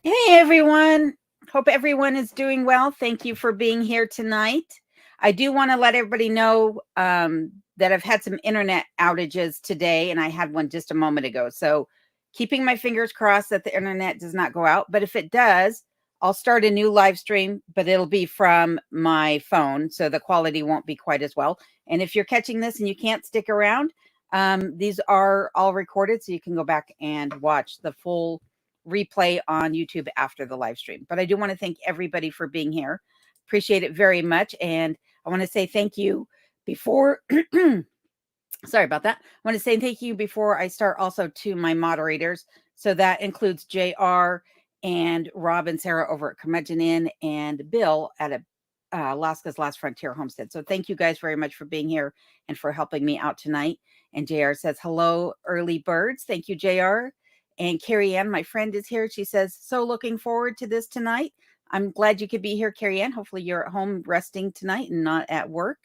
Hey everyone. Hope everyone is doing well. Thank you for being here tonight. I do want to let everybody know that I've had some internet outages today, and I had one just a moment ago. So, keeping my fingers crossed that the internet does not go out. But if it does, I'll start a new live stream, but it'll be from my phone, so the quality won't be quite as well. And if you're catching this and you can't stick around, these are all recorded, so you can go back and watch the full replay on YouTube after the live stream. But I do want to thank everybody for being here. Appreciate it very much. And I want to say thank you before. Sorry about that. I want to say thank you before I start also to my moderators. So that includes JR and Rob and Sarah over at Curmudgeon Inn and Bill at Alaska's Last Frontier Homestead. So thank you guys very much for being here and for helping me out tonight. And JR says, hello, early birds. Thank you, JR. And Carrie Ann, my friend, is here. She says, so looking forward to this tonight. I'm glad you could be here, Carrie Ann. Hopefully you're at home resting tonight and not at work.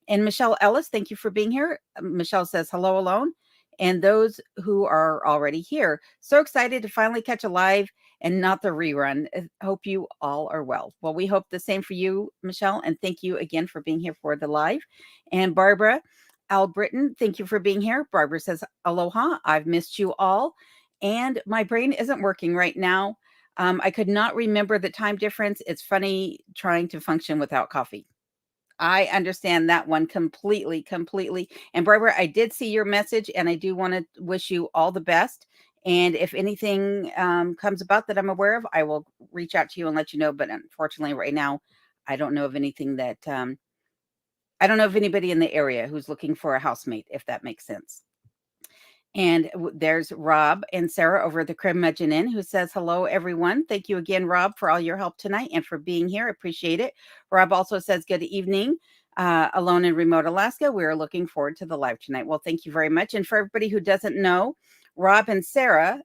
And Michelle Ellis, thank you for being here. Michelle says, hello, alone. And those who are already here. So excited to finally catch a live and not the rerun. Hope you all are well. Well, we hope the same for you, Michelle. And thank you again for being here for the live. And Barbara Albritton, thank you for being here. Barbara says, aloha. I've missed you all. And my brain isn't working right now. I could not remember the time difference. It's funny trying to function without coffee. I understand that one completely. And Barbara, I did see your message and I do want to wish you all the best. And if anything comes about that I'm aware of, I will reach out to you and let you know. But unfortunately, right now, I don't know of anything that I don't know of anybody in the area who's looking for a housemate, if that makes sense. And there's Rob and Sarah over at the Curmudgeon Inn who says, hello, everyone. Thank you again, Rob, for all your help tonight and for being here. Appreciate it. Rob also says, good evening, alone in remote Alaska. We're looking forward to the live tonight. Well, thank you very much. And for everybody who doesn't know, Rob and Sarah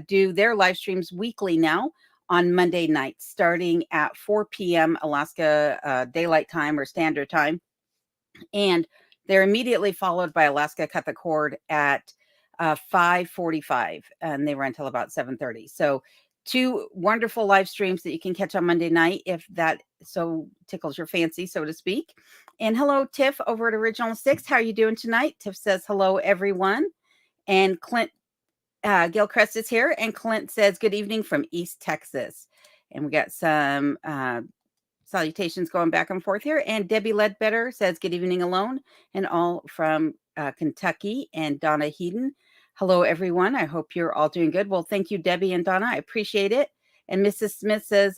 do their live streams weekly now on Monday nights, starting at 4 p.m. Alaska Daylight Time or Standard Time. And they're immediately followed by Alaska Cut the Cord at 5:45, and they run until about 7:30. So 2 wonderful live streams that you can catch on Monday night if that so tickles your fancy, so to speak. And hello, Tiff over at Original Six. How are you doing tonight? Tiff says hello, everyone. And Clint Gilchrist is here, and Clint says good evening from East Texas. And we got some salutations going back and forth here. And Debbie Ledbetter says good evening, alone, and all from Kentucky. And Donna Heaton, hello, everyone. I hope you're all doing good. Well, thank you, Debbie and Donna. I appreciate it. And Mrs. Smith says,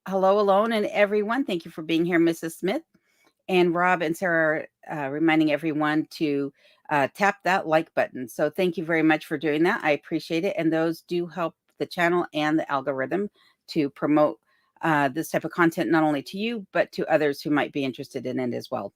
hello, alone, and everyone. Thank you for being here, Mrs. Smith. And Rob and Sarah are reminding everyone to tap that like button. So thank you very much for doing that. I appreciate it. And those do help the channel and the algorithm to promote this type of content, not only to you, but to others who might be interested in it as well.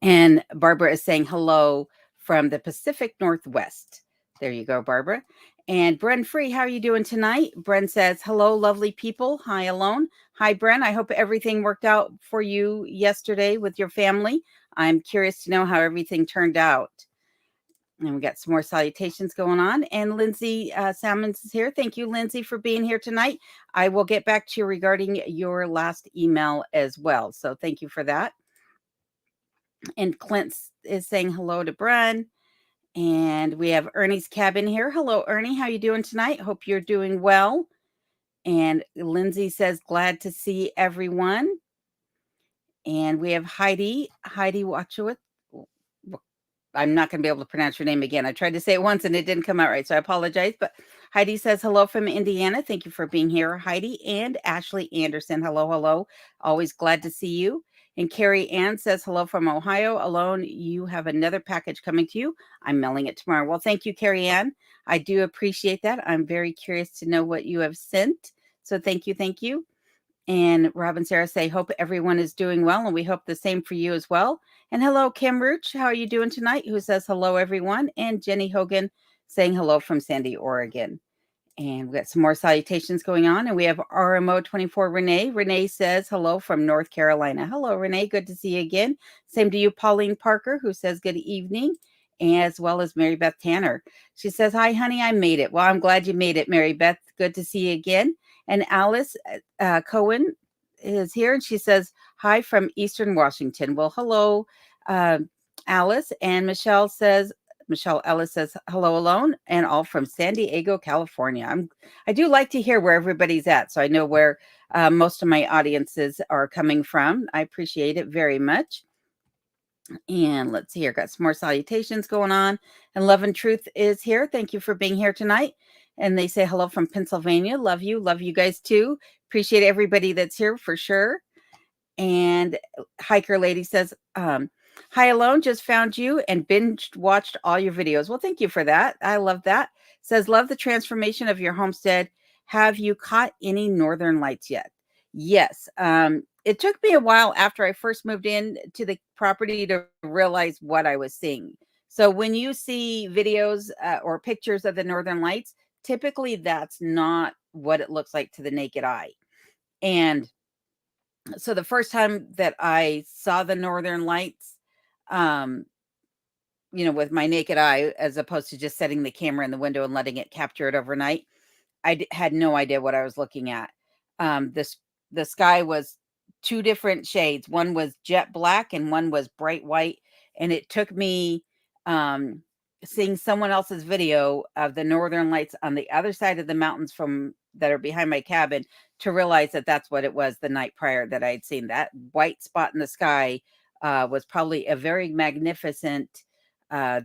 And Barbara is saying hello from the Pacific Northwest. There you go, Barbara. And Bren Free, how are you doing tonight? Bren says, hello, lovely people. Hi, alone. Hi, Bren. I hope everything worked out for you yesterday with your family. I'm curious to know how everything turned out. And we got some more salutations going on. And Lindsay Salmons is here. Thank you, Lindsay, for being here tonight. I will get back to you regarding your last email as well. So thank you for that. And Clint is saying hello to Bren. And we have Ernie's Cabin here. Hello, Ernie. How you doing tonight? Hope you're doing well. And Lindsay says, glad to see everyone. And we have Heidi Watchowitz. I'm not going to be able to pronounce your name again. I tried to say it once and it didn't come out right, so I apologize. But Heidi says hello from Indiana. Thank you for being here, Heidi. And Ashley Anderson, hello. Always glad to see you. And Carrie Ann says hello from Ohio. Alone, you have another package coming to you. I'm mailing it tomorrow. Well, thank you, Carrie Ann. I do appreciate that. I'm very curious to know what you have sent. So thank you. And Rob and Sarah say, hope everyone is doing well, and we hope the same for you as well. And hello, Kim Rooch. How are you doing tonight? Who says hello, everyone. And Jenny Hogan saying hello from Sandy, Oregon. And we got some more salutations going on. And we have RMO24 Renee. Renee says hello from North Carolina. Hello, Renee. Good to see you again. Same to you, Pauline Parker, who says good evening, as well as Mary Beth Tanner. She says, hi, honey, I made it. Well, I'm glad you made it, Mary Beth. Good to see you again. And Alice Cohen is here, and she says, hi from Eastern Washington. Well, hello, uh, Alice. And Michelle Ellis says, hello alone, and all from San Diego, California. I do like to hear where everybody's at, so I know where most of my audiences are coming from. I appreciate it very much. And let's see here, got some more salutations going on. And Love and Truth is here. Thank you for being here tonight. And they say hello from Pennsylvania. Love you. Love you guys too. Appreciate everybody that's here for sure. And Hiker Lady says, hi alone, just found you and binge watched all your videos. Well, thank you for that. I love that. Says, love the transformation of your homestead. Have you caught any northern lights yet? Yes. It took me a while after I first moved in to the property to realize what I was seeing. So when you see videos or pictures of the northern lights, typically that's not what it looks like to the naked eye. And so the first time that I saw the northern lights, um, with my naked eye, as opposed to just setting the camera in the window and letting it capture it overnight, I had no idea what I was looking at. This The sky was two different shades. One was jet black and one was bright white. And it took me seeing someone else's video of the northern lights on the other side of the mountains from that are behind my cabin to realize that that's what it was the night prior that I had seen. That white spot in the sky was probably a very magnificent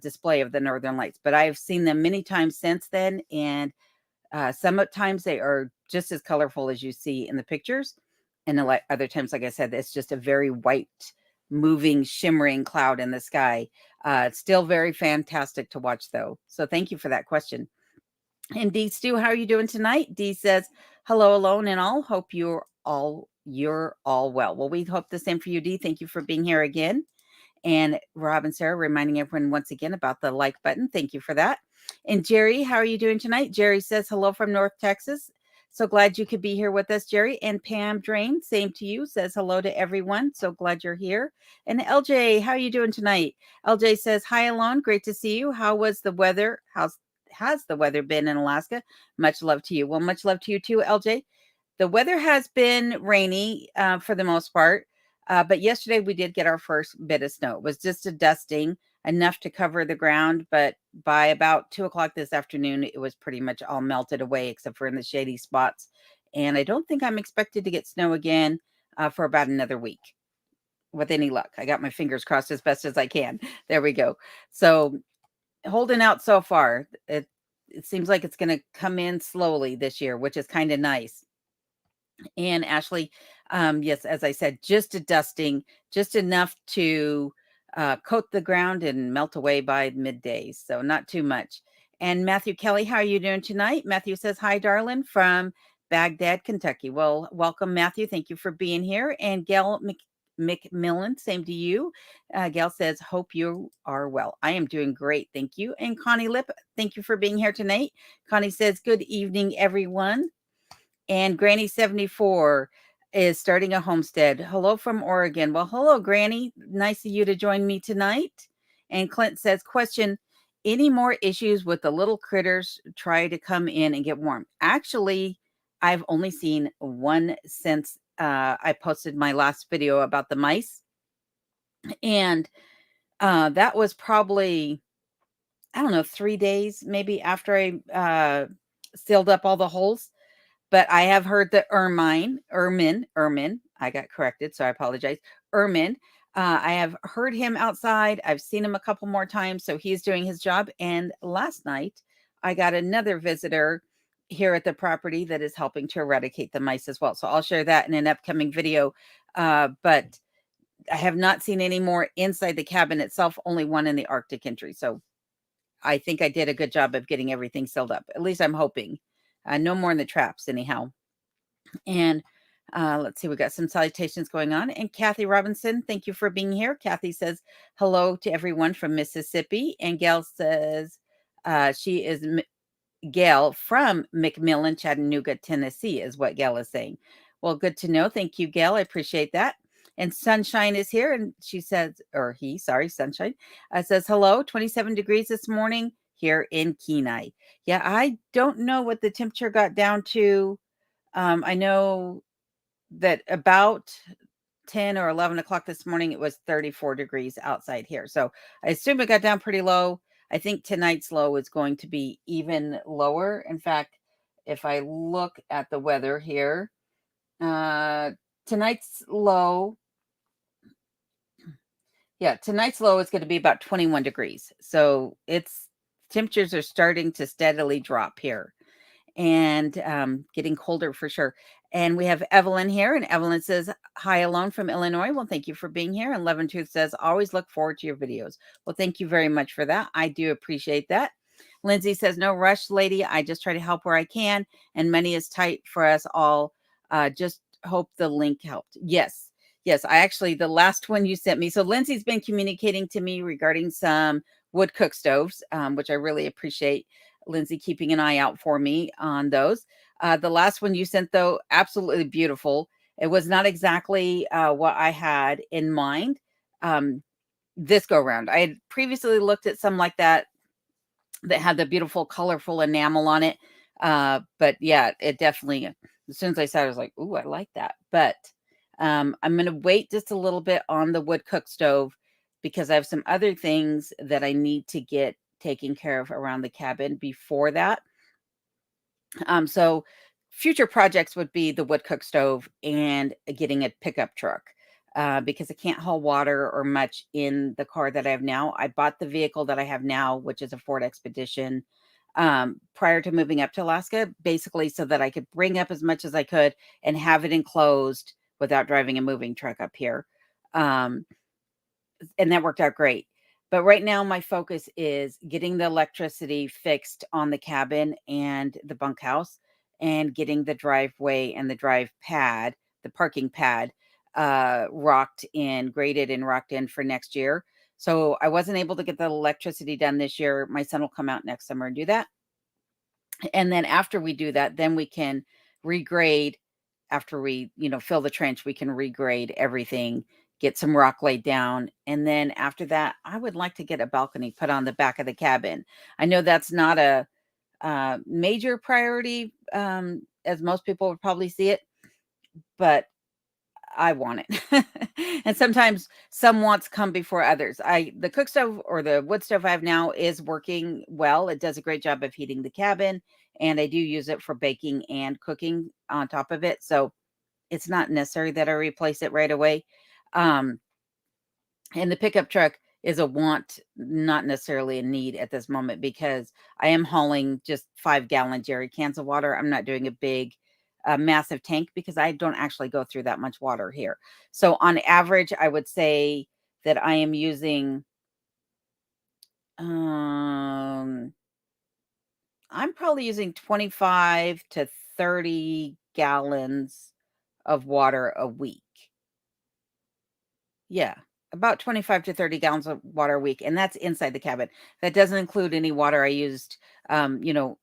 display of the northern lights. But I've seen them many times since then, and sometimes they are just as colorful as you see in the pictures. And other times, like I said, it's just a very white, moving, shimmering cloud in the sky. It's still very fantastic to watch, though. So thank you for that question. And Dee Stu, how are you doing tonight? Dee says, hello alone and all. Hope you're all well. Well, we hope the same for you, Dee. Thank you for being here again. And Rob and Sarah reminding everyone once again about the like button. Thank you for that. And Jerry, how are you doing tonight? Jerry says hello from North Texas. So glad you could be here with us, Jerry. And Pam Drain, same to you, says hello to everyone. So glad you're here. And LJ, how are you doing tonight? LJ says, hi, Alon. Great to see you. How was the weather? Has the weather been in Alaska? Much love to you. Well, much love to you too, LJ. The weather has been rainy for the most part. But yesterday we did get our first bit of snow. It was just a dusting, enough to cover the ground. But by about 2:00 this afternoon, it was pretty much all melted away, except for in the shady spots. And I don't think I'm expected to get snow again for about another week with any luck. I got my fingers crossed as best as I can. There we go. So holding out so far. It seems like it's going to come in slowly this year, which is kind of nice. And Ashley, yes, as I said, just a dusting, just enough to coat the ground and melt away by midday. So not too much. And Matthew Kelly, how are you doing tonight? Matthew says, hi, darling, from Baghdad, Kentucky. Well, welcome, Matthew. Thank you for being here. And Gail McMillan, same to you. Gail says, hope you are well. I am doing great. Thank you. And Connie Lip, thank you for being here tonight. Connie says, good evening, everyone. And Granny 74 is starting a homestead. Hello from Oregon. Well, hello, Granny. Nice of you to join me tonight. And Clint says, question, any more issues with the little critters try to come in and get warm? Actually, I've only seen one since I posted my last video about the mice. And that was probably, I don't know, 3 days maybe after I sealed up all the holes. But I have heard that Ermine, I got corrected, so I apologize. Ermine, I have heard him outside. I've seen him a couple more times, so he's doing his job. And last night, I got another visitor here at the property that is helping to eradicate the mice as well. So I'll share that in an upcoming video. But I have not seen any more inside the cabin itself, only one in the Arctic entry. So I think I did a good job of getting everything sealed up. At least I'm hoping. No more in the traps anyhow. And let's see, we got some salutations going on. And Kathy Robinson, thank you for being here. Kathy says hello to everyone from Mississippi. And Gail says she is Gail from McMillan, Chattanooga, Tennessee, is what Gail is saying. Well, good to know. Thank you, Gail. I appreciate that. And Sunshine is here, and she says, Sunshine says hello. 27 degrees this morning here in Kenai. Yeah, I don't know what the temperature got down to I know that about 10 or 11 o'clock this morning, it was 34 degrees outside here. So I assume it got down pretty low. I think tonight's low is going to be even lower. In fact, if I look at the weather here, tonight's low, tonight's low is going to be about 21 degrees. So temperatures are starting to steadily drop here and getting colder for sure. And we have Evelyn here, and Evelyn says, "Hi, Alone from Illinois. Well, thank you for being here." And Love and Truth says, "Always look forward to your videos." Well, thank you very much for that. I do appreciate that. Lindsay says, "No rush, lady. I just try to help where I can, and money is tight for us all. Just hope the link helped." Yes. Yes, I actually, the last one you sent me. So Lindsay's been communicating to me regarding some wood cook stoves, which I really appreciate Lindsay keeping an eye out for me on those. The last one you sent, though, absolutely beautiful. It was not exactly what I had in mind this go round. I had previously looked at some like that had the beautiful, colorful enamel on it. But yeah, it definitely, as soon as I saw it, I was like, "Ooh, I like that." But I'm going to wait just a little bit on the wood cook stove because I have some other things that I need to get taken care of around the cabin before that. So future projects would be the wood cook stove and getting a pickup truck because I can't haul water or much in the car that I have now. I bought the vehicle that I have now, which is a Ford Expedition, prior to moving up to Alaska, basically so that I could bring up as much as I could and have it enclosed without driving a moving truck up here. Um, and that worked out great. But right now, my focus is getting the electricity fixed on the cabin and the bunkhouse, and getting the driveway and the drive pad, the parking pad, rocked in, graded and rocked in for next year. So I wasn't able to get the electricity done this year. My son will come out next summer and do that. And then after we do that, then we can regrade. After we, fill the trench, we can regrade everything, get some rock laid down. And then after that, I would like to get a balcony put on the back of the cabin. I know that's not a major priority, as most people would probably see it, but I want it. And sometimes some wants come before others. The cook stove or the wood stove I have now is working well. It does a great job of heating the cabin, and I do use it for baking and cooking on top of it. So it's not necessary that I replace it right away. Um, and the pickup truck is a want, not necessarily a need at this moment, because I am hauling just 5-gallon jerry cans of water. I'm not doing a big, massive tank because I don't actually go through that much water here. So on average, I would say that I am using, I'm probably using 25 to 30 gallons of water a week. Yeah, about 25 to 30 gallons of water a week, and that's inside the cabin. That doesn't include any water I used, um, you know,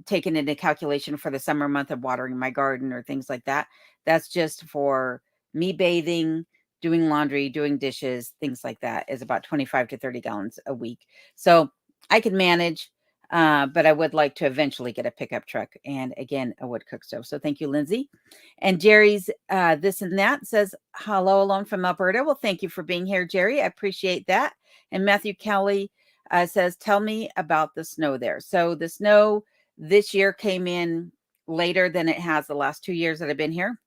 taken into calculation for the summer month of watering my garden or things like that. That's just for me bathing, doing laundry, doing dishes, things like that is about 25 to 30 gallons a week. So I can manage, but I would like to eventually get a pickup truck and again, a wood cook stove. So thank you, Lindsay. And Jerry's this and that says, "Hello, Alone from Alberta." Well, thank you for being here, Jerry. I appreciate that. And Matthew Kelly says, "Tell me about the snow there." So the snow this year came in later than it has the last 2 years that I've been here.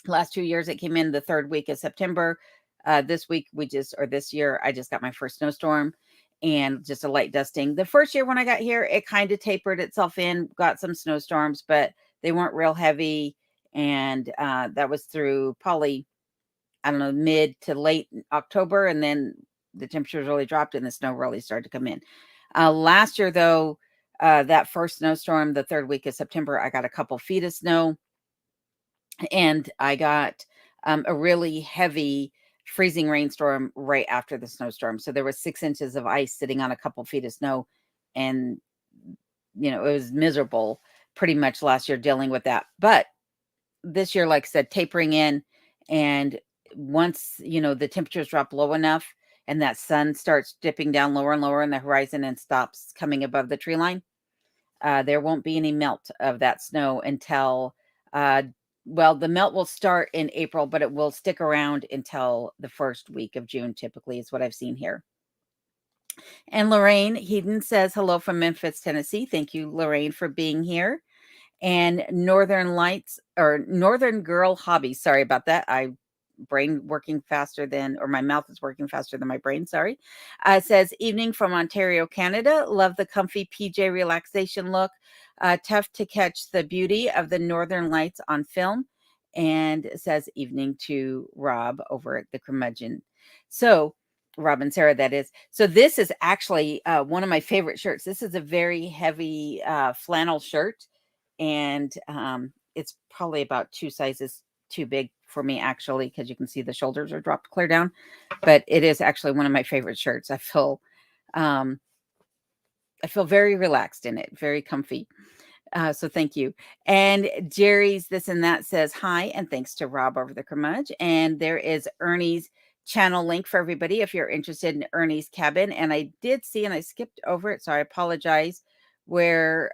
Last 2 years, it came in the 3rd week of September. This this year, I just got my first snowstorm and just a light dusting. The first year when I got here, it kind of tapered itself in, got some snowstorms, but they weren't real heavy. And that was through probably, I don't know, mid to late October. And then the temperatures really dropped and the snow really started to come in. Last year, though, that first snowstorm, the 3rd week of September, I got a couple feet of snow, and I got a really heavy freezing rainstorm right after the snowstorm. So there was 6 inches of ice sitting on a couple feet of snow, and it was miserable pretty much last year dealing with that. But this year, like I said, tapering in, and once the temperatures drop low enough and that sun starts dipping down lower and lower in the horizon and stops coming above the tree line, there won't be any melt of that snow until Well, the melt will start in April, but it will stick around until the first week of June, typically, is what I've seen here. And Lorraine Heaton says, hello from Memphis, Tennessee. Thank you, Lorraine, for being here. And Northern Lights or Northern Girl Hobby. Sorry about that. Brain working faster than, or my mouth is working faster than my brain. Sorry. Says, evening from Ontario, Canada. Love the comfy PJ relaxation look. Tough to catch the beauty of the Northern Lights on film. And says, evening to Rob over at the Curmudgeon. So, Rob and Sarah, that is. So this is actually one of my favorite shirts. This is a very heavy flannel shirt, and it's probably about 2 sizes too big for me, actually, because you can see the shoulders are dropped clear down. But it is actually one of my favorite shirts. I feel very relaxed in it, very comfy. So thank you. And Jerry's This and That says hi, and thanks to Rob over the Curmudge. And there is Ernie's channel link for everybody if you're interested in Ernie's Cabin. And I did see, and I skipped over it, so I apologize, where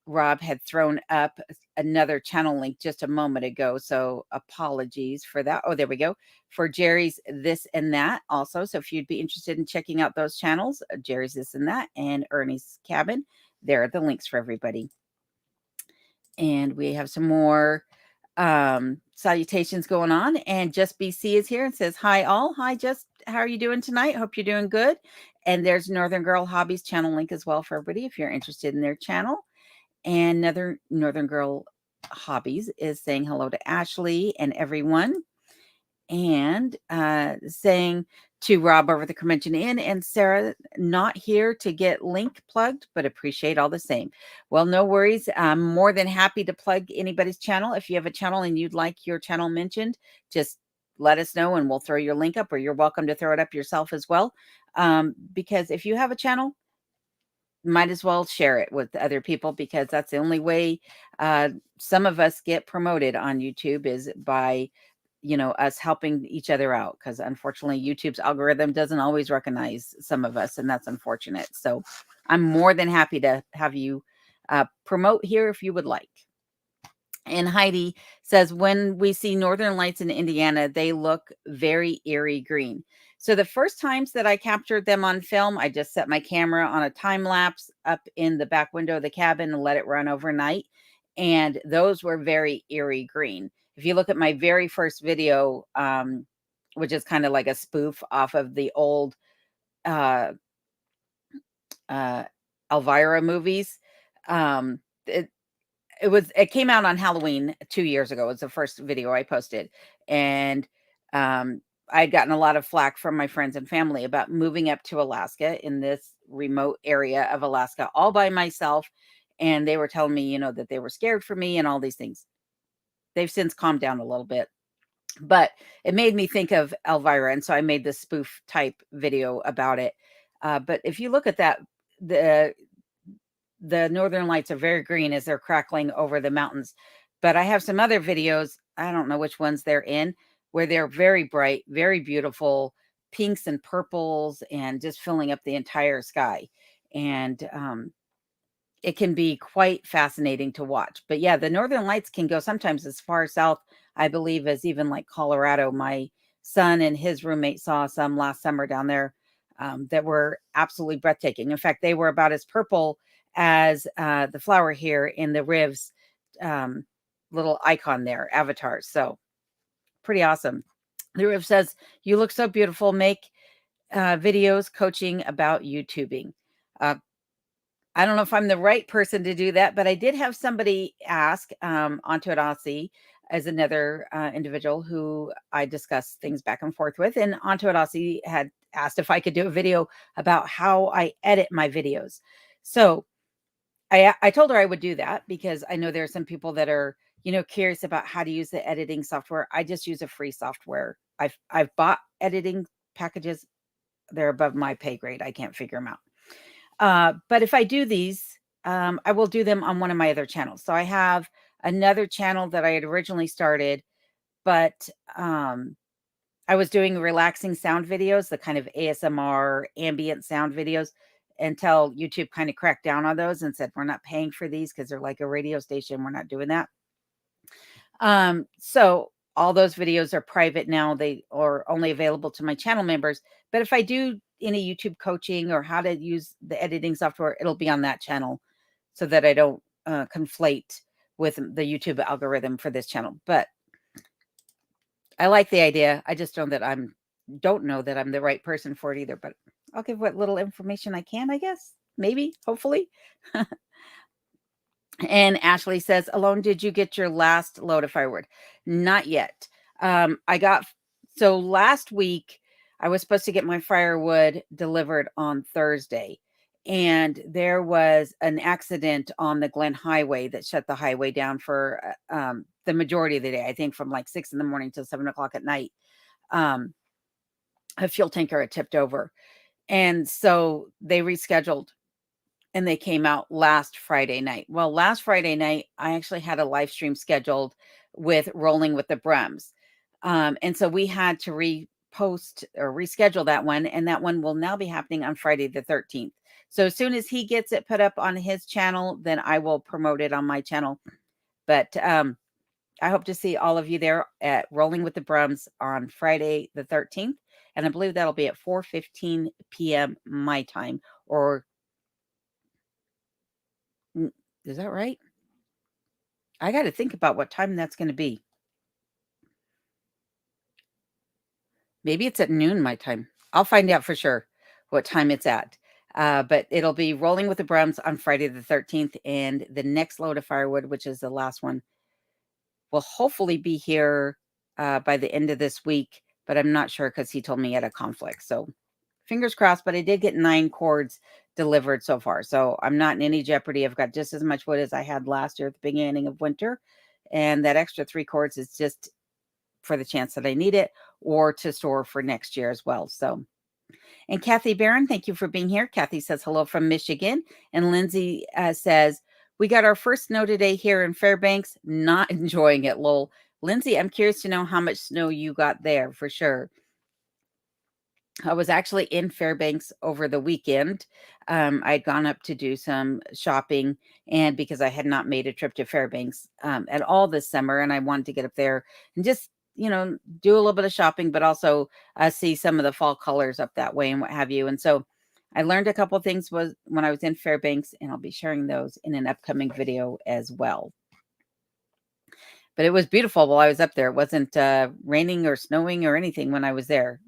Rob had thrown up another channel link just a moment ago. So apologies for that. Oh, there we go. For Jerry's This and That also. So if you'd be interested in checking out those channels, Jerry's This and That and Ernie's Cabin, there are the links for everybody. And we have some more salutations going on. And Just BC is here and says, hi all. Hi, Just. How are you doing tonight? Hope you're doing good. And there's Northern Girl Hobbies channel link as well for everybody if you're interested in their channel. And another Northern Girl Hobbies is saying hello to Ashley and everyone. And saying to Rob over the Curmudgeon Inn and Sarah, not here to get link plugged, but appreciate all the same. Well, no worries. I'm more than happy to plug anybody's channel. If you have a channel and you'd like your channel mentioned, just let us know and we'll throw your link up, or you're welcome to throw it up yourself as well. Because if you have a channel, might as well share it with other people, because that's the only way some of us get promoted on YouTube, is by us helping each other out, because unfortunately YouTube's algorithm doesn't always recognize some of us, and that's unfortunate. So I'm more than happy to have you promote here if you would like. And Heidi says, when we see Northern Lights in Indiana, they look very eerie green. So the first times that I captured them on film, I just set my camera on a time lapse up in the back window of the cabin and let it run overnight. And those were very eerie green. If you look at my very first video, which is kind of like a spoof off of the old Elvira movies, it came out on Halloween 2 years ago. It was the first video I posted. And I'd gotten a lot of flack from my friends and family about moving up to Alaska, in this remote area of Alaska, all by myself. And they were telling me, that they were scared for me and all these things. They've since calmed down a little bit, but it made me think of Elvira. And so I made this spoof type video about it. But if you look at that, the Northern Lights are very green as they're crackling over the mountains. But I have some other videos, I don't know which ones they're in, where they're very bright, very beautiful pinks and purples, and just filling up the entire sky. And it can be quite fascinating to watch. But yeah, the Northern Lights can go sometimes as far south, I believe, as even like Colorado. My son and his roommate saw some last summer down there that were absolutely breathtaking. In fact, they were about as purple as the flower here in the Rivs little icon there, avatar. So pretty awesome. The Riv says, you look so beautiful. Make videos coaching about YouTubing. I don't know if I'm the right person to do that, but I did have somebody ask. Antoid Aussie as another individual who I discussed things back and forth with. And Antoid Aussie had asked if I could do a video about how I edit my videos. So I told her I would do that, because I know there are some people that are, curious about how to use the editing software. I just use a free software. I've bought editing packages. They're above my pay grade. I can't figure them out. But if I do these, I will do them on one of my other channels. So I have another channel that I had originally started, but I was doing relaxing sound videos, the kind of ASMR ambient sound videos, until YouTube kind of cracked down on those and said, we're not paying for these because they're like a radio station. We're not doing that. So all those videos are private now. They are only available to my channel members. But if I do any YouTube coaching or how to use the editing software, it'll be on that channel so that I don't conflate with the YouTube algorithm for this channel. But I like the idea. I just don't know that I'm the right person for it either, but I'll give what little information I can, I guess. Maybe, hopefully. And Ashley says, Alone, did you get your last load of firewood? Not yet. So last week, I was supposed to get my firewood delivered on Thursday. And there was an accident on the Glen Highway that shut the highway down for the majority of the day. I think from like 6 in the morning till 7 o'clock at night. A fuel tanker had tipped over. And so they rescheduled and they came out last Friday night. Well, last Friday night, I actually had a live stream scheduled with Rolling with the Brems. And so we had to repost or reschedule that one. And that one will now be happening on Friday the 13th. So as soon as he gets it put up on his channel, then I will promote it on my channel. But I hope to see all of you there at Rolling with the Brems on Friday the 13th. And I believe that'll be at 4:15 p.m. my time, or is that right? I got to think about what time that's going to be. Maybe it's at noon my time. I'll find out for sure what time it's at. But it'll be Rolling with the Brems on Friday the 13th. And the next load of firewood, which is the last one, will hopefully be here by the end of this week. But I'm not sure because he told me he had a conflict. So fingers crossed. But I did get 9 cords delivered so far. So I'm not in any jeopardy. I've got just as much wood as I had last year at the beginning of winter. And that extra 3 cords is just for the chance that I need it or to store for next year as well. So, and Kathy Barron, thank you for being here. Kathy says hello from Michigan. And Lindsay says, we got our first snow today here in Fairbanks. Not enjoying it, lol. Lindsay, I'm curious to know how much snow you got there for sure. I was actually in Fairbanks over the weekend. I'd gone up to do some shopping, and because I had not made a trip to Fairbanks at all this summer, and I wanted to get up there and just, do a little bit of shopping, but also see some of the fall colors up that way and what have you. And so I learned a couple of things was when I was in Fairbanks, and I'll be sharing those in an upcoming video as well. But it was beautiful while I was up there. It wasn't raining or snowing or anything when I was there.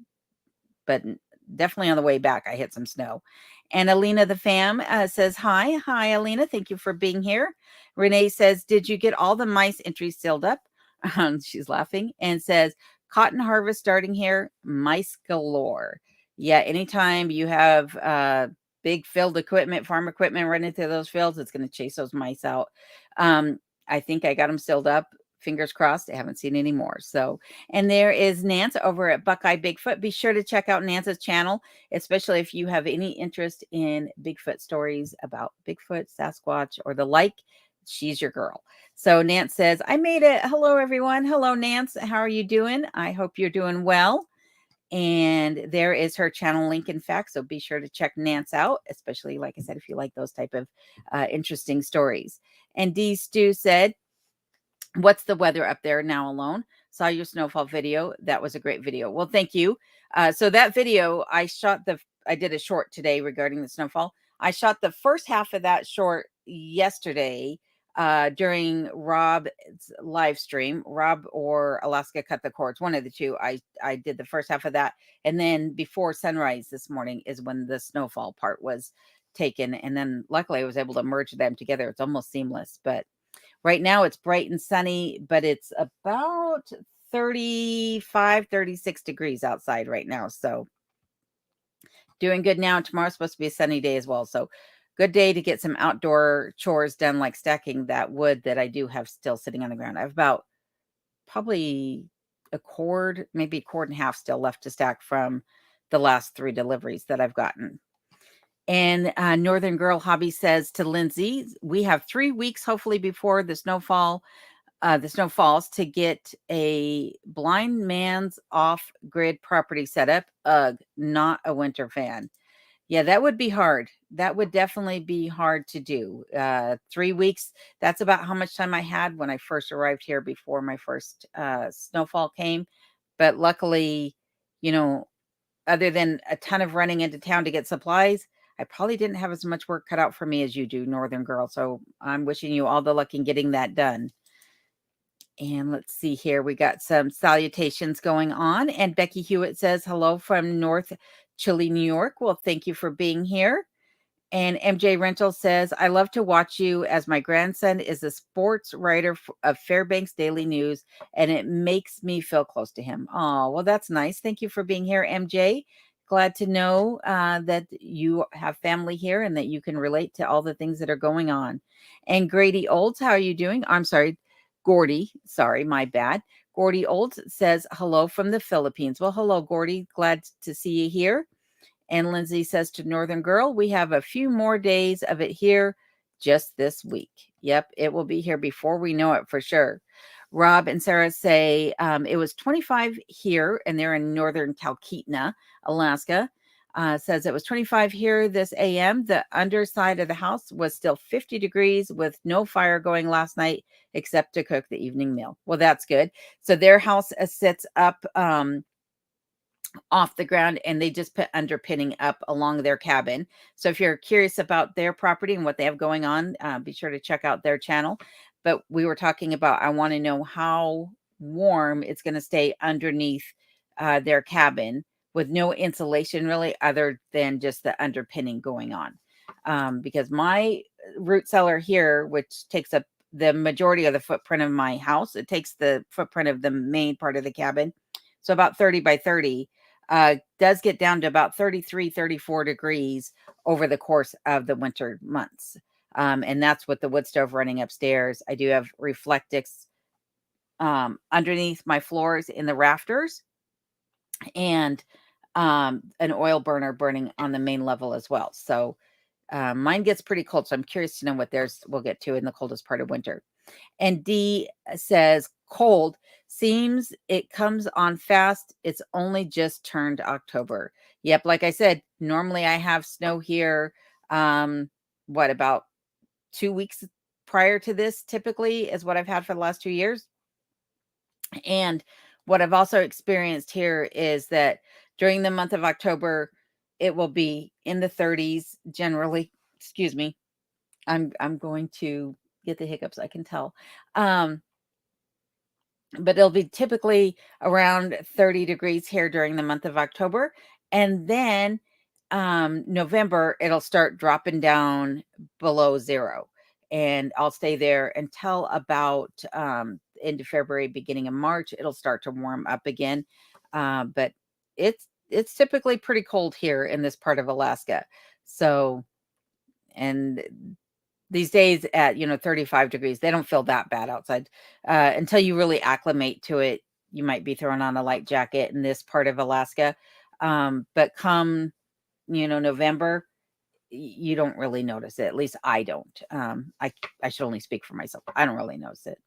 But definitely on the way back, I hit some snow. And Alina the fam says, hi. Hi, Alina. Thank you for being here. Renee says, did you get all the mice entries sealed up? She's laughing and says, cotton harvest starting here, mice galore. Yeah, anytime you have big field equipment, farm equipment running through those fields, it's going to chase those mice out. I think I got them sealed up. Fingers crossed. I haven't seen any more. So, and there is Nance over at Buckeye Bigfoot. Be sure to check out Nance's channel, especially if you have any interest in Bigfoot stories about Bigfoot, Sasquatch, or the like. She's your girl. So Nance says, I made it. Hello, everyone. Hello, Nance. How are you doing? I hope you're doing well. And there is her channel link, in fact. So be sure to check Nance out, especially, like I said, if you like those type of interesting stories. And D. Stu said, what's the weather up there now? Alone. Saw your snowfall video. That was a great video. Well, thank you. So that video, I did a short today regarding the snowfall. I shot the first half of that short yesterday during Rob's live stream. Rob or Alaska Cut the Cords, one of the two. I did the first half of that. And then before sunrise this morning is when the snowfall part was taken. And then luckily I was able to merge them together. It's almost seamless, but right now it's bright and sunny, but it's about 35, 36 degrees outside right now. So doing good now. Tomorrow's supposed to be a sunny day as well. So good day to get some outdoor chores done, like stacking that wood that I do have still sitting on the ground. I have about probably a cord, maybe a cord and a half still left to stack from the last 3 deliveries that I've gotten. And Northern Girl Hobby says to Lindsay, we have 3 weeks, hopefully, before the snow falls to get a blind man's off-grid property set up. Ugh, not a winter fan. Yeah, that would be hard. That would definitely be hard to do. 3 weeks, that's about how much time I had when I first arrived here before my first, snowfall came, but luckily, you know, other than a ton of running into town to get supplies, I probably didn't have as much work cut out for me as you do, Northern Girl, so I'm wishing you all the luck in getting that done. And let's see here, we got some salutations going on, and Becky Hewitt says, "Hello from North Chile, New York." Well, thank you for being here. And MJ Rental says, "I love to watch you as my grandson is a sports writer of Fairbanks Daily News, and it makes me feel close to him." Oh, well, that's nice. Thank you for being here, MJ. Glad to know that you have family here and that you can relate to all the things that are going on. And Grady Olds, how are you doing? I'm sorry, Gordy. Sorry, my bad. Gordy Olds says, "Hello from the Philippines." Well, hello, Gordy. Glad to see you here. And Lindsay says to Northern Girl, "We have a few more days of it here just this week." Yep, it will be here before we know it for sure. Rob and Sarah say it was 25 here, and they're in northern Talkeetna, Alaska. Says it was 25 here this AM. The underside of the house was still 50 degrees with no fire going last night except to cook the evening meal. Well, that's good. So their house sits up off the ground, and they just put underpinning up along their cabin. So if you're curious about their property and what they have going on, be sure to check out their channel. But we were talking about, I want to know how warm it's going to stay underneath their cabin with no insulation really other than just the underpinning going on. Because my root cellar here, which takes up the majority of the footprint of my house, it takes the footprint of the main part of the cabin. So about 30 by 30, does get down to about 33, 34 degrees over the course of the winter months. And that's with the wood stove running upstairs. I do have Reflectix underneath my floors in the rafters, and an oil burner burning on the main level as well. So mine gets pretty cold. So I'm curious to know what theirs will get to in the coldest part of winter. And D says, "Cold seems it comes on fast. It's only just turned October." Yep, like I said, normally I have snow here. What, about 2 weeks prior to this typically is what I've had for the last 2 years. And what I've also experienced here is that during the month of October, it will be in the 30s generally. Excuse me. I'm going to get the hiccups, I can tell. But it'll be typically around 30 degrees here during the month of October. And then November, it'll start dropping down below zero. And I'll stay there until about into February, beginning of March. It'll start to warm up again. But it's typically pretty cold here in this part of Alaska. So, and these days at 35 degrees, they don't feel that bad outside until you really acclimate to it. You might be throwing on a light jacket in this part of Alaska, but come November, you don't really notice it. At least I don't. I should only speak for myself. I don't really notice it.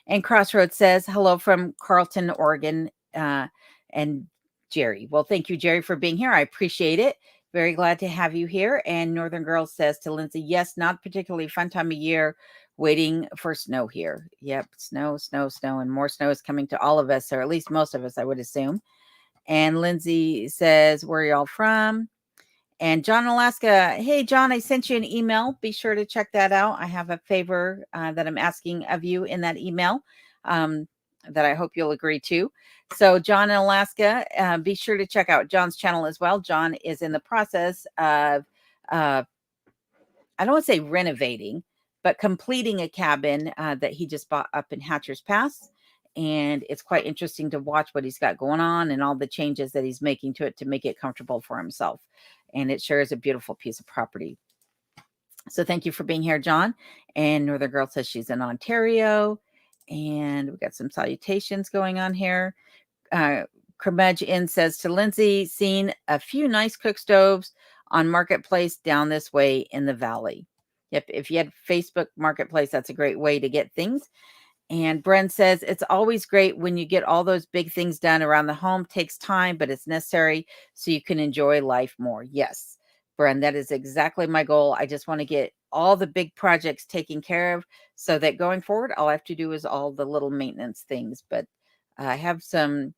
And Crossroads says, "Hello from Carlton, Oregon," and Jerry. Well, thank you, Jerry, for being here. I appreciate it. Very glad to have you here. And Northern Girl says to Lindsay, "Yes, not particularly fun time of year, waiting for snow here." Yep, snow, snow, snow, and more snow is coming to all of us, or at least most of us, I would assume. And Lindsay says, "Where are y'all from?" And John, Alaska. Hey, John, I sent you an email. Be sure to check that out. I have a favor that I'm asking of you in that email that I hope you'll agree to. So, John in Alaska, be sure to check out John's channel as well. John is in the process of, I don't want to say renovating, but completing a cabin that he just bought up in Hatcher's Pass. And it's quite interesting to watch what he's got going on and all the changes that he's making to it to make it comfortable for himself. And it sure is a beautiful piece of property. So thank you for being here, John. And Northern Girl says she's in Ontario. And we got some salutations going on here. Curmudge Inn says to Lindsay, "Seen a few nice cook stoves on Marketplace down this way in the valley." Yep, if you had Facebook Marketplace, that's a great way to get things. And Bren says, "It's always great when you get all those big things done around the home. Takes time, but it's necessary so you can enjoy life more." Yes, Bren, that is exactly my goal. I just want to get all the big projects taken care of so that going forward, all I have to do is all the little maintenance things. But I have some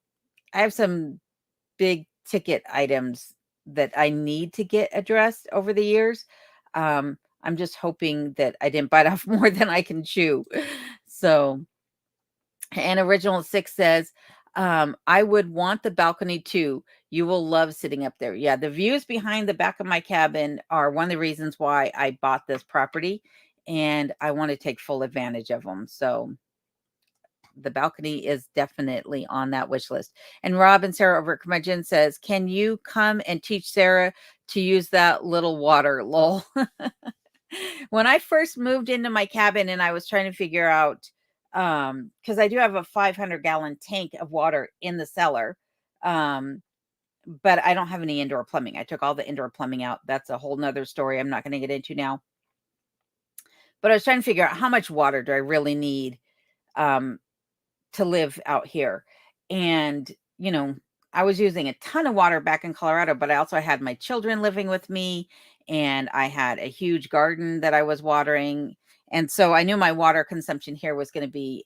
big ticket items that I need to get addressed over the years. I'm just hoping that I didn't bite off more than I can chew. So, and Original Six says, I would want the balcony too. You will love sitting up there. Yeah, the views behind the back of my cabin are one of the reasons why I bought this property, and I want to take full advantage of them. So the balcony is definitely on that wish list. And Rob and Sarah over at Curmudgeon says, can you come and teach Sarah to use that little water? Lol. When I first moved into my cabin and I was trying to figure out, because I do have a 500-gallon tank of water in the cellar, but I don't have any indoor plumbing. I took all the indoor plumbing out. That's a whole nother story I'm not going to get into now. But I was trying to figure out how much water do I really need to live out here. And, you know, I was using a ton of water back in Colorado, but I also had my children living with me, and I had a huge garden that I was watering. And so I knew my water consumption here was going to be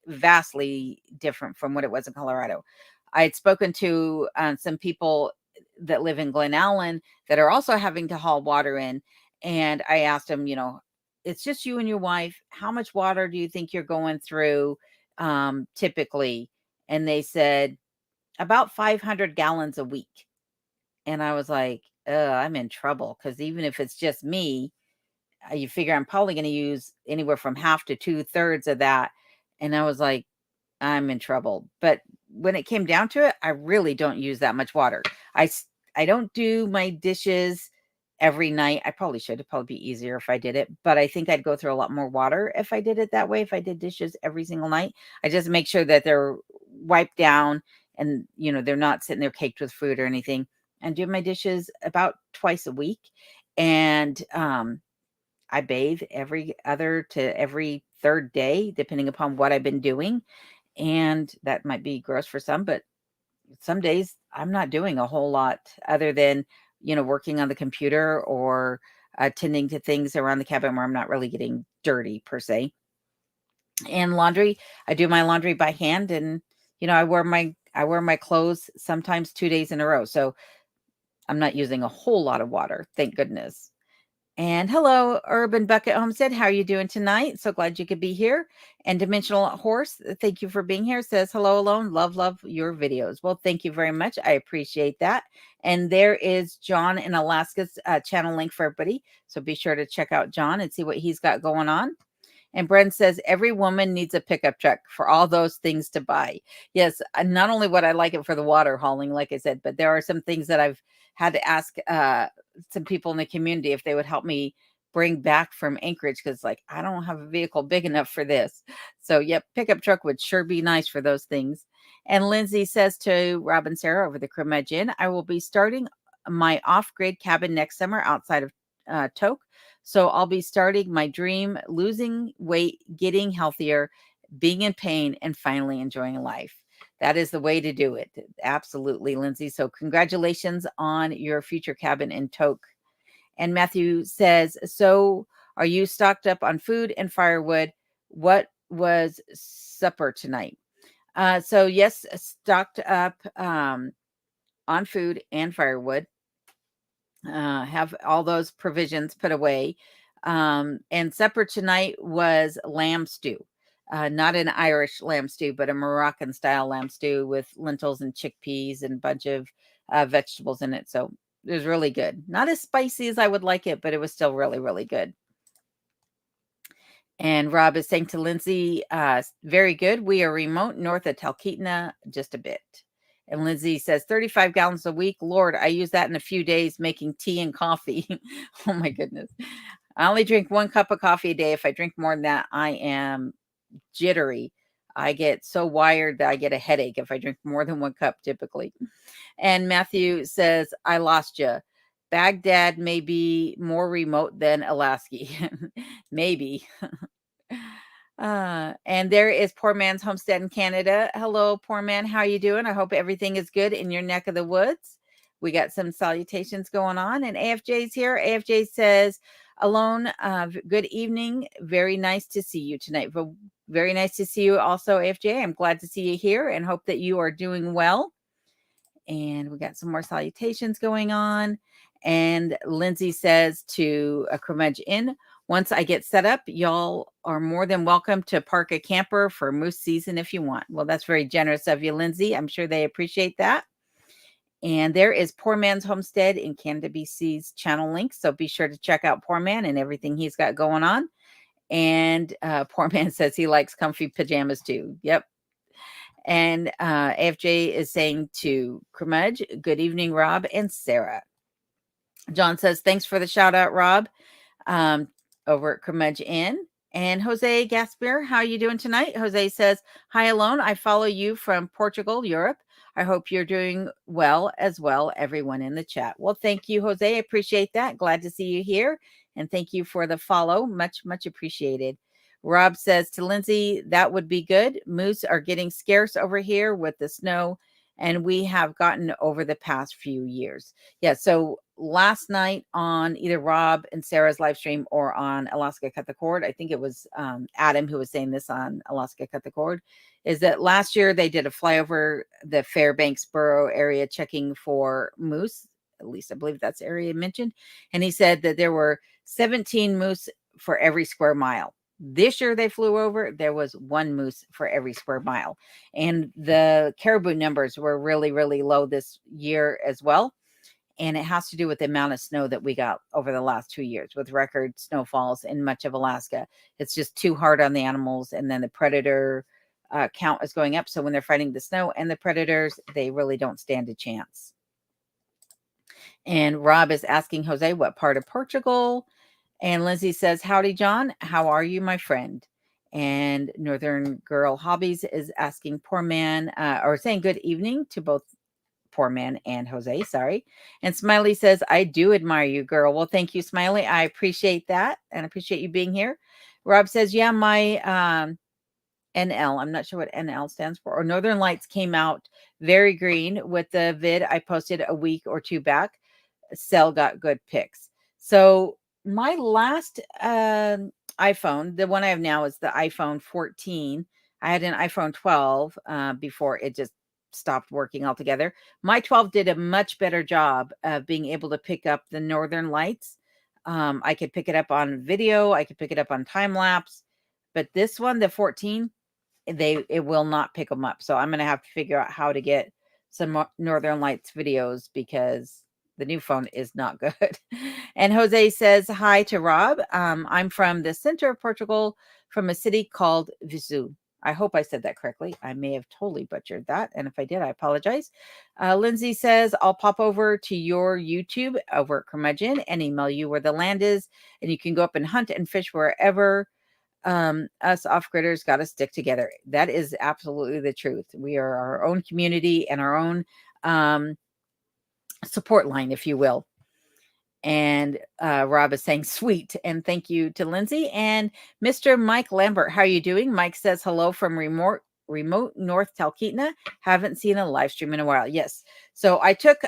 vastly different from what it was in Colorado. I had spoken to some people that live in Glen Allen that are also having to haul water in. And I asked them, you know, it's just you and your wife. How much water do you think you're going through typically? And they said about 500 gallons a week. And I was like, I'm in trouble, because even if it's just me, you figure I'm probably going to use anywhere from half to 2/3 of that. And I was like, I'm in trouble. But when it came down to it, I really don't use that much water. I don't do my dishes every night. I probably should. It'd probably be easier if I did it, but I think I'd go through a lot more water if I did it that way. If I did dishes every single night, I just make sure that they're wiped down and, you know, they're not sitting there caked with food or anything, and do my dishes about twice a week. And I bathe every other to every third day, depending upon what I've been doing. And that might be gross for some, but some days I'm not doing a whole lot other than, you know, working on the computer or attending to things around the cabin where I'm not really getting dirty per se. And laundry, I do my laundry by hand, and, you know, I wear my clothes sometimes 2 days in a row. So I'm not using a whole lot of water, thank goodness. And hello, Urban Bucket Homestead. How are you doing tonight? So glad you could be here. And Dimensional Horse, thank you for being here. Says, hello, alone. Love your videos. Well, thank you very much. I appreciate that. And there is John in Alaska's channel link for everybody. So be sure to check out John and see what he's got going on. And Brent says, every woman needs a pickup truck for all those things to buy. Yes, not only would I like it for the water hauling, like I said, but there are some things that I've had to ask some people in the community if they would help me bring back from Anchorage, because, like, I don't have a vehicle big enough for this. So, yep, pickup truck would sure be nice for those things. And Lindsay says to Rob and Sarah over the Curmudgeon, I will be starting my off-grid cabin next summer outside of Tok. So I'll be starting my dream, losing weight, getting healthier, being in pain, and finally enjoying life. That is the way to do it. Absolutely, Lindsay. So congratulations on your future cabin in Tok. And Matthew says, so are you stocked up on food and firewood? What was supper tonight? So yes, stocked up on food and firewood. Have all those provisions put away. And supper tonight was lamb stew. Not an Irish lamb stew, but a Moroccan style lamb stew with lentils and chickpeas and a bunch of vegetables in it. So it was really good. Not as spicy as I would like it, but it was still really, really good. And Rob is saying to Lindsay, very good. We are remote north of Talkeetna, just a bit. And Lindsay says 35 gallons a week. Lord, I use that in a few days making tea and coffee. Oh my goodness. I only drink 1 cup of coffee a day. If I drink more than that, I am jittery. I get so wired that I get a headache if I drink more than 1 cup typically. And Matthew says, I lost you. Baghdad may be more remote than Alaska. Maybe. And there is Poor Man's Homestead in Canada. Hello, Poor Man. How are you doing? I hope everything is good in your neck of the woods. We got some salutations going on, and AFJ's here. AFJ says, Alone, good evening. Very nice to see you tonight. Very nice to see you also, AFJ. I'm glad to see you here and hope that you are doing well. And we got some more salutations going on. And Lindsay says to a Cremage Inn, once I get set up, y'all are more than welcome to park a camper for moose season if you want. Well, that's very generous of you, Lindsay. I'm sure they appreciate that. And there is Poor Man's Homestead in Canada, BC's channel link. So be sure to check out Poor Man and everything he's got going on. And Poor Man says he likes comfy pajamas too. Yep. And AFJ is saying to Cremage, good evening, Rob and Sarah. John says, thanks for the shout out, Rob, over at Cremage Inn. And Jose Gaspar, how are you doing tonight? Jose says, hi, Alone. I follow you from Portugal, Europe. I hope you're doing well as well, everyone in the chat. Well, thank you, Jose. I appreciate that. Glad to see you here. And thank you for the follow. Much, much appreciated. Rob says to Lindsay, that would be good. Moose are getting scarce over here with the snow, and we have gotten over the past few years. Yeah, so last night on either Rob and Sarah's live stream or on Alaska Cut the Cord, I think it was Adam who was saying this on Alaska Cut the Cord, is that last year they did a flyover the Fairbanks Borough area checking for moose. At least I believe that's the area mentioned. And he said that there were 17 moose for every square mile. This year they flew over, there was one moose for every square mile. And the caribou numbers were really, really low this year as well. And it has to do with the amount of snow that we got over the last 2 years with record snowfalls in much of Alaska. It's just too hard on the animals. And then the predator count is going up. So when they're fighting the snow and the predators, they really don't stand a chance. And Rob is asking Jose, what part of Portugal? And Lindsay says, howdy, John. How are you, my friend? And Northern Girl Hobbies is asking Poor Man, or saying good evening to both Poor Man and Jose, sorry. And Smiley says, I do admire you, girl. Well, thank you, Smiley. I appreciate that and appreciate you being here. Rob says, yeah, my NL, I'm not sure what NL stands for, or Northern Lights came out very green with the vid I posted a week or two back. Cell got good pics. So my last iPhone, the one I have now is the iPhone 14. I had an iPhone 12 before it just stopped working altogether. My 12 did a much better job of being able to pick up the Northern Lights. I could pick it up on video. I could pick it up on time lapse. But this one, the 14, it will not pick them up. So I'm going to have to figure out how to get some Northern Lights videos because the new phone is not good. And Jose says hi to Rob. I'm from the center of Portugal, from a city called Viseu. I hope I said that correctly. I may have totally butchered that. And if I did, I apologize. Lindsay says, I'll pop over to your YouTube over at Curmudgeon and email you where the land is. And you can go up and hunt and fish wherever. Us off-gridders got to stick together. That is absolutely the truth. We are our own community and our own support line, if you will. And Rob is saying sweet. And thank you to Lindsay. And Mr. Mike Lambert, how are you doing? Mike says hello from remote North Talkeetna. Haven't seen a live stream in a while. Yes. So I took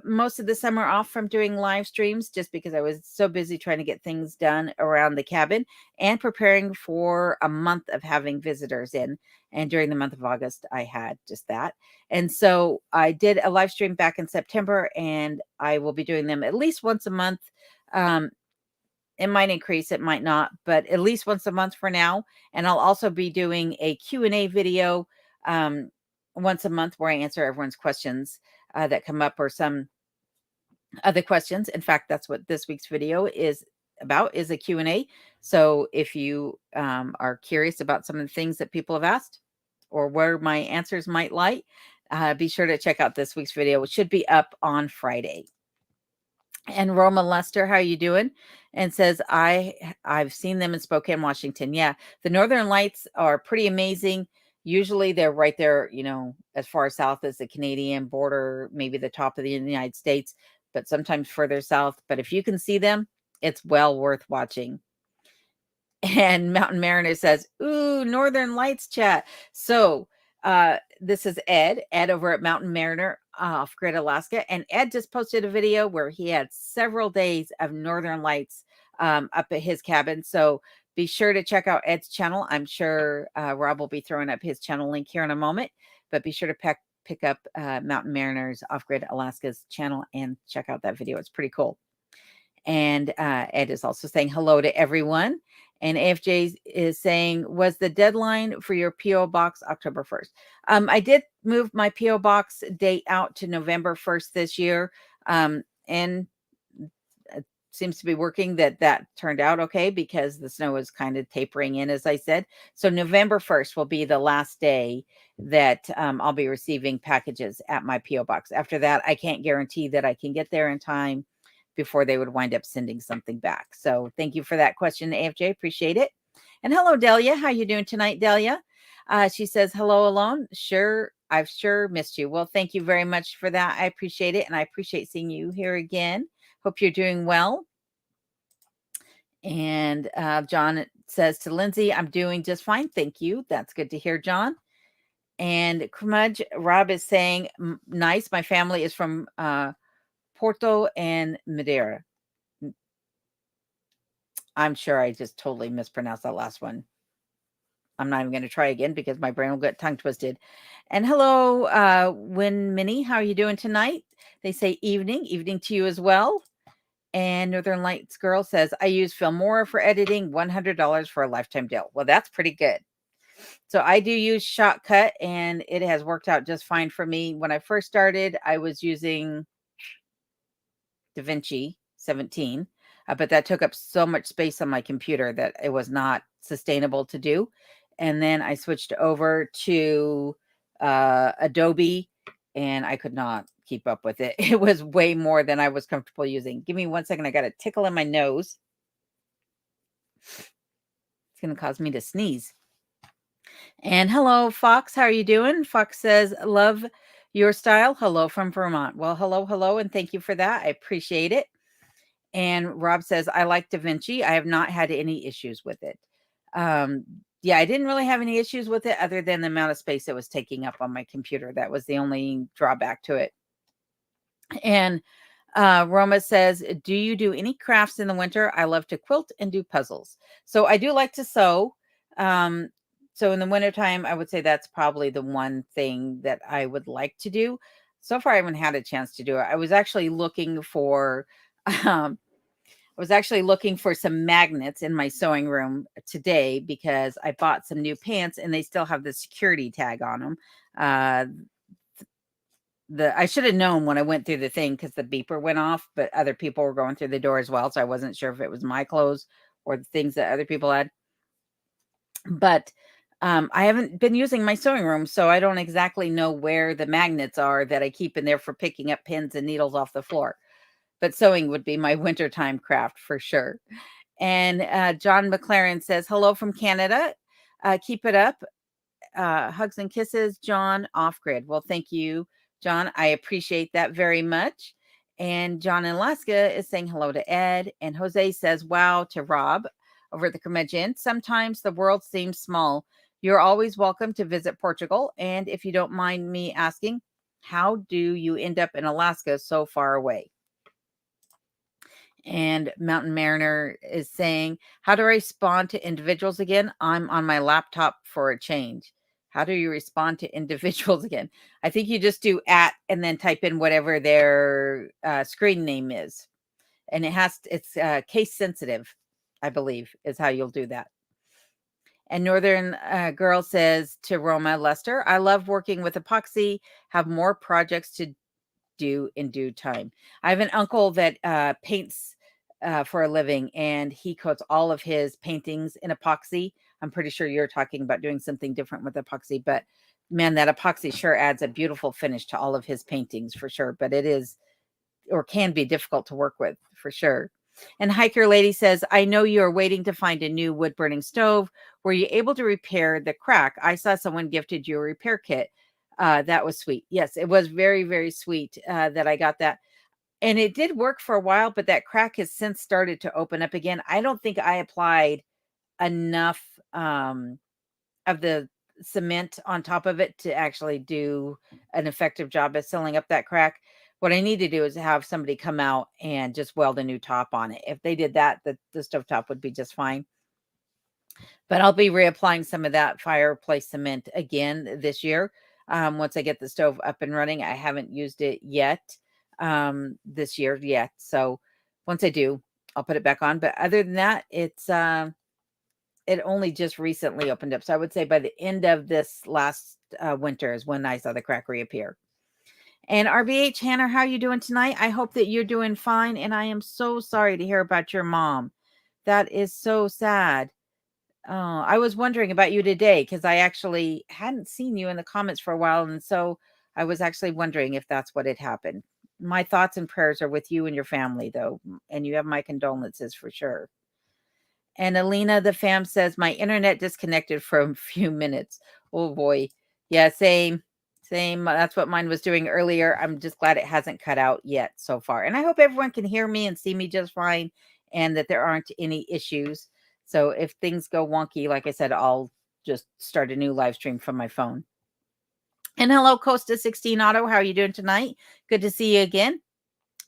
most of the summer off from doing live streams just because I was so busy trying to get things done around the cabin and preparing for a month of having visitors in. And during the month of August, I had just that. And so I did a live stream back in September, and I will be doing them at least once a month. It might increase, it might not, but at least once a month for now. And I'll also be doing a Q&A video once a month where I answer everyone's questions that come up or some other questions. In fact, that's what this week's video is about, is a Q&A. So if you are curious about some of the things that people have asked or where my answers might lie, be sure to check out this week's video, which should be up on Friday. And Roma Lester, how are you doing? And says, I've seen them in Spokane, Washington. Yeah, the Northern Lights are pretty amazing. Usually they're right there, you know, as far south as the Canadian border, maybe the top of the United States, but sometimes further south. But if you can see them, it's well worth watching. And Mountain Mariner says, ooh, Northern Lights chat. So this is Ed over at Mountain Mariner off Grid, Alaska. And Ed just posted a video where he had several days of northern lights up at his cabin. So be sure to check out Ed's channel. I'm sure Rob will be throwing up his channel link here in a moment, but be sure to pick up Mountain Mariners Off Grid Alaska's channel and check out that video. It's pretty cool. And Ed is also saying hello to everyone. And AFJ is saying, was the deadline for your P.O. box October 1st? I did move my P.O. box date out to November 1st this year. And it seems to be working that turned out okay because the snow is kind of tapering in, as I said. So November 1st will be the last day that I'll be receiving packages at my P.O. box. After that, I can't guarantee that I can get there in time before they would wind up sending something back. So thank you for that question, AFJ. Appreciate it. And hello, Delia. How you doing tonight, Delia? She says, hello, alone. Sure, I've sure missed you. Well, thank you very much for that. I appreciate it. And I appreciate seeing you here again. Hope you're doing well. And John says to Lindsay, I'm doing just fine. Thank you. That's good to hear, John. And Krumudge, Rob is saying, nice. My family is from Porto and Madeira. I'm sure I just totally mispronounced that last one. I'm not even going to try again because my brain will get tongue twisted. And hello, Win Minnie. How are you doing tonight? They say evening to you as well. And Northern Lights Girl says, I use Filmora for editing, $100 for a lifetime deal. Well, that's pretty good. So I do use Shotcut and it has worked out just fine for me. When I first started, I was using DaVinci 17, but that took up so much space on my computer that it was not sustainable to do. And then I switched over to Adobe and I could not keep up with it. It was way more than I was comfortable using. Give me 1 second. I got a tickle in my nose. It's going to cause me to sneeze. And hello, Fox. How are you doing? Fox says, love your style. Hello from Vermont. Well, hello. And thank you for that. I appreciate it. And Rob says, I like DaVinci. I have not had any issues with it. Yeah, I didn't really have any issues with it other than the amount of space it was taking up on my computer. That was the only drawback to it. And Roma says, do you do any crafts in the winter? I love to quilt and do puzzles. So I do like to sew. So in the wintertime, I would say that's probably the one thing that I would like to do. So far, I haven't had a chance to do it. I was actually looking for some magnets in my sewing room today because I bought some new pants and they still have the security tag on them. I should have known when I went through the thing because the beeper went off, but other people were going through the door as well. So I wasn't sure if it was my clothes or the things that other people had. But I haven't been using my sewing room, so I don't exactly know where the magnets are that I keep in there for picking up pins and needles off the floor. But sewing would be my wintertime craft for sure. And John McLaren says, hello from Canada. Keep it up. Hugs and kisses, John Off Grid. Well, thank you, John. I appreciate that very much. And John in Alaska is saying hello to Ed. And Jose says, wow, to Rob over at the Curmudgeon. Sometimes the world seems small. You're always welcome to visit Portugal. And if you don't mind me asking, how do you end up in Alaska so far away? And Mountain Mariner is saying, how do I respond to individuals again? I'm on my laptop for a change. How do you respond to individuals again? I think you just do @ and then type in whatever their screen name is. And it's case sensitive, I believe, is how you'll do that. And Northern Girl says to Roma Lester, I love working with epoxy, have more projects to do in due time. I have an uncle that paints for a living, and he coats all of his paintings in epoxy. I'm pretty sure you're talking about doing something different with epoxy, but man, that epoxy sure adds a beautiful finish to all of his paintings for sure. But it is, or can be, difficult to work with for sure. And Hiker Lady says, I know you're waiting to find a new wood burning stove. Were you able to repair the crack? I saw someone gifted you a repair kit. That was sweet. Yes, it was very, very sweet that I got that. And it did work for a while, but that crack has since started to open up again. I don't think I applied enough of the cement on top of it to actually do an effective job at sealing up that crack. What I need to do is have somebody come out and just weld a new top on it. If they did that, the stovetop would be just fine. But I'll be reapplying some of that fireplace cement again this year. Once I get the stove up and running, I haven't used it yet this year yet. So once I do, I'll put it back on. But other than that, it only just recently opened up. So I would say by the end of this last winter is when I saw the crack reappear. And RBH, Hannah, how are you doing tonight? I hope that you're doing fine. And I am so sorry to hear about your mom. That is so sad. I was wondering about you today because I actually hadn't seen you in the comments for a while. And so I was actually wondering if that's what had happened. My thoughts and prayers are with you and your family, though. And you have my condolences for sure. And Alina, the fam, says, my internet disconnected for a few minutes. Oh, boy. Yeah, same. Same. That's what mine was doing earlier. I'm just glad it hasn't cut out yet so far. And I hope everyone can hear me and see me just fine and that there aren't any issues. So if things go wonky, like I said, I'll just start a new live stream from my phone. And hello, Costa 16 Auto. How are you doing tonight? Good to see you again.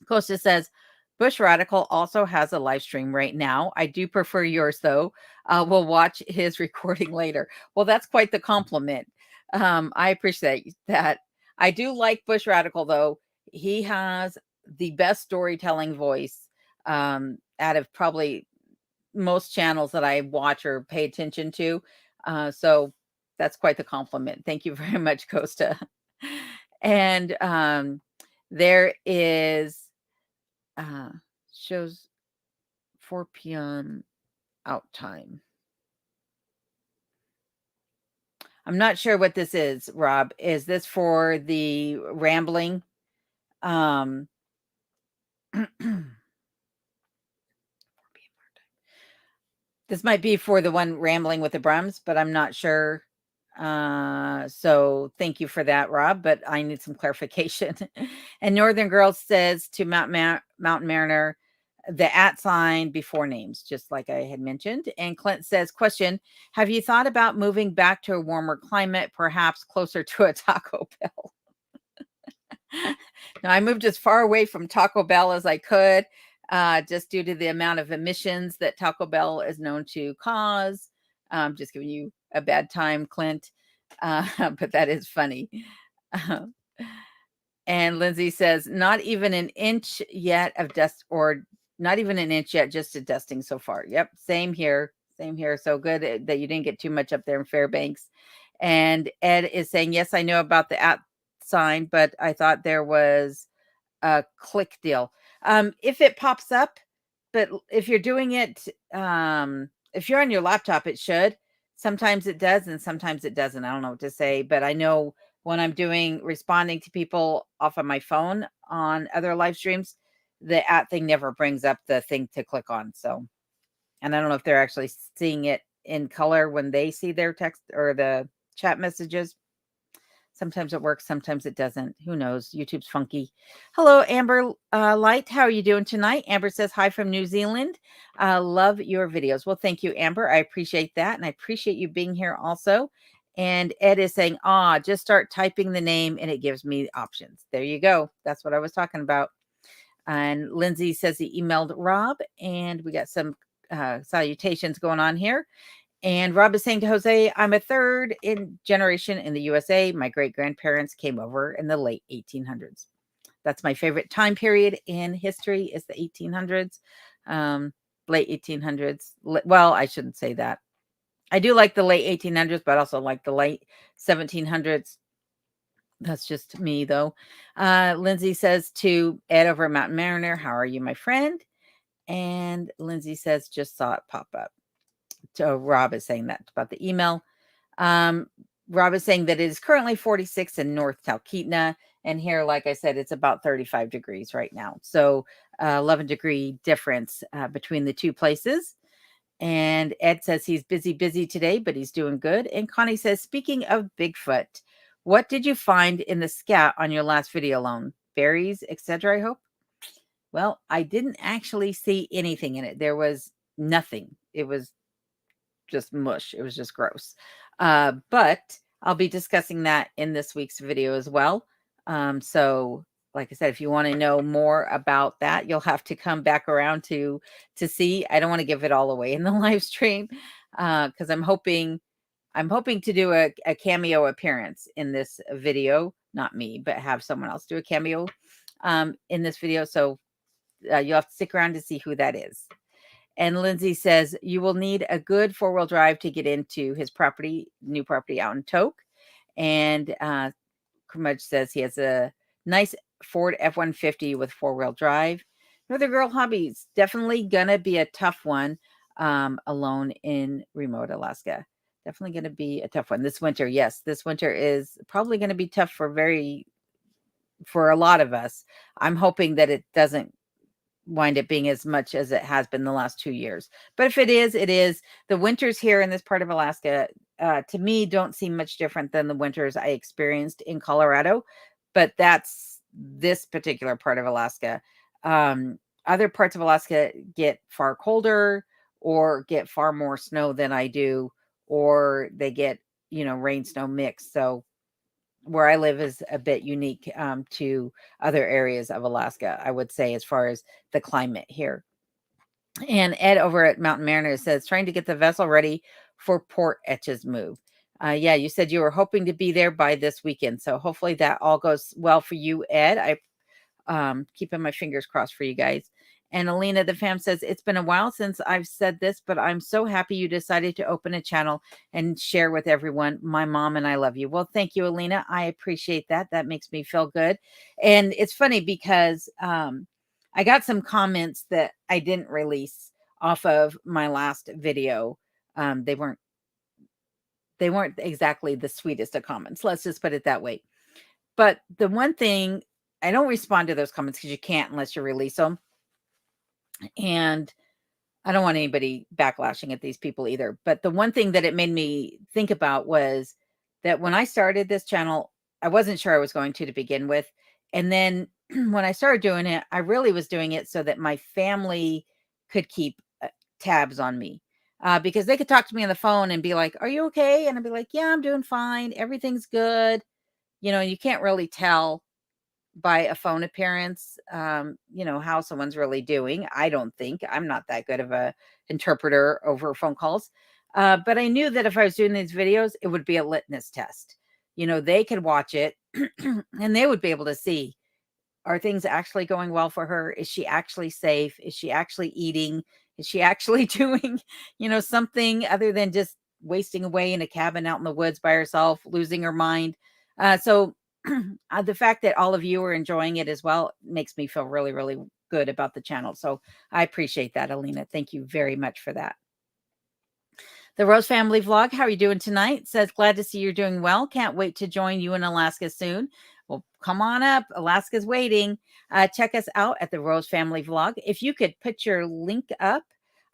Costa says, Bush Radical also has a live stream right now. I do prefer yours, though. We'll watch his recording later. Well, that's quite the compliment. I appreciate that. I do like Bush Radical, though. He has the best storytelling voice out of probably most channels that I watch or pay attention to. So that's quite the compliment. Thank you very much, Costa. And there is shows 4 p.m. out time. I'm not sure what this is, Rob. Is this for the rambling? This might be for the one rambling with the Brums, but I'm not sure. So thank you for that, Rob, but I need some clarification. And Northern Girl says to Mountain Mariner, the @ sign before names, just like I had mentioned. And Clint says, question, have you thought about moving back to a warmer climate, perhaps closer to a Taco Bell? No, I moved as far away from Taco Bell as I could, just due to the amount of emissions that Taco Bell is known to cause. Just giving you a bad time, Clint, but that is funny. And Lindsay says, not even an inch yet of dust, or not even an inch yet, just a dusting so far. Yep, same here. Same here. So good that you didn't get too much up there in Fairbanks. And Ed is saying, yes, I know about the @ sign, but I thought there was a click deal. If it pops up, but if you're doing it, if you're on your laptop, it should. Sometimes it does, and sometimes it doesn't. I don't know what to say, but I know when I'm responding to people off of my phone on other live streams, the @ thing never brings up the thing to click on. So, and I don't know if they're actually seeing it in color when they see their text or the chat messages. Sometimes it works, sometimes it doesn't. Who knows? YouTube's funky. Hello, Amber Light. How are you doing tonight? Amber says hi from New Zealand. Love your videos. Well, thank you, Amber. I appreciate that. And I appreciate you being here also. And Ed is saying, just start typing the name and it gives me options. There you go. That's what I was talking about. And Lindsay says he emailed Rob, and we got some salutations going on here. And Rob is saying to Jose, I'm a third in generation in the USA. My great-grandparents came over in the late 1800s. That's my favorite time period in history is the 1800s, late 1800s. Well, I shouldn't say that. I do like the late 1800s, but also like the late 1700s. That's just me, though. Lindsay says to Ed over Mountain Mariner, how are you, my friend? And Lindsay says, just saw it pop up. So Rob is saying that about the email. Rob is saying that it is currently 46 in North Talkeetna. And here, like I said, it's about 35 degrees right now. So 11-degree difference between the two places. And Ed says he's busy today, but he's doing good. And Connie says, speaking of Bigfoot, what did you find in the scat on your last video loan? Berries, etc., I hope? Well, I didn't actually see anything in it. There was nothing. It was just mush. It was just gross. But I'll be discussing that in this week's video as well. So like I said, if you want to know more about that, you'll have to come back around to see. I don't want to give it all away in the live stream because I'm hoping to do a cameo appearance in this video, not me, but have someone else do a cameo in this video. So you'll have to stick around to see who that is. And Lindsay says, you will need a good 4-wheel drive to get into his property, new property out in Toke. And Kumaj says he has a nice Ford F-150 with 4-wheel drive. Northern Girl Hobbies, definitely going to be a tough one alone in remote Alaska. Definitely going to be a tough one this winter. Yes, this winter is probably going to be tough for a lot of us. I'm hoping that it doesn't wind up being as much as it has been the last 2 years. But if it is, it is. The winters here in this part of Alaska, to me, don't seem much different than the winters I experienced in Colorado. But that's this particular part of Alaska. Other parts of Alaska get far colder or get far more snow than I do, or they get, rain, snow mix. So where I live is a bit unique to other areas of Alaska, I would say, as far as the climate here. And Ed over at Mountain Mariner says, trying to get the vessel ready for Port Etches move. Yeah, you said you were hoping to be there by this weekend. So hopefully that all goes well for you, Ed. I keeping my fingers crossed for you guys. And Alina the fam says, it's been a while since I've said this, but I'm so happy you decided to open a channel and share with everyone. My mom and I love you. Well, thank you, Alina. I appreciate that. That makes me feel good. And it's funny because I got some comments that I didn't release off of my last video. They weren't exactly the sweetest of comments. Let's just put it that way. But the one thing, I don't respond to those comments because you can't unless you release them. And I don't want anybody backlashing at these people either. But the one thing that it made me think about was that when I started this channel, I wasn't sure I was going to begin with. And then when I started doing it, I really was doing it so that my family could keep tabs on me. Because they could talk to me on the phone and be like, are you okay? And I'd be like, yeah, I'm doing fine. Everything's good. You can't really tell by a phone appearance, how someone's really doing. I don't think I'm not that good of a interpreter over phone calls. But I knew that if I was doing these videos, it would be a litmus test. They could watch it and they would be able to see, are things actually going well for her? Is she actually safe? Is she actually eating? Is she actually doing, something other than just wasting away in a cabin out in the woods by herself, losing her mind? So the fact that all of you are enjoying it as well makes me feel really, really good about the channel. So I appreciate that, Alina. Thank you very much for that. The Rose Family Vlog, how are you doing tonight? Says, glad to see you're doing well. Can't wait to join you in Alaska soon. Well, come on up. Alaska's waiting. Check us out at the Rose Family Vlog. If you could put your link up,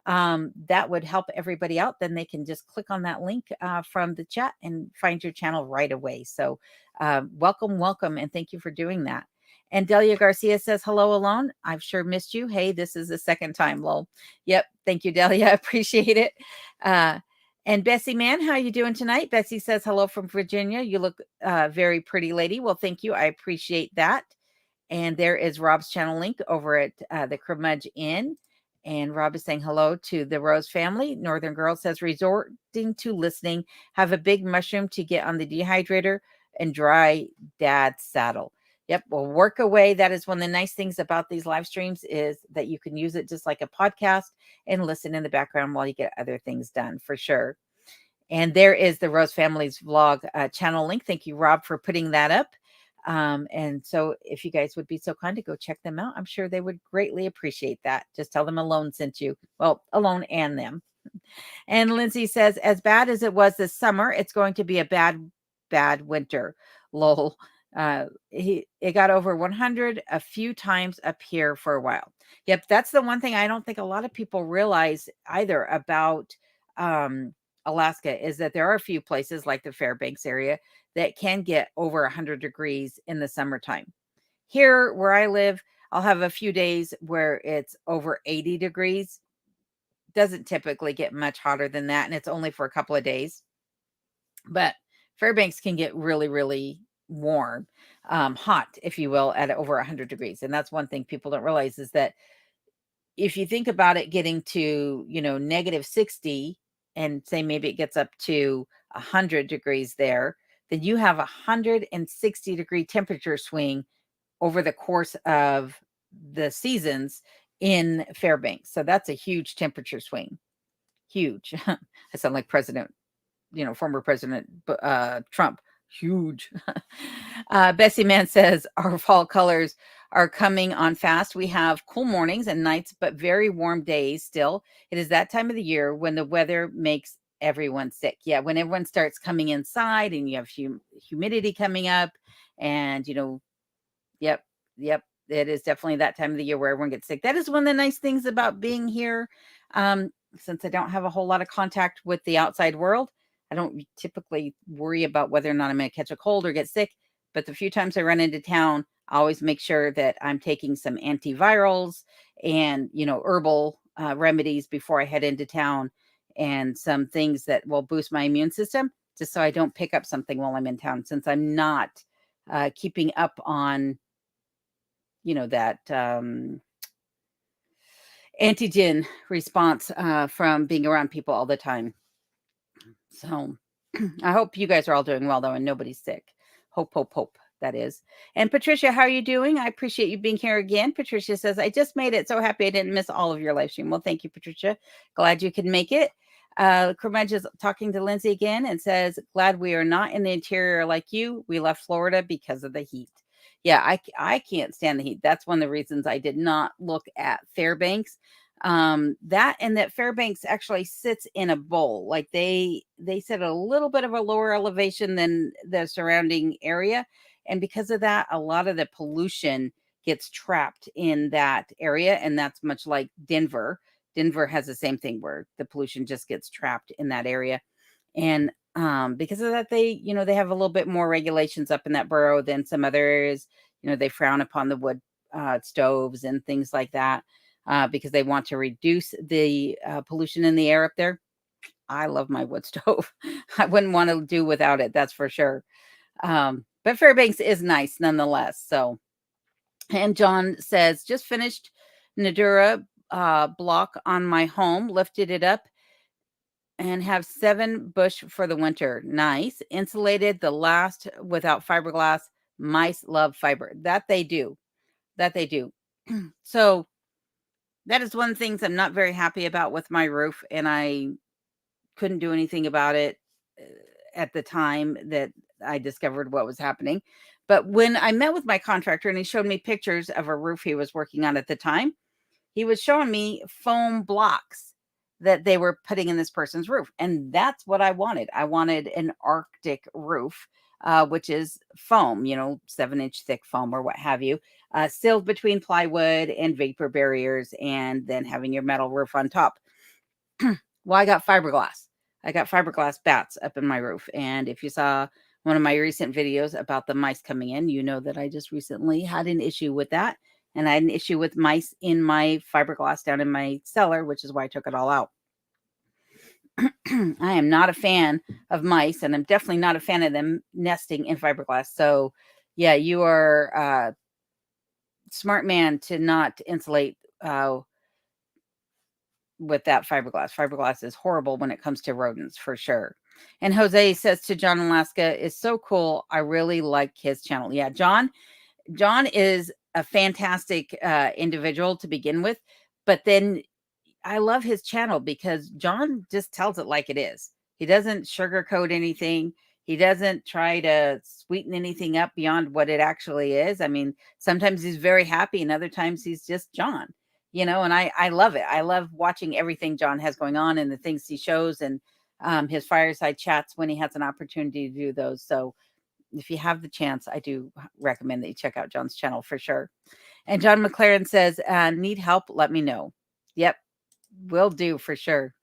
that would help everybody out. Then they can just click on that link from the chat and find your channel right away. So welcome, and thank you for doing that. And Delia Garcia says, hello, Alone. I've sure missed you. Hey, this is the second time, lol. Yep. Thank you, Delia. I appreciate it. And Bessie Mann, how are you doing tonight? Bessie says, hello from Virginia. You look very pretty, lady. Well, thank you. I appreciate that. And there is Rob's channel link over at the Curmudge Inn. And Rob is saying hello to the Rose family. Northern Girl says, resorting to listening. Have a big mushroom to get on the dehydrator and dry dad's saddle. Yep, we'll work away. That is one of the nice things about these live streams is that you can use it just like a podcast and listen in the background while you get other things done, for sure. And there is the Rose Family's vlog channel link. Thank you, Rob, for putting that up. And so if you guys would be so kind to go check them out, I'm sure they would greatly appreciate that. Just tell them Alone sent you. Well, Alone and them. And Lindsay says, as bad as it was this summer, it's going to be a bad winter. Lol. It got over 100 a few times up here for a while. Yep, that's the one thing I don't think a lot of people realize either about Alaska is that there are a few places like the Fairbanks area that can get over 100 degrees in the summertime. Here where I live, I'll have a few days where it's over 80 degrees. Doesn't typically get much hotter than that, and it's only for a couple of days. But Fairbanks can get really, really warm, hot, if you will, at over 100 degrees. And that's one thing people don't realize is that if you think about it getting to, negative 60 and say maybe it gets up to 100 degrees there, then you have a 160-degree temperature swing over the course of the seasons in Fairbanks. So that's a huge temperature swing. Huge. I sound like former President Trump. Huge. Bessie Mann says our fall colors are coming on fast. We have cool mornings and nights, but very warm days still. It is that time of the year when the weather makes everyone sick. Yeah, when everyone starts coming inside and you have humidity coming up and, yep, yep. It is definitely that time of the year where everyone gets sick. That is one of the nice things about being here. Since I don't have a whole lot of contact with the outside world, I don't typically worry about whether or not I'm going to catch a cold or get sick. But the few times I run into town, I always make sure that I'm taking some antivirals and, herbal remedies before I head into town and some things that will boost my immune system just so I don't pick up something while I'm in town, since I'm not keeping up on, that antigen response from being around people all the time. So I hope you guys are all doing well, though, and nobody's sick. Hope, hope, hope, that is. And Patricia, how are you doing? I appreciate you being here again. Patricia says, I just made it. So happy I didn't miss all of your live stream. Well, thank you, Patricia. Glad you could make it. Kermudge is talking to Lindsay again and says, glad we are not in the interior like you. We left Florida because of the heat. Yeah, I can't stand the heat. That's one of the reasons I did not look at Fairbanks. That Fairbanks actually sits in a bowl. Like they sit a little bit of a lower elevation than the surrounding area. And because of that, a lot of the pollution gets trapped in that area. And that's much like Denver. Denver has the same thing where the pollution just gets trapped in that area. And because of that, they have a little bit more regulations up in that borough than some other areas. They frown upon the wood stoves and things like that because they want to reduce the pollution in the air up there. I love my wood stove. I wouldn't want to do without it, that's for sure. But Fairbanks is nice nonetheless. So, and John says, just finished Nadura block on my home, lifted it up, and have 7 bush for the winter. Nice. Insulated the last without fiberglass. Mice love fiber. That they do. So that is one of the things I'm not very happy about with my roof, and I couldn't do anything about it at the time that I discovered what was happening. But when I met with my contractor and he showed me pictures of a roof he was working on at the time, he was showing me foam blocks that they were putting in this person's roof. And that's what I wanted. I wanted an Arctic roof, which is foam, 7-inch thick foam or what have you, sealed between plywood and vapor barriers, and then having your metal roof on top. Well, I got fiberglass. I got fiberglass bats up in my roof. And if you saw one of my recent videos about the mice coming in, you know that I just recently had an issue with that. And I had an issue with mice in my fiberglass down in my cellar, which is why I took it all out. I am not a fan of mice, and I'm definitely not a fan of them nesting in fiberglass. So, yeah, you are a smart man to not insulate with that fiberglass. Fiberglass is horrible when it comes to rodents, for sure. And Jose says to John Alaska, is so cool. I really like his channel. Yeah, John is a fantastic individual to begin with, but then I love his channel because John just tells it like it is. He doesn't sugarcoat anything. He doesn't try to sweeten anything up beyond what it actually is. I mean, sometimes he's very happy and other times he's just John, and I love it. I love watching everything John has going on and the things he shows, and his fireside chats when he has an opportunity to do those. So if you have the chance, I do recommend that you check out John's channel for sure. And John McLaren says, need help, let me know. Yep, will do for sure.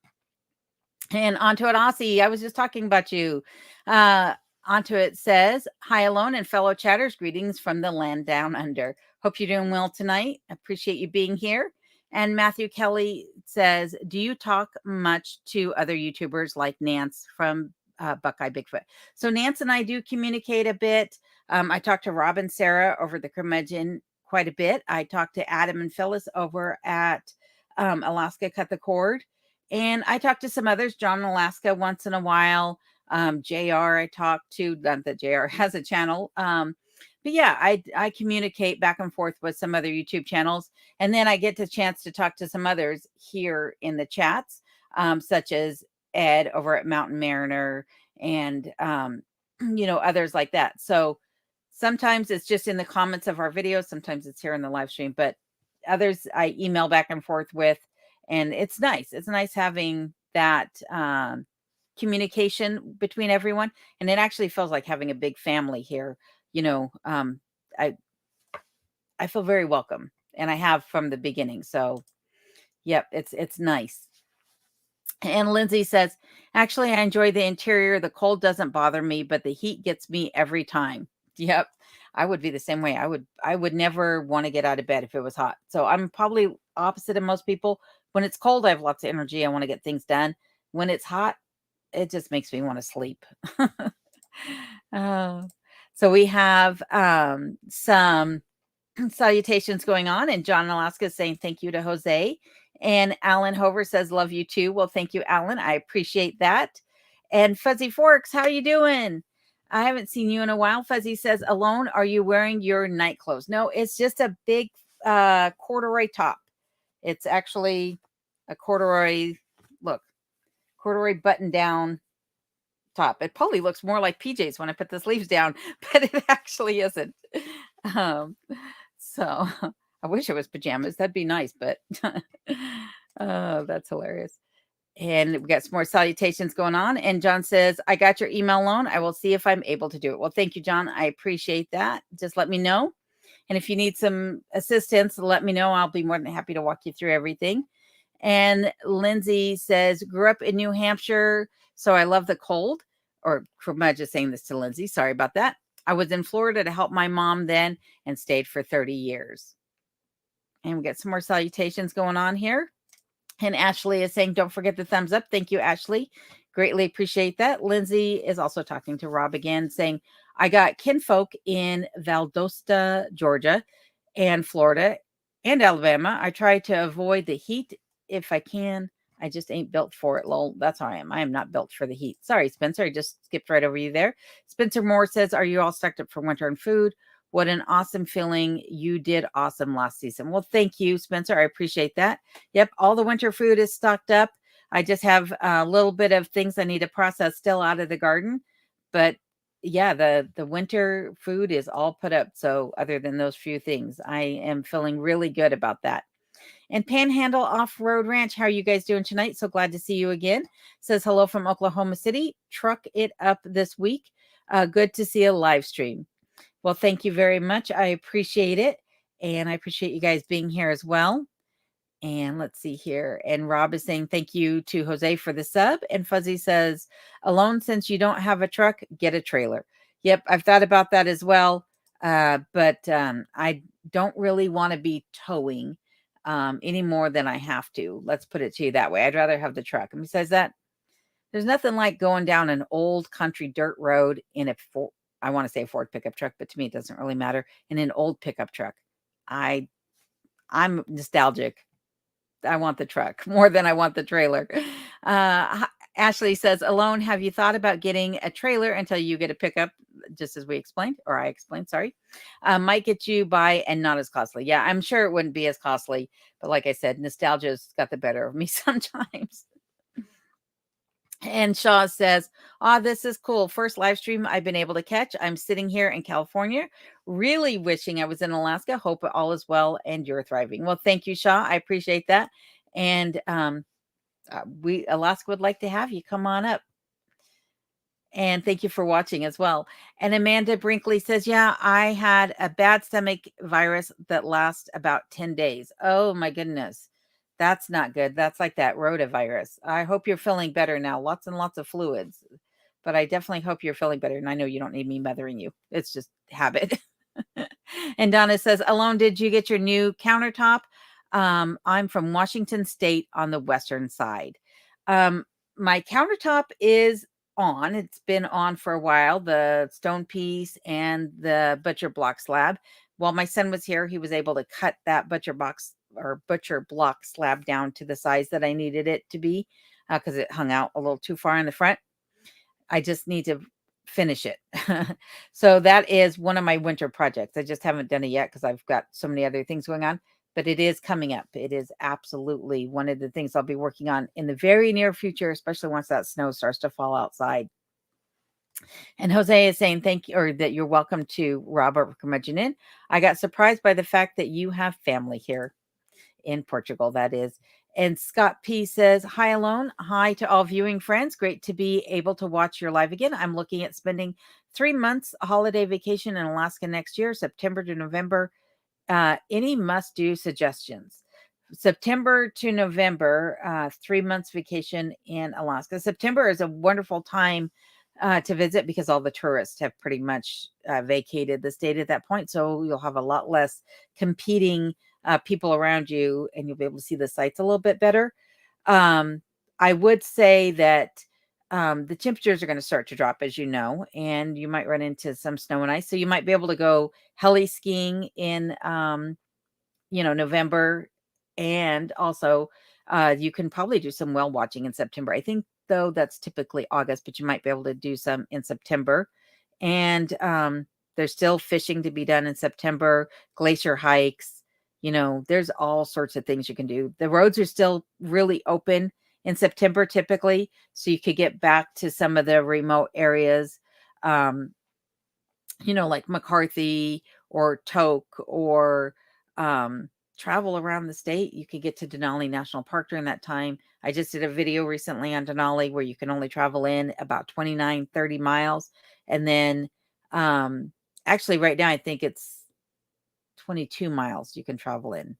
And onto it, Aussie, I was just talking about you. Onto it says, hi, Alone and fellow chatters, greetings from the land down under. Hope you're doing well tonight. Appreciate you being here. And Matthew Kelly says, do you talk much to other YouTubers like Nance from Buckeye Bigfoot. So Nance and I do communicate a bit. I talked to Rob and Sarah over the curmudgeon quite a bit. I talked to Adam and Phyllis over at Alaska Cut the Cord. And I talked to some others, John in Alaska once in a while. JR I talked to, not that JR has a channel. But yeah, I communicate back and forth with some other YouTube channels. And then I get the chance to talk to some others here in the chats, such as Ed over at Mountain Mariner and, others like that. So sometimes it's just in the comments of our videos. Sometimes it's here in the live stream, but others I email back and forth with. And it's nice. It's nice having that communication between everyone. And it actually feels like having a big family here. I feel very welcome, and I have from the beginning. So, yep, it's nice. And Lindsay says, actually, I enjoy the interior. The cold doesn't bother me, but the heat gets me every time. Yep. I would be the same way. I would never want to get out of bed if it was hot. So I'm probably opposite of most people. When it's cold, I have lots of energy. I want to get things done. When it's hot, it just makes me want to sleep. So we have some salutations going on, and John in Alaska is saying thank you to Jose. And Alan Hover says, love you too. Well, thank you, Alan. I appreciate that. And Fuzzy Forks, how you doing? I haven't seen you in a while. Fuzzy says, alone, are you wearing your night clothes? No, it's just a big corduroy top. It's actually a corduroy button down top. It probably looks more like PJs when I put the sleeves down, but it actually isn't. So I wish it was pajamas. That'd be nice, but oh, that's hilarious. And we got some more salutations going on. And John says, I got your email loan. I will see if I'm able to do it. Well, thank you, John. I appreciate that. Just let me know. And if you need some assistance, let me know. I'll be more than happy to walk you through everything. And Lindsay says, grew up in New Hampshire, so I love the cold. Or I'm just saying this to Lindsay. Sorry about that. I was in Florida to help my mom then and stayed for 30 years. And we got some more salutations going on here. And Ashley is saying, don't forget the thumbs up. Thank you, Ashley. Greatly appreciate that. Lindsay is also talking to Rob again, saying, I got kinfolk in Valdosta, Georgia, and Florida, and Alabama. I try to avoid the heat if I can. I just ain't built for it, lol. That's how I am. I am not built for the heat. Sorry, Spencer. I just skipped right over you there. Spencer Moore says, are you all stocked up for winter and food? What an awesome feeling. You did awesome last season. Well, thank you, Spencer. I appreciate that. Yep, all the winter food is stocked up. I just have a little bit of things I need to process still out of the garden. But yeah, the winter food is all put up. So other than those few things, I am feeling really good about that. And Panhandle Off-Road Ranch, how are you guys doing tonight? So glad to see you again. Says hello from Oklahoma City. Truck it up this week. Good to see a live stream. Well, thank you very much. I appreciate it. And I appreciate you guys being here as well. And let's see here. And Rob is saying thank you to Jose for the sub. And Fuzzy says, alone, since you don't have a truck, get a trailer. Yep, I've thought about that as well. But I don't really want to be towing any more than I have to. Let's put it to you that way. I'd rather have the truck. And besides that, there's nothing like going down an old country dirt road in I want to say a Ford pickup truck, but to me, it doesn't really matter. In an old pickup truck, I'm nostalgic. I want the truck more than I want the trailer. Ashley says, alone, have you thought about getting a trailer until you get a pickup? Just as we explained, or I explained, sorry. Might get you by and not as costly. Yeah, I'm sure it wouldn't be as costly. But like I said, nostalgia's got the better of me sometimes. And Shaw says, this is cool. First live stream I've been able to catch. I'm sitting here in California, really wishing I was in Alaska. Hope all is well and you're thriving. Well, thank you, Shaw. I appreciate that. And Alaska would like to have you come on up. And thank you for watching as well. And Amanda Brinkley says, yeah, I had a bad stomach virus that lasts about 10 days. Oh, my goodness. That's not good. That's like that rotavirus. I hope you're feeling better now. Lots and lots of fluids. But I definitely hope you're feeling better. And I know you don't need me mothering you. It's just habit. And Donna says, alone, did you get your new countertop? I'm from Washington State on the western side. My countertop is on. It's been on for a while, the stone piece and the butcher block slab. While my son was here, he was able to cut that butcher block slab down to the size that I needed it to be, because it hung out a little too far in the front. I just need to finish it. So that is one of my winter projects. I just haven't done it yet because I've got so many other things going on, but it is coming up. It is absolutely one of the things I'll be working on in the very near future, especially once that snow starts to fall outside. And Jose is saying thank you, or that you're welcome to Robert Curmudgeon Inn. I got surprised by the fact that you have family here in Portugal, that is. And Scott P says, hi, Alone. Hi to all viewing friends. Great to be able to watch your live again. I'm looking at spending 3 months holiday vacation in Alaska next year, September to November. Any must-do suggestions? September to November, 3 months vacation in Alaska. September is a wonderful time to visit because all the tourists have pretty much vacated the state at that point. So you'll have a lot less competing people around you, and you'll be able to see the sights a little bit better. I would say that the temperatures are going to start to drop, as you know, and you might run into some snow and ice. So you might be able to go heli skiing in, November, and also you can probably do some whale watching in September. I think though that's typically August, but you might be able to do some in September. And there's still fishing to be done in September, glacier hikes. There's all sorts of things you can do. The roads are still really open in September typically, so you could get back to some of the remote areas, like McCarthy or Tok, or travel around the state. You could get to Denali National Park during that time. I just did a video recently on Denali where you can only travel in about 29, 30 miles. And then actually right now, I think it's 22 miles you can travel in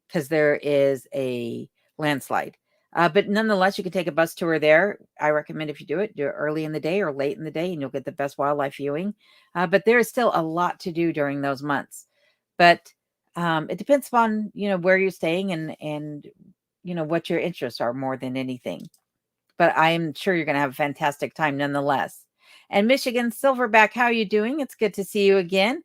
because there is a landslide. But nonetheless, you can take a bus tour there. I recommend if you do it early in the day or late in the day, and you'll get the best wildlife viewing. But there is still a lot to do during those months. But it depends upon, where you're staying and what your interests are more than anything. But I'm sure you're going to have a fantastic time nonetheless. And Michigan Silverback, how are you doing? It's good to see you again.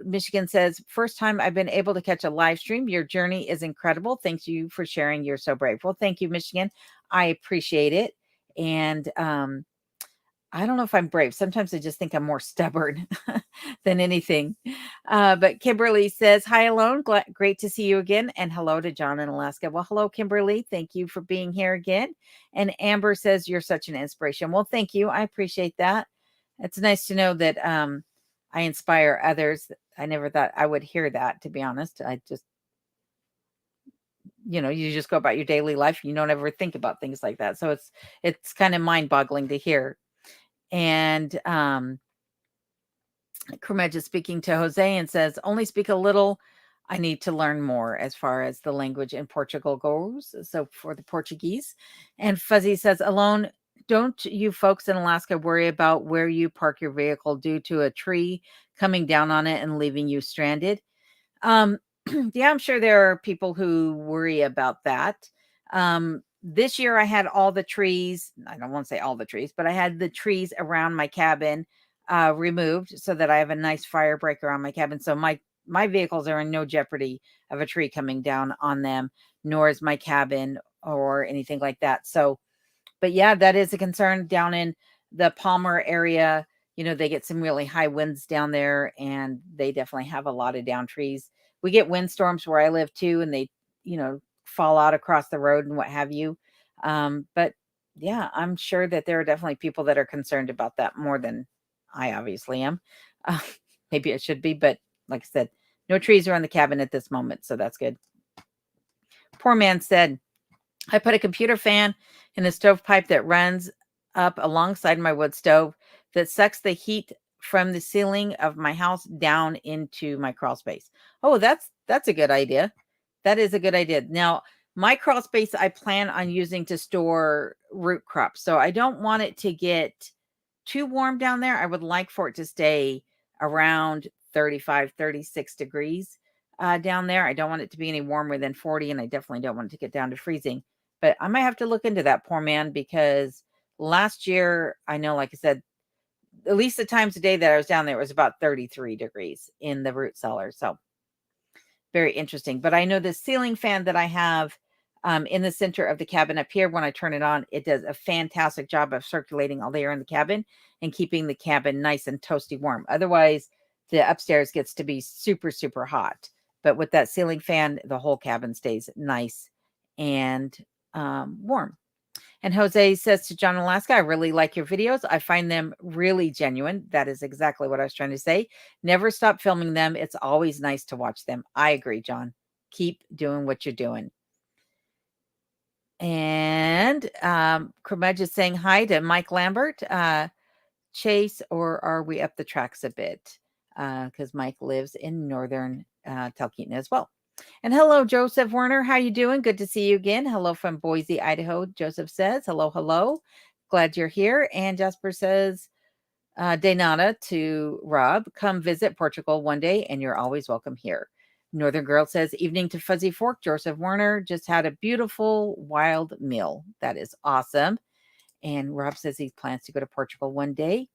Michigan says, first time I've been able to catch a live stream. Your journey is incredible. Thank you for sharing. You're so brave. Well, thank you, Michigan. I appreciate it. And I don't know if I'm brave. Sometimes I just think I'm more stubborn than anything. But Kimberly says, hi, Alone. Great to see you again. And hello to John in Alaska. Well, hello, Kimberly. Thank you for being here again. And Amber says, you're such an inspiration. Well, thank you. I appreciate that. It's nice to know that I inspire others. I never thought I would hear that, to be honest. I just, you just go about your daily life. You don't ever think about things like that. So it's kind of mind boggling to hear. And Kermej is speaking to Jose and says, only speak a little. I need to learn more as far as the language in Portugal goes. So for the Portuguese. And Fuzzy says, Alone, don't you folks in Alaska worry about where you park your vehicle due to a tree coming down on it and leaving you stranded? Yeah, I'm sure there are people who worry about that. This year I had all the trees. I don't want to say all the trees, but I had the trees around my cabin removed so that I have a nice fire break around my cabin. So my vehicles are in no jeopardy of a tree coming down on them, nor is my cabin or anything like that. So, but yeah, that is a concern down in the Palmer area. They get some really high winds down there, and they definitely have a lot of down trees. We get windstorms where I live too, and they, fall out across the road and what have you. But yeah, I'm sure that there are definitely people that are concerned about that more than I obviously am. Uh, Maybe it should be, but like I said, no trees are on the cabin at this moment, so that's good. Poor man said, I put a computer fan in the stovepipe that runs up alongside my wood stove that sucks the heat from the ceiling of my house down into my crawl space. Oh, that's a good idea. That is a good idea. Now, my crawl space I plan on using to store root crops. So I don't want it to get too warm down there. I would like for it to stay around 35, 36 degrees down there. I don't want it to be any warmer than 40, and I definitely don't want it to get down to freezing. But I might have to look into that, poor man, because Last year, I know, like I said, at least the times a day that I was down there, it was about 33 degrees in the root cellar. So very interesting. But I know the ceiling fan that I have in the center of the cabin up here, when I turn it on, it does a fantastic job of circulating all the air in the cabin and keeping the cabin nice and toasty warm. Otherwise, the upstairs gets to be super, super hot. But with that ceiling fan, the whole cabin stays nice and warm. And Jose says to John Alaska, I really like your videos. I find them really genuine. That is exactly what I was trying to say. Never stop filming them. It's always nice to watch them. I agree, John. Keep doing what you're doing. And Curmudge is saying hi to Mike Lambert. Chase, or are we up the tracks a bit? Because Mike lives in northern Talkeetna as well. And hello, Joseph Werner. How you doing? Good to see you again. Hello from Boise, Idaho. Joseph says, hello, hello. Glad you're here. And Jasper says, de nada to Rob. Come visit Portugal one day, and you're always welcome here. Northern Girl says, evening to Fuzzy Fork. Joseph Werner just had a beautiful wild meal. That is awesome. And Rob says he plans to go to Portugal one day.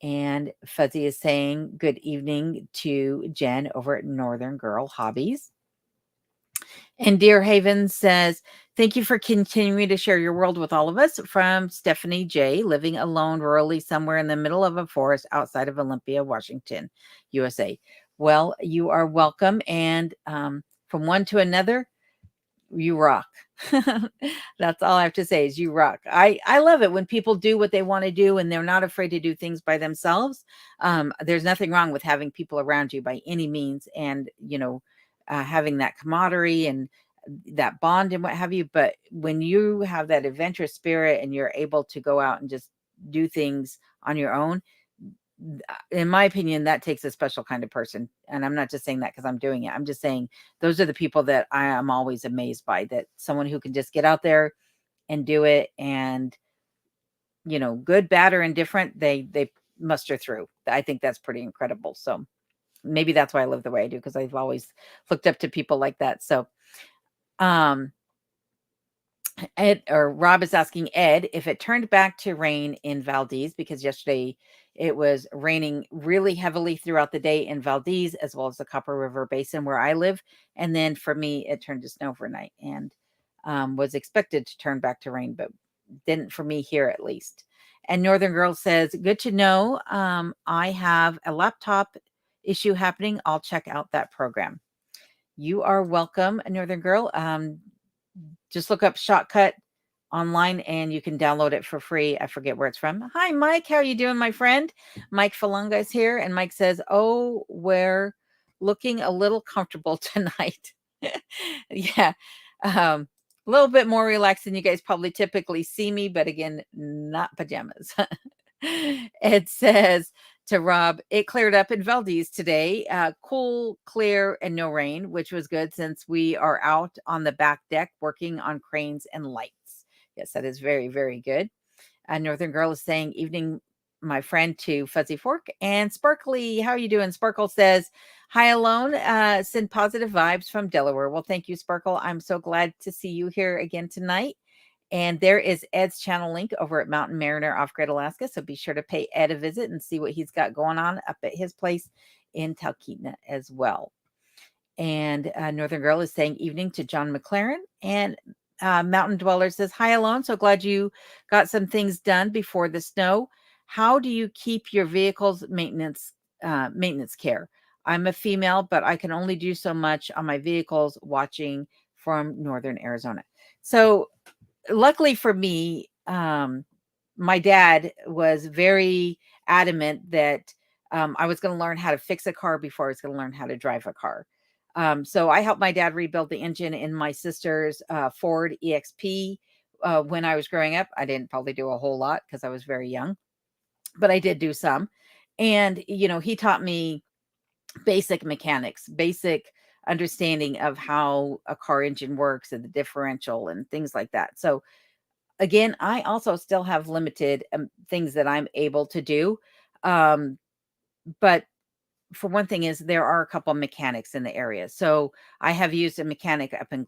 And Fuzzy is saying good evening to Jen over at Northern Girl Hobbies. And Dear Haven says, thank you for continuing to share your world with all of us. From Stephanie J., living alone rurally somewhere in the middle of a forest outside of Olympia, Washington, USA. Well, you are welcome. And from one to another, you rock. That's all I have to say is you rock. I love it when people do what they want to do and they're not afraid to do things by themselves. There's nothing wrong with having people around you by any means, and having that camaraderie and that bond and what have you. But when you have that adventurous spirit and you're able to go out and just do things on your own, in my opinion, that takes a special kind of person. And I'm not just saying that because I'm doing it. I'm just saying those are the people that I am always amazed by, that someone who can just get out there and do it, and good, bad, or indifferent, they muster through. I think that's pretty incredible. So maybe that's why I live the way I do, because I've always looked up to people like that. So Ed, or Rob is asking Ed if it turned back to rain in Valdez, because yesterday it was raining really heavily throughout the day in Valdez, as well as the Copper River Basin where I live. And then for me, it turned to snow overnight, and was expected to turn back to rain, but didn't for me here at least. And Northern Girl says, good to know. I have a laptop issue happening. I'll check out that program. You are welcome, Northern Girl. Just look up Shotcut online and you can download it for free. I forget where it's from. Hi, Mike. How are you doing, my friend? Mike Falunga is here. And Mike says, oh, we're looking a little comfortable tonight. Yeah. A little bit more relaxed than you guys probably typically see me, but again, not pajamas. It says to Rob, it cleared up in Valdez today. Cool, clear, and no rain, which was good since we are out on the back deck working on cranes and lights. Yes, that is very, very good. Northern Girl is saying, evening, my friend, to Fuzzy Fork. And Sparkly, how are you doing? Sparkle says, hi, Alone. Send positive vibes from Delaware. Well, thank you, Sparkle. I'm so glad to see you here again tonight. And there is Ed's channel link over at Mountain Mariner Off-Grid Alaska. So be sure to pay Ed a visit and see what he's got going on up at his place in Talkeetna as well. And Northern Girl is saying evening to John McLaren. And Mountain Dweller says, hi, Alone. So glad you got some things done before the snow. How do you keep your vehicle's maintenance care? I'm a female, but I can only do so much on my vehicles watching from Northern Arizona. So luckily for me, my dad was very adamant that I was going to learn how to fix a car before I was going to learn how to drive a car. So I helped my dad rebuild the engine in my sister's Ford EXP when I was growing up. I didn't probably do a whole lot because I was very young, but I did do some. And, he taught me basic mechanics, basic understanding of how a car engine works and the differential and things like that. So again, I also still have limited things that I'm able to do. But for one thing is there are a couple of mechanics in the area. So I have used a mechanic up in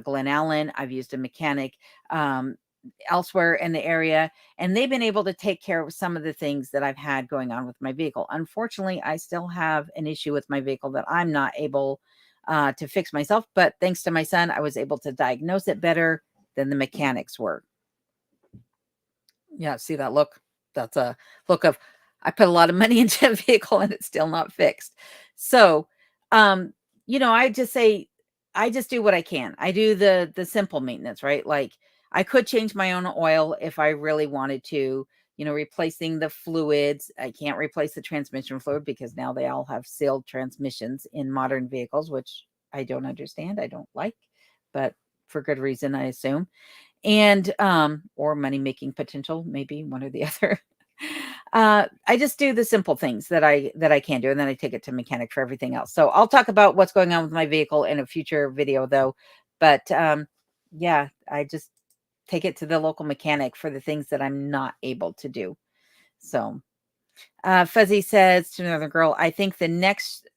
Glen Allen. I've used a mechanic elsewhere in the area, and they've been able to take care of some of the things that I've had going on with my vehicle. Unfortunately, I still have an issue with my vehicle that I'm not able to fix myself, but thanks to my son, I was able to diagnose it better than the mechanics were. Yeah, see that look? That's a look of, I put a lot of money into a vehicle and it's still not fixed. So, I just say, I just do what I can. I do the simple maintenance, right? Like I could change my own oil if I really wanted to, replacing the fluids. I can't replace the transmission fluid because now they all have sealed transmissions in modern vehicles, which I don't understand. I don't like, but for good reason, I assume. And or money making potential, maybe one or the other. I just do the simple things that I can do, and then I take it to mechanic for everything else. So I'll talk about what's going on with my vehicle in a future video, though. But yeah, I just take it to the local mechanic for the things that I'm not able to do. So Fuzzy says to another girl, I think the next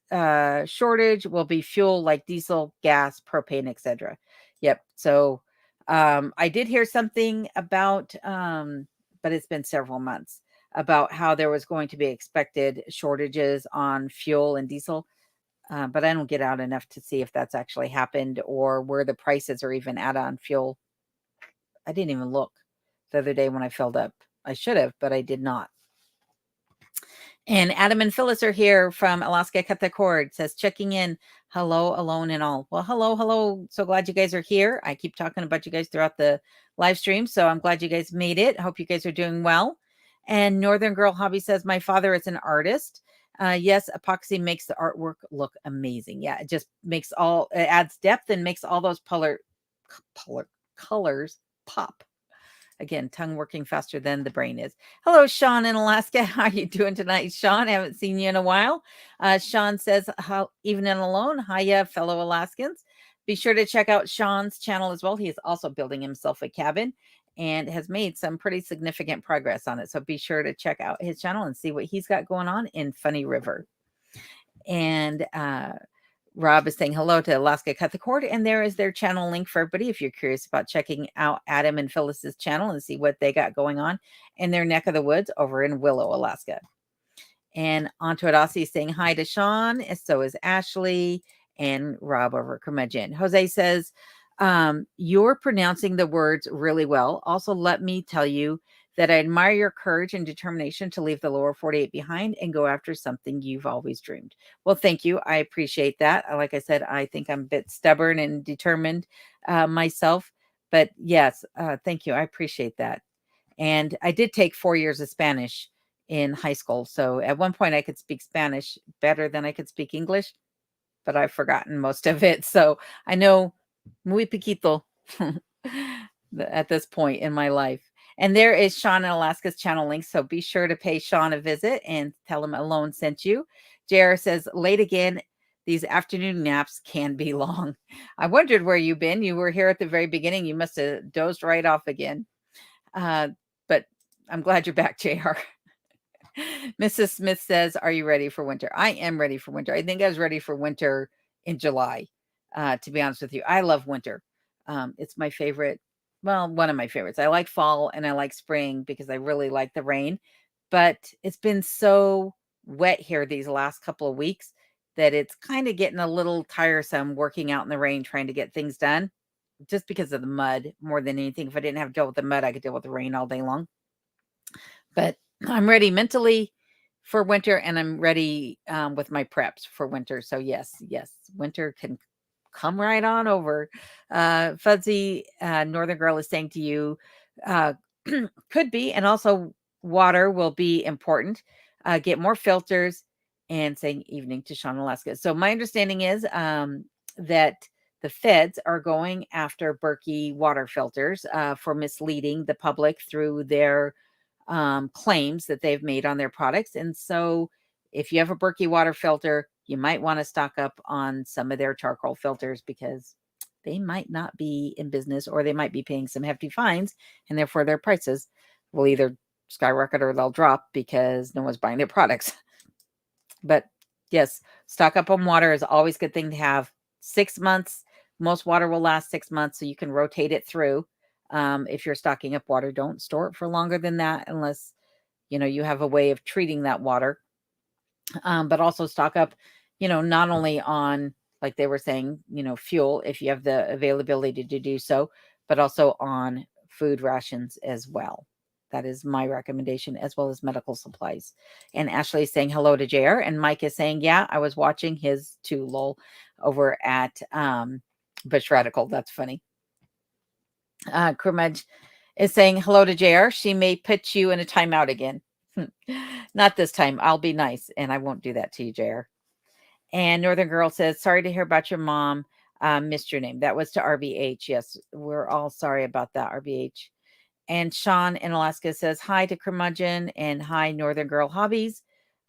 shortage will be fuel like diesel, gas, propane, etc. Yep. So I did hear something about, but it's been several months, about how there was going to be expected shortages on fuel and diesel. But I don't get out enough to see if that's actually happened or where the prices are even at on fuel. I didn't even look the other day when I filled up. I should have, but I did not. And Adam and Phyllis are here from Alaska Cut the Cord. Says checking in. Hello, alone and all. Well, hello. So glad you guys are here. I keep talking about you guys throughout the live stream, so I'm glad you guys made it. Hope you guys are doing well. And Northern Girl Hobby says my father is an artist. Yes, epoxy makes the artwork look amazing. Yeah, it just makes it adds depth and makes all those colors pop. Again, tongue working faster than the brain is. Hello, Sean in Alaska. How are you doing tonight, Sean? I haven't seen you in a while. Sean says, how even and alone. Hiya, fellow Alaskans. Be sure to check out Sean's channel as well. He is also building himself a cabin and has made some pretty significant progress on it. So be sure to check out his channel and see what he's got going on in Funny River. And Rob is saying hello to Alaska Cut the Cord, and there is their channel link for everybody if you're curious about checking out Adam and Phyllis's channel and see what they got going on in their neck of the woods over in Willow, Alaska. And Anto Adasi is saying hi to Sean, and so is Ashley and Rob over Curmudgeon. Jose says, you're pronouncing the words really well. Also, let me tell you that I admire your courage and determination to leave the lower 48 behind and go after something you've always dreamed. Well, thank you. I appreciate that. Like I said, I think I'm a bit stubborn and determined myself. But yes, thank you. I appreciate that. And I did take 4 years of Spanish in high school. So at one point I could speak Spanish better than I could speak English, but I've forgotten most of it. So I know muy poquito at this point in my life. And there is Sean in Alaska's channel link. So be sure to pay Sean a visit and tell him Alone sent you. JR says, late again. These afternoon naps can be long. I wondered where you've been. You were here at the very beginning. You must have dozed right off again. But I'm glad you're back, JR. Mrs. Smith says, are you ready for winter? I am ready for winter. I think I was ready for winter in July, to be honest with you. I love winter. It's my favorite. Well, one of my favorites. I like fall and I like spring because I really like the rain. But it's been so wet here these last couple of weeks that it's kind of getting a little tiresome working out in the rain trying to get things done, just because of the mud more than anything. If I didn't have to deal with the mud, I could deal with the rain all day long. But I'm ready mentally for winter, and I'm ready with my preps for winter. So yes, winter can come right on over. Fuzzy Northern Girl is saying to you, could be, and also water will be important. Get more filters, and saying evening to Sean, Alaska. So my understanding is that the feds are going after Berkey water filters for misleading the public through their claims that they've made on their products. And so if you have a Berkey water filter, you might want to stock up on some of their charcoal filters because they might not be in business, or they might be paying some hefty fines, and therefore their prices will either skyrocket or they'll drop because no one's buying their products. But yes, stock up on water is always a good thing to have. 6 months, most water will last 6 months, so you can rotate it through. If you're stocking up water, don't store it for longer than that unless, you have a way of treating that water. But also stock up, not only on, like they were saying, fuel, if you have the availability to do so, but also on food rations as well. That is my recommendation, as well as medical supplies. And Ashley is saying hello to JR. And Mike is saying, yeah, I was watching his too, lol, over at Bush Radical. That's funny. Kermudge is saying hello to JR. She may put you in a timeout again. Not this time. I'll be nice and I won't do that to you, JR. And Northern Girl says, sorry to hear about your mom. Missed your name. That was to RBH. Yes, we're all sorry about that, RBH. And Sean in Alaska says, hi to Curmudgeon and hi, Northern Girl Hobbies.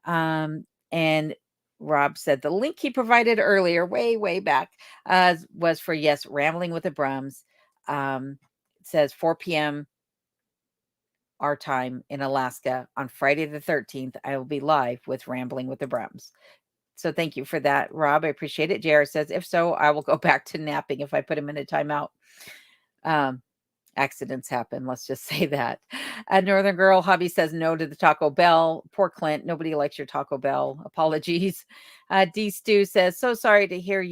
And Rob said the link he provided earlier, way back, was for, yes, Rambling with the Brums. It says 4 p.m. our time in Alaska on Friday the 13th. I will be live with Rambling with the Brums. So thank you for that, Rob. I appreciate it. JR says, if so, I will go back to napping if I put him in a timeout. Accidents happen. Let's just say that. Northern Girl Hobby says no to the Taco Bell. Poor Clint. Nobody likes your Taco Bell. Apologies. D Stu says, so sorry to hear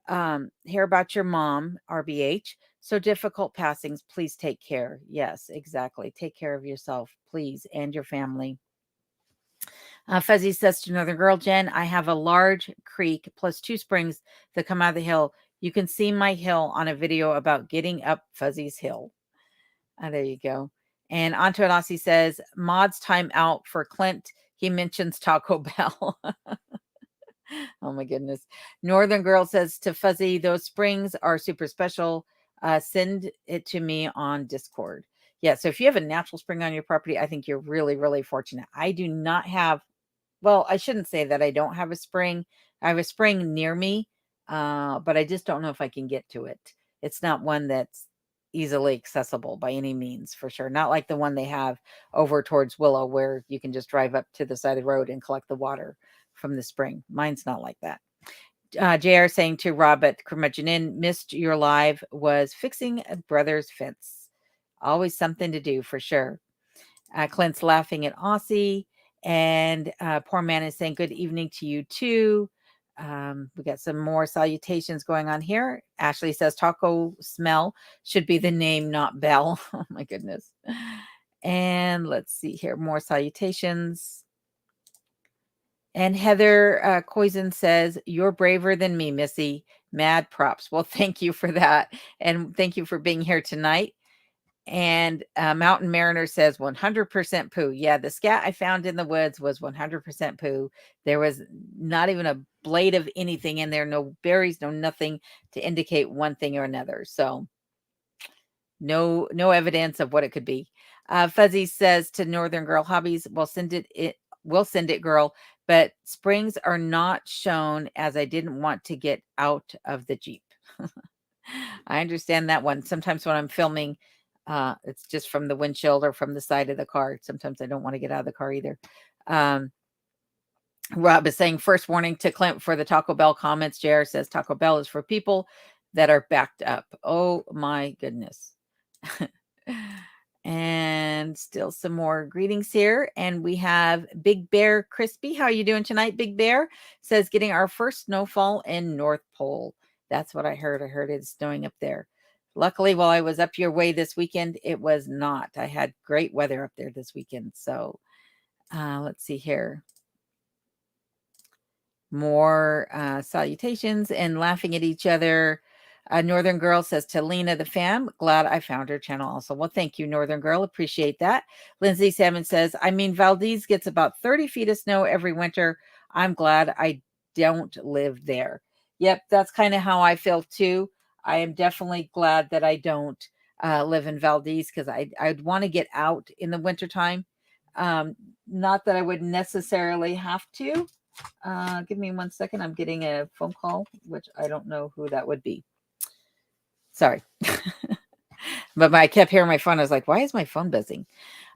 about your mom, RBH. So difficult passings. Please take care. Yes, exactly. Take care of yourself, please, and your family. Fuzzy says to Northern Girl, Jen, I have a large creek plus 2 springs that come out of the hill. You can see my hill on a video about getting up Fuzzy's hill. There you go. And Antonasi says, Mod's time out for Clint. He mentions Taco Bell. Oh my goodness. Northern Girl says to Fuzzy, those springs are super special. Send it to me on Discord. Yeah, so if you have a natural spring on your property, I think you're really, really fortunate. I do not have, well, I shouldn't say that I don't have a spring. I have a spring near me, but I just don't know if I can get to it. It's not one that's easily accessible by any means, for sure. Not like the one they have over towards Willow, where you can just drive up to the side of the road and collect the water from the spring. Mine's not like that. JR saying to Rob at Curmudgeon Inn, missed your live, was fixing a brother's fence. Always something to do, for sure. Clint's laughing at Aussie. And poor man is saying good evening to you too. We got some more salutations going on here. Ashley says Taco Smell should be the name, not Bell. Oh my goodness. And let's see here, more salutations. And Heather Coisen says, you're braver than me, Missy. Mad props. Well, thank you for that. And thank you for being here tonight. And Mountain Mariner says 100% poo. Yeah, the scat I found in the woods was 100% poo. There was not even a blade of anything in there, no berries, no nothing to indicate one thing or another. So no evidence of what it could be. Fuzzy says to Northern Girl Hobbies, we'll send it, girl. But springs are not shown as I didn't want to get out of the Jeep. I understand that one. Sometimes when I'm filming, it's just from the windshield or from the side of the car. Sometimes I don't want to get out of the car either. Rob is saying first warning to Clint for the Taco Bell comments. JR says Taco Bell is for people that are backed up. Oh my goodness. And still some more greetings here. And we have Big Bear Crispy. How are you doing tonight, Big Bear? Says getting our first snowfall in North Pole. That's what I heard. I heard it's snowing up there. Luckily, while I was up your way this weekend, it was not. I had great weather up there this weekend. So let's see here. More salutations and laughing at each other. Northern Girl says to Lena the fam, glad I found her channel also. Well, thank you, Northern Girl. Appreciate that. Lindsay Salmon says, I mean, Valdez gets about 30 feet of snow every winter. I'm glad I don't live there. Yep, that's kind of how I feel too. I am definitely glad that I don't live in Valdez, because I'd want to get out in the wintertime. Not that I would necessarily have to. Give me 1 second. I'm getting a phone call, which I don't know who that would be. Sorry. But I kept hearing my phone. I was like, why is my phone buzzing?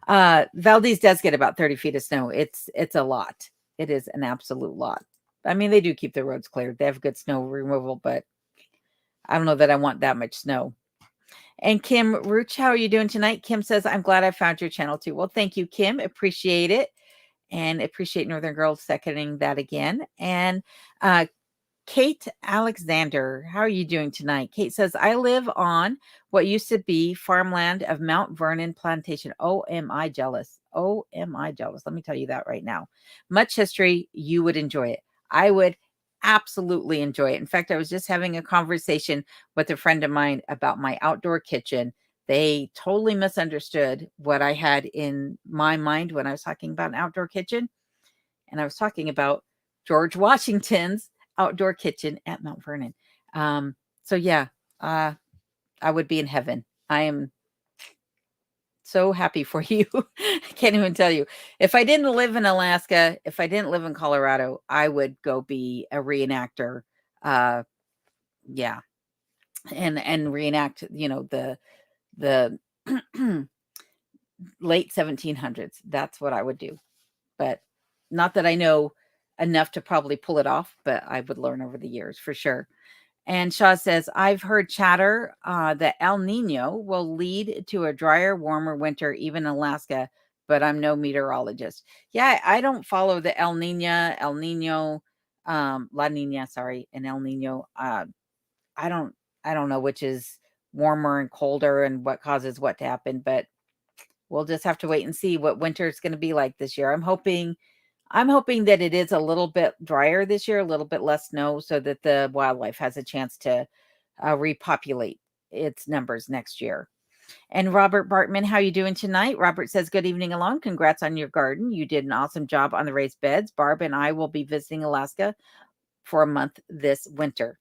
Valdez does get about 30 feet of snow. It's a lot. It is an absolute lot. I mean, they do keep the roads cleared. They have good snow removal, but I don't know that I want that much snow. And Kim Rooch, how are you doing tonight? Kim says, I'm glad I found your channel too. Well, thank you, Kim. Appreciate it. And appreciate Northern Girl seconding that again. And Kate Alexander, how are you doing tonight? Kate says, I live on what used to be farmland of Mount Vernon Plantation. Oh, am I jealous? Oh, am I jealous? Let me tell you that right now. Much history. You would enjoy it. I would absolutely enjoy it. In fact, I was just having a conversation with a friend of mine about my outdoor kitchen. They totally misunderstood what I had in my mind when I was talking about an outdoor kitchen. And I was talking about George Washington's outdoor kitchen at Mount Vernon. So yeah, I would be in heaven. I am so happy for you. I can't even tell you. If I didn't live in Alaska, if I didn't live in Colorado, I would go be a reenactor. Yeah. And reenact, the late 1700s. That's what I would do. But not that I know enough to probably pull it off, but I would learn over the years for sure. And Shaw says, I've heard chatter that El Nino will lead to a drier, warmer winter, even in Alaska, but I'm no meteorologist. Yeah, I don't follow the El Nino, La Nina, sorry, and El Nino. I don't, I don't know which is warmer and colder and what causes what to happen, but we'll just have to wait and see what winter is going to be like this year. I'm hoping that it is a little bit drier this year, a little bit less snow, so that the wildlife has a chance to repopulate its numbers next year. And Robert Bartman, how you doing tonight? Robert says, good evening along. Congrats on your garden. You did an awesome job on the raised beds. Barb and I will be visiting Alaska for a month this winter.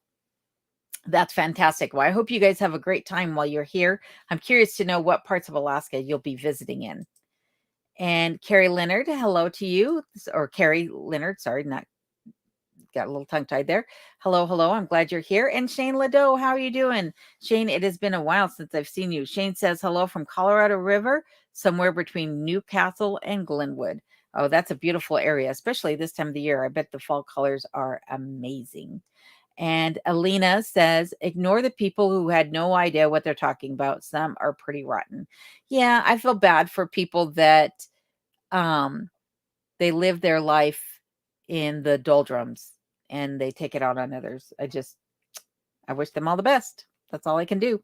That's fantastic. Well, I hope you guys have a great time while you're here. I'm curious to know what parts of Alaska you'll be visiting in. And Carrie Leonard, hello to you. Or Carrie Leonard, sorry, not got a little tongue tied there. Hello, hello. I'm glad you're here. And Shane Ladeau, how are you doing? Shane, it has been a while since I've seen you. Shane says hello from Colorado River, somewhere between Newcastle and Glenwood. Oh, that's a beautiful area, especially this time of the year. I bet the fall colors are amazing. And Alina says, ignore the people who had no idea what they're talking about. Some are pretty rotten. Yeah, I feel bad for people that they live their life in the doldrums and they take it out on others. I wish them all the best. That's all I can do.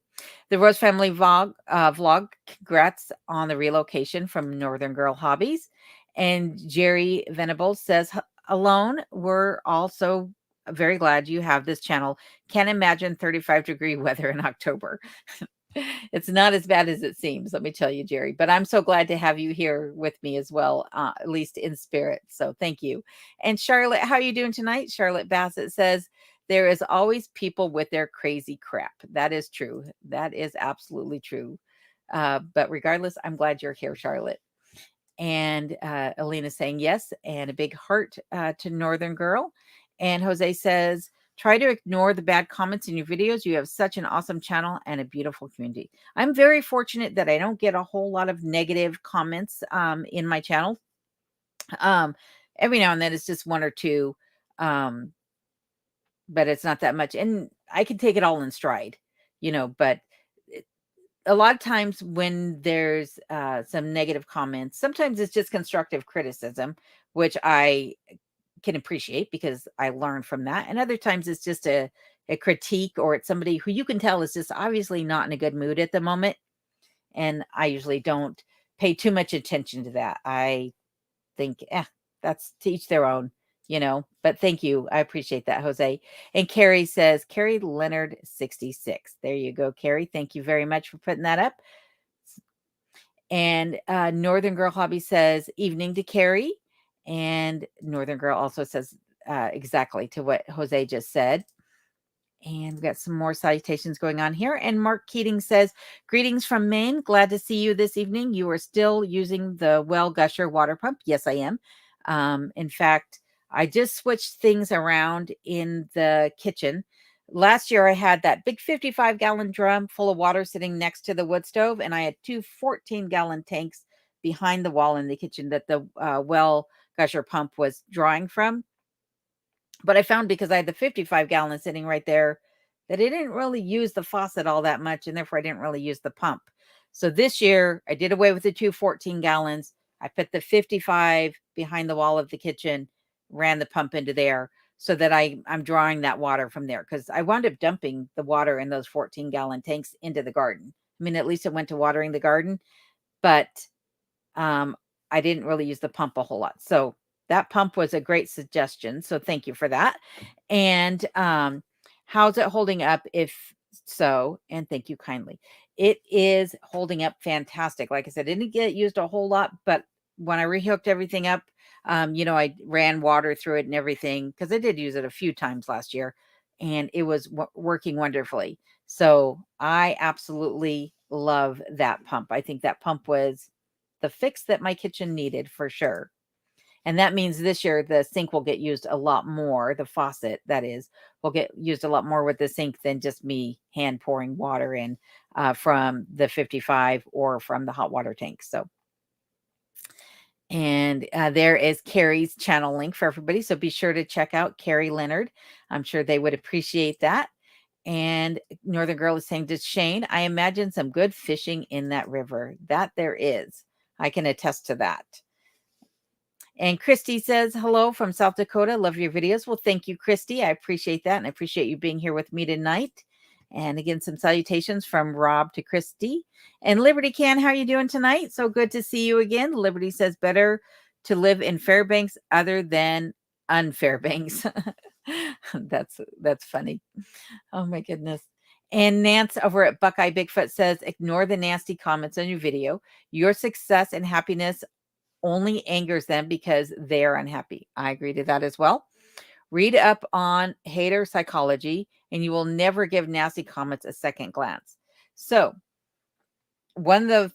The Rose Family vlog, congrats on the relocation from Northern Girl Hobbies. And Jerry Venables says, alone, we're also very glad you have this channel. Can't imagine 35-degree weather in October. It's not as bad as it seems, let me tell you, Jerry. But I'm so glad to have you here with me as well, at least in spirit. So thank you. And Charlotte, how are you doing tonight? Charlotte Bassett says, there is always people with their crazy crap. That is true. That is absolutely true. But regardless, I'm glad you're here, Charlotte. And Alina saying yes, and a big heart to Northern Girl. And Jose says, try to ignore the bad comments in your videos. You have such an awesome channel and a beautiful community. I'm very fortunate that I don't get a whole lot of negative comments in my channel. Every now and then it's just one or two, but it's not that much. And I can take it all in stride, but a lot of times when there's some negative comments, sometimes it's just constructive criticism, which I can appreciate because I learned from that. And other times it's just a critique, or it's somebody who you can tell is just obviously not in a good mood at the moment. And I usually don't pay too much attention to that. I think, that's to each their own, but thank you. I appreciate that, Jose. And Carrie says, Carrie Leonard 66. There you go, Carrie. Thank you very much for putting that up. And Northern Girl Hobby says, evening to Carrie. And Northern Girl also says exactly to what Jose just said. And we've got some more salutations going on here. And Mark Keating says, greetings from Maine. Glad to see you this evening. You are still using the Well Gusher water pump. Yes, I am. In fact, I just switched things around in the kitchen. Last year, I had that big 55-gallon drum full of water sitting next to the wood stove, and I had two 14-gallon tanks behind the wall in the kitchen that the Well Gusher pump was drawing from. But I found, because I had the 55-gallon sitting right there, that I didn't really use the faucet all that much, and therefore I didn't really use the pump. So this year I did away with the two 14 gallons. I put the 55 behind the wall of the kitchen, ran the pump into there so that I'm drawing that water from there, because I wound up dumping the water in those 14-gallon tanks into the garden. I mean, at least it went to watering the garden, but I didn't really use the pump a whole lot. So that pump was a great suggestion. So thank you for that. And how's it holding up? If so, and thank you kindly. It is holding up fantastic. Like I said, it didn't get used a whole lot, but when I rehooked everything up, I ran water through it and everything, because I did use it a few times last year, and it was working wonderfully. So I absolutely love that pump. I think that pump was the fix that my kitchen needed for sure. And that means this year the sink will get used a lot more. The faucet, that is, will get used a lot more with the sink than just me hand pouring water in from the 55 or from the hot water tank. So, and there is Carrie's channel link for everybody. So be sure to check out Carrie Leonard. I'm sure they would appreciate that. And Northern Girl is saying to Shane, I imagine some good fishing in that river. That there is. I can attest to that. And Christy says, hello from South Dakota. Love your videos. Well, thank you, Christy. I appreciate that. And I appreciate you being here with me tonight. And again, some salutations from Rob to Christy. And Liberty Can, how are you doing tonight? So good to see you again. Liberty says, better to live in Fairbanks other than unfairbanks. That's funny. Oh my goodness. And Nance over at Buckeye Bigfoot says, ignore the nasty comments on your video. Your success and happiness only angers them because they are unhappy. I agree to that as well. Read up on hater psychology and you will never give nasty comments a second glance. So one of the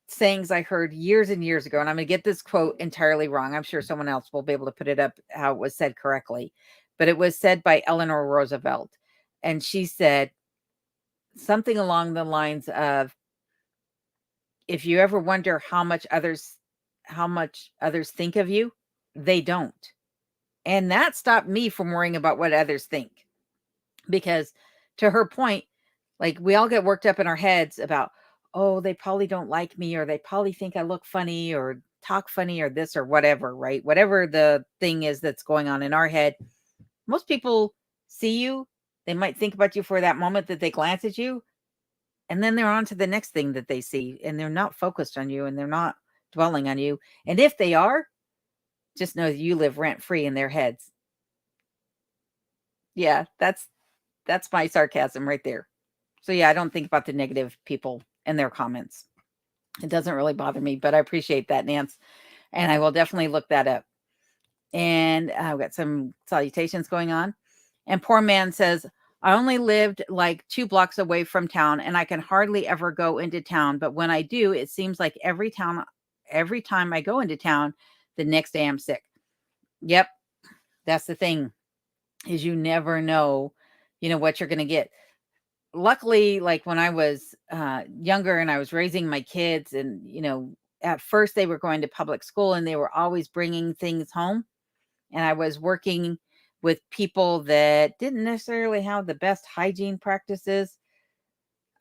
sayings I heard years and years ago, and I'm going to get this quote entirely wrong. I'm sure someone else will be able to put it up how it was said correctly, but it was said by Eleanor Roosevelt. And she said something along the lines of, if you ever wonder how much others think of you, they don't. And that stopped me from worrying about what others think. Because to her point, like, we all get worked up in our heads about, oh, they probably don't like me, or they probably think I look funny or talk funny or this or whatever, right? Whatever the thing is that's going on in our head. Most people see you, they might think about you for that moment that they glance at you, and then they're on to the next thing that they see, and they're not focused on you, and they're not dwelling on you. And if they are, just know you live rent free in their heads. Yeah, that's my sarcasm right there. So yeah, I don't think about the negative people and their comments. It doesn't really bother me, but I appreciate that, Nance. And I will definitely look that up. And I've got some salutations going on. And Poor Man says, I only lived like 2 blocks away from town, and I can hardly ever go into town. But when I do, it seems like every time I go into town, the next day I'm sick. Yep. That's the thing, is you never know, what you're going to get. Luckily, like when I was younger and I was raising my kids, and, at first they were going to public school and they were always bringing things home. And I was working with people that didn't necessarily have the best hygiene practices.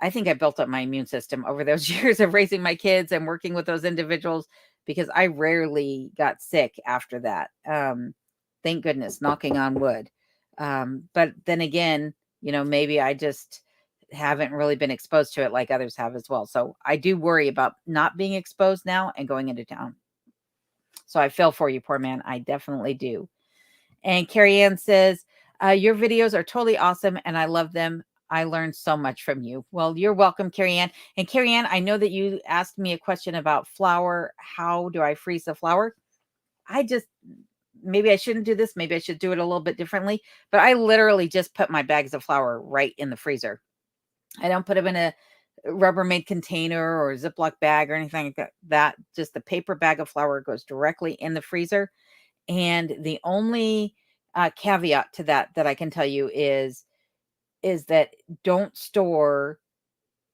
I think I built up my immune system over those years of raising my kids and working with those individuals, because I rarely got sick after that. Thank goodness, knocking on wood. But then again, maybe I just haven't really been exposed to it like others have as well. So I do worry about not being exposed now and going into town. So I feel for you, Poor Man. I definitely do. And Carrie Ann says, your videos are totally awesome and I love them. I learned so much from you. Well, you're welcome, Carrie Ann. And Carrie Ann, I know that you asked me a question about flour. How do I freeze the flour? Maybe I shouldn't do this. Maybe I should do it a little bit differently. But I literally just put my bags of flour right in the freezer. I don't put them in a Rubbermaid container or a Ziploc bag or anything like that. Just the paper bag of flour goes directly in the freezer. And the only caveat to that I can tell you is that don't store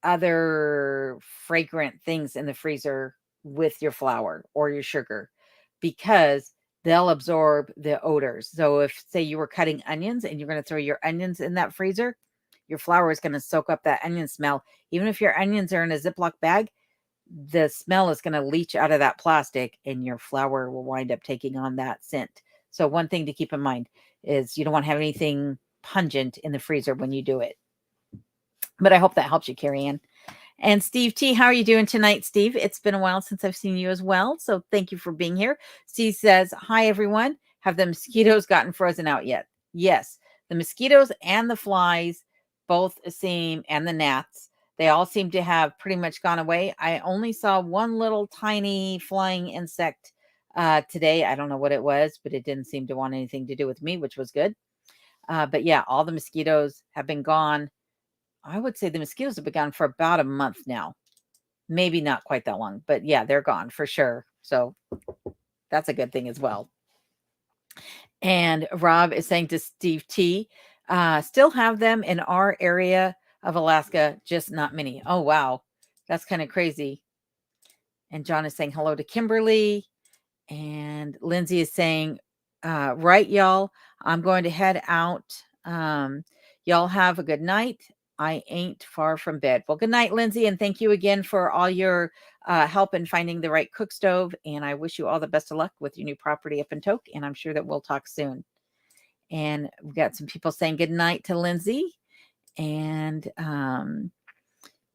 other fragrant things in the freezer with your flour or your sugar, because they'll absorb the odors. So if, say, you were cutting onions and you're going to throw your onions in that freezer, your flour is going to soak up that onion smell. Even if your onions are in a Ziploc bag, the smell is going to leach out of that plastic and your flour will wind up taking on that scent. So one thing to keep in mind is you don't want to have anything pungent in the freezer when you do it. But I hope that helps you, Carrie Ann. And Steve T, how are you doing tonight, Steve? It's been a while since I've seen you as well. So thank you for being here. Steve says, hi, everyone. Have the mosquitoes gotten frozen out yet? Yes. The mosquitoes and the flies both seem, and the gnats, they all seem to have pretty much gone away. I only saw one little tiny flying insect today. I don't know what it was, but it didn't seem to want anything to do with me, which was good. But yeah, all the mosquitoes have been gone. I would say the mosquitoes have been gone for about a month now. Maybe not quite that long, but yeah, they're gone for sure. So that's a good thing as well. And Rob is saying to Steve T, still have them in our area of Alaska, just not many. Oh, wow. That's kind of crazy. And John is saying hello to Kimberly. And Lindsay is saying, right, y'all, I'm going to head out. Y'all have a good night. I ain't far from bed. Well, good night, Lindsay. And thank you again for all your help in finding the right cook stove. And I wish you all the best of luck with your new property up in Tok. And I'm sure that we'll talk soon. And we've got some people saying good night to Lindsay. And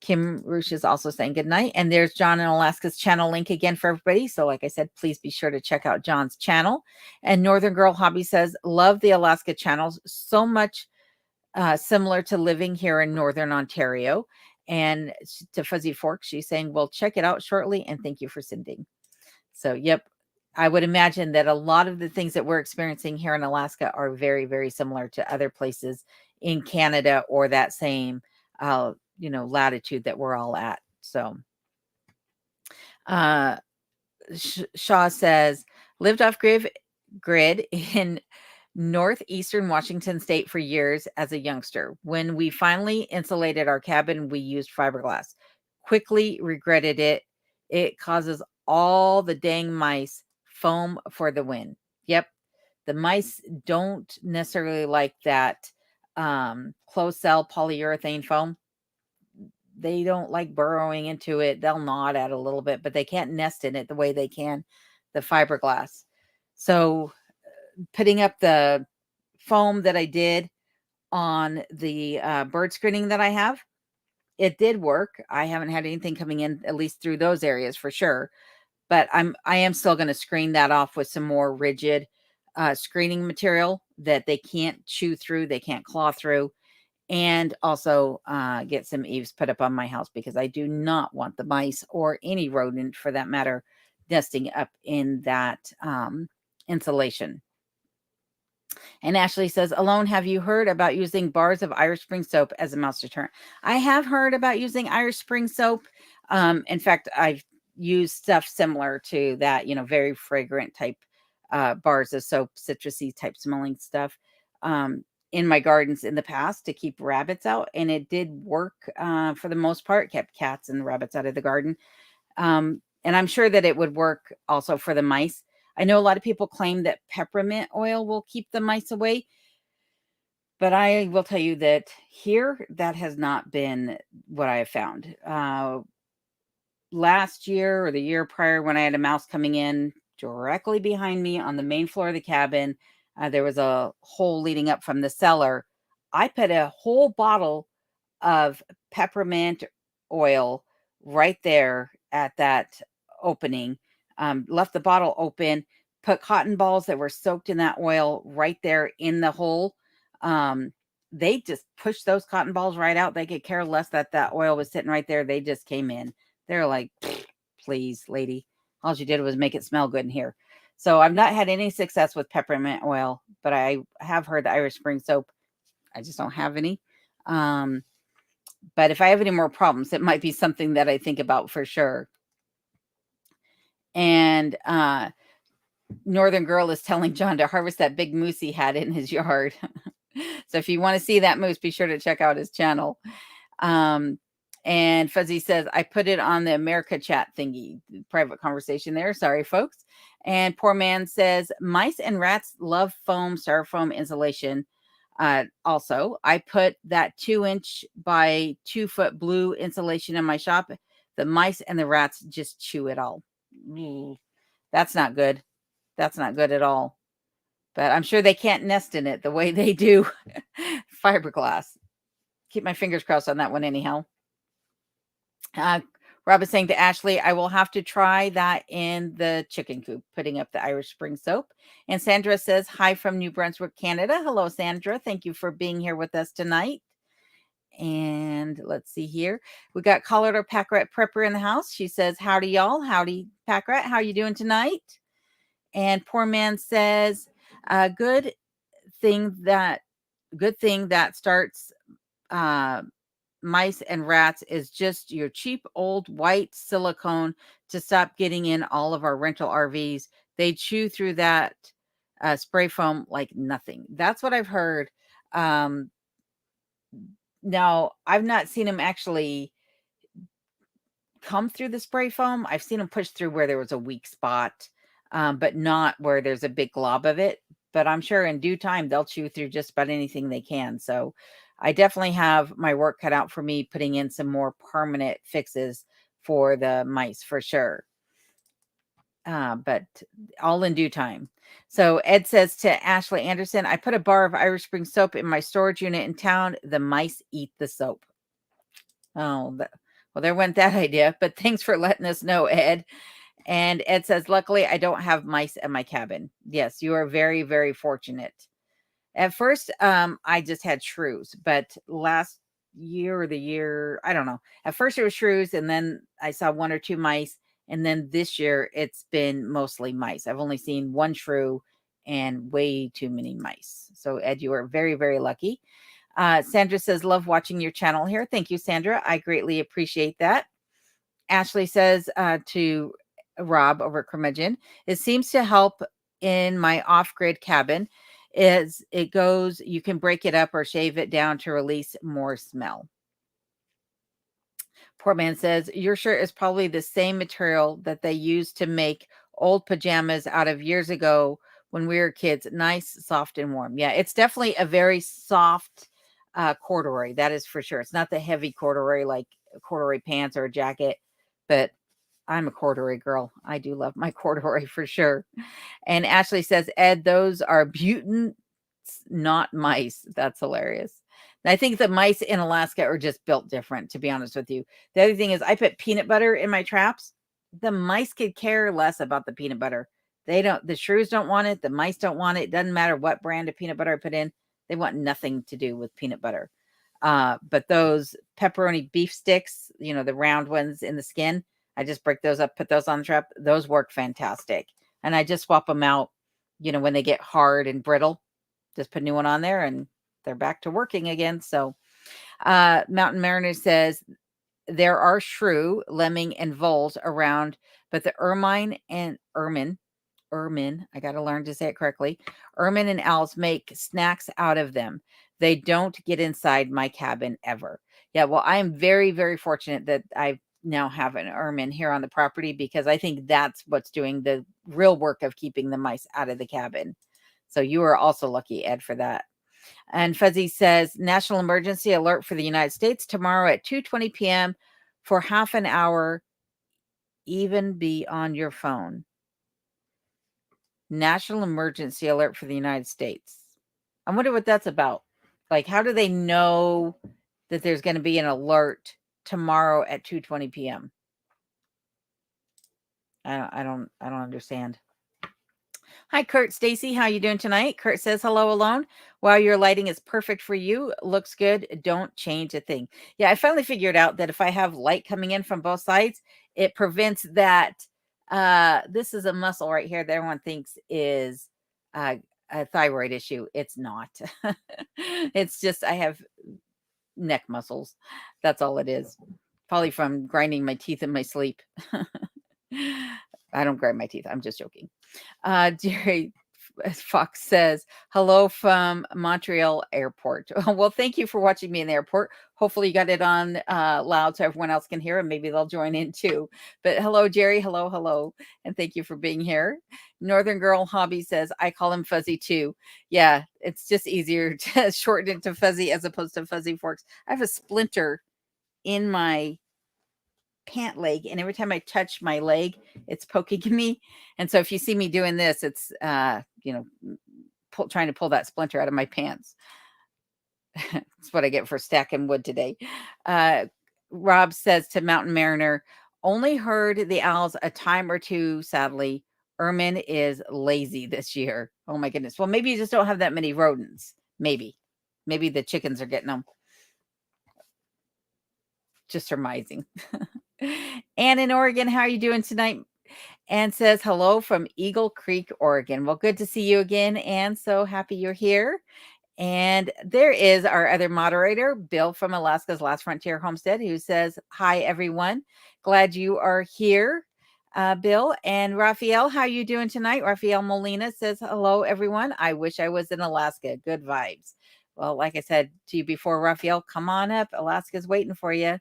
Kim Roosh is also saying good night. And there's John in Alaska's channel link again for everybody. So like I said, please be sure to check out John's channel. And Northern Girl Hobby says, love the Alaska channels. So much similar to living here in Northern Ontario. And to Fuzzy Fork, she's saying, well, check it out shortly. And thank you for sending. So, yep. I would imagine that a lot of the things that we're experiencing here in Alaska are very, very similar to other places in Canada or that same latitude that we're all at. So Shaw says, lived off grid in northeastern Washington state for years as a youngster. When we finally insulated our cabin, we used fiberglass. Quickly regretted it. It causes all the dang mice. Foam for the win. Yep. The mice don't necessarily like that closed cell polyurethane foam. They don't like burrowing into it. They'll gnaw at it a little bit, but they can't nest in it the way they can the fiberglass. So putting up the foam that I did on the bird screening that I have, it did work. I haven't had anything coming in, at least through those areas for sure. But I am still going to screen that off with some more rigid screening material that they can't chew through, they can't claw through, and also get some eaves put up on my house because I do not want the mice or any rodent for that matter nesting up in that insulation. And Ashley says, Alone, have you heard about using bars of Irish Spring soap as a mouse deterrent? I have heard about using Irish Spring soap. In fact, I've use stuff similar to that, very fragrant type bars of soap, citrusy type smelling stuff in my gardens in the past to keep rabbits out. And it did work for the most part, kept cats and rabbits out of the garden. And I'm sure that it would work also for the mice. I know a lot of people claim that peppermint oil will keep the mice away. But I will tell you that here, that has not been what I have found. Last year or the year prior when I had a mouse coming in directly behind me on the main floor of the cabin, there was a hole leading up from the cellar. I put a whole bottle of peppermint oil right there at that opening, left the bottle open, put cotton balls that were soaked in that oil right there in the hole. They just pushed those cotton balls right out. They could care less that that oil was sitting right there. They just came in. They're like, please, lady. All she did was make it smell good in here. So I've not had any success with peppermint oil, but I have heard the Irish Spring soap. I just don't have any. But if I have any more problems, it might be something that I think about for sure. And Northern Girl is telling John to harvest that big moose he had in his yard. So if you want to see that moose, be sure to check out his channel. And Fuzzy says, I put it on the America chat thingy, private conversation there. Sorry, folks. And Poor Man says, mice and rats love foam, styrofoam insulation. Also, I put that 2-inch by 2-foot blue insulation in my shop. The mice and the rats just chew it all. That's not good. That's not good at all. But I'm sure they can't nest in it the way they do fiberglass. Keep my fingers crossed on that one anyhow. Rob is saying to Ashley, I will have to try that in the chicken coop, putting up the Irish Spring soap. And Sandra says, hi from New Brunswick, Canada. Hello, Sandra. Thank you for being here with us tonight. And let's see here. We got Colorado Pack Rat Prepper in the house. She says, howdy, y'all. Howdy, Pack Rat. How you doing tonight? And Poor Man says, good thing that starts mice and rats is just your cheap old white silicone to stop getting in all of our rental RVs. They chew through that spray foam like nothing. That's what I've heard. Now, I've not seen them actually come through the spray foam. I've seen them push through where there was a weak spot, but not where there's a big glob of it. But I'm sure in due time, they'll chew through just about anything they can. So I definitely have my work cut out for me putting in some more permanent fixes for the mice for sure. But all in due time. So Ed says to Ashley Anderson, I put a bar of Irish Spring soap in my storage unit in town. The mice eat the soap. Oh, well, there went that idea. But thanks for letting us know, Ed. And Ed says, luckily, I don't have mice at my cabin. Yes, you are very, very fortunate. At first, I just had shrews, but last year or the year, I don't know. At first it was shrews, and then I saw 1 or 2 mice. And then this year it's been mostly mice. I've only seen 1 shrew and way too many mice. So Ed, you are very, very lucky. Sandra says, love watching your channel here. Thank you, Sandra. I greatly appreciate that. Ashley says to Rob over at Curmudgeon, it seems to help in my off-grid cabin. Is it goes, you can break it up or shave it down to release more smell. Poor Man says, your shirt is probably the same material that they used to make old pajamas out of years ago when we were kids. Nice, soft, and warm. Yeah, it's definitely a very soft corduroy. That is for sure. It's not the heavy corduroy like corduroy pants or a jacket, but I'm a corduroy girl. I do love my corduroy for sure. And Ashley says, Ed, those are mutants, not mice. That's hilarious. And I think the mice in Alaska are just built different, to be honest with you. The other thing is I put peanut butter in my traps. The mice could care less about the peanut butter. They don't, the shrews don't want it. The mice don't want it. It doesn't matter what brand of peanut butter I put in. They want nothing to do with peanut butter. But those pepperoni beef sticks, you know, the round ones in the skin, I just break those up, put those on the trap. Those work fantastic. And I just swap them out, you know, when they get hard and brittle, just put a new one on there and they're back to working again. So Mountain Mariner says, there are shrew, lemming, and voles around, but the ermine, I got to learn to say it correctly. Ermine and owls make snacks out of them. They don't get inside my cabin ever. Yeah, well, I am very, very fortunate that I now have an ermine here on the property because I think that's what's doing the real work of keeping the mice out of the cabin. So you are also lucky, Ed, for that. And Fuzzy says, national emergency alert for the United States tomorrow at 2:20 p.m. for half an hour. Even be on your phone. National emergency alert for the United States. I wonder what that's about. Like, how do they know that there's going to be an alert tomorrow at 2:20 p.m.? I don't understand. Hi, Kurt Stacy. How you doing tonight? Kurt says, hello, alone. Wow, your lighting is perfect for you. Looks good. Don't change a thing. Yeah, I finally figured out that if I have light coming in from both sides, it prevents that. This is a muscle right here that everyone thinks is a thyroid issue. It's not. It's just I have neck muscles. That's all it is. Probably from grinding my teeth in my sleep. I don't grind my teeth. I'm just joking. Jerry as Fox says, hello from Montreal Airport. Well, thank you for watching me in the airport. Hopefully you got it on loud so everyone else can hear and maybe they'll join in too. But hello, Jerry. Hello, hello. And thank you for being here. Northern Girl Hobby says, I call him Fuzzy too. Yeah, it's just easier to shorten it to Fuzzy as opposed to Fuzzy Forks. I have a splinter in my pant leg, and every time I touch my leg, it's poking me. And so if you see me doing this, it's trying to pull that splinter out of my pants. That's what I get for stacking wood today. Rob says to Mountain Mariner, only heard the owls a time or two, sadly. Ermin is lazy this year. Oh my goodness. Well, maybe you just don't have that many rodents. Maybe the chickens are getting them. Just surmising. Anne in Oregon, how are you doing tonight? Anne says hello from Eagle Creek, Oregon. Well, good to see you again, Anne. So happy you're here. And there is our other moderator, Bill from Alaska's Last Frontier Homestead, who says, hi, everyone. Glad you are here, Bill. And Raphael, how are you doing tonight? Raphael Molina says, hello, everyone. I wish I was in Alaska. Good vibes. Well, like I said to you before, Raphael, come on up. Alaska's waiting for you.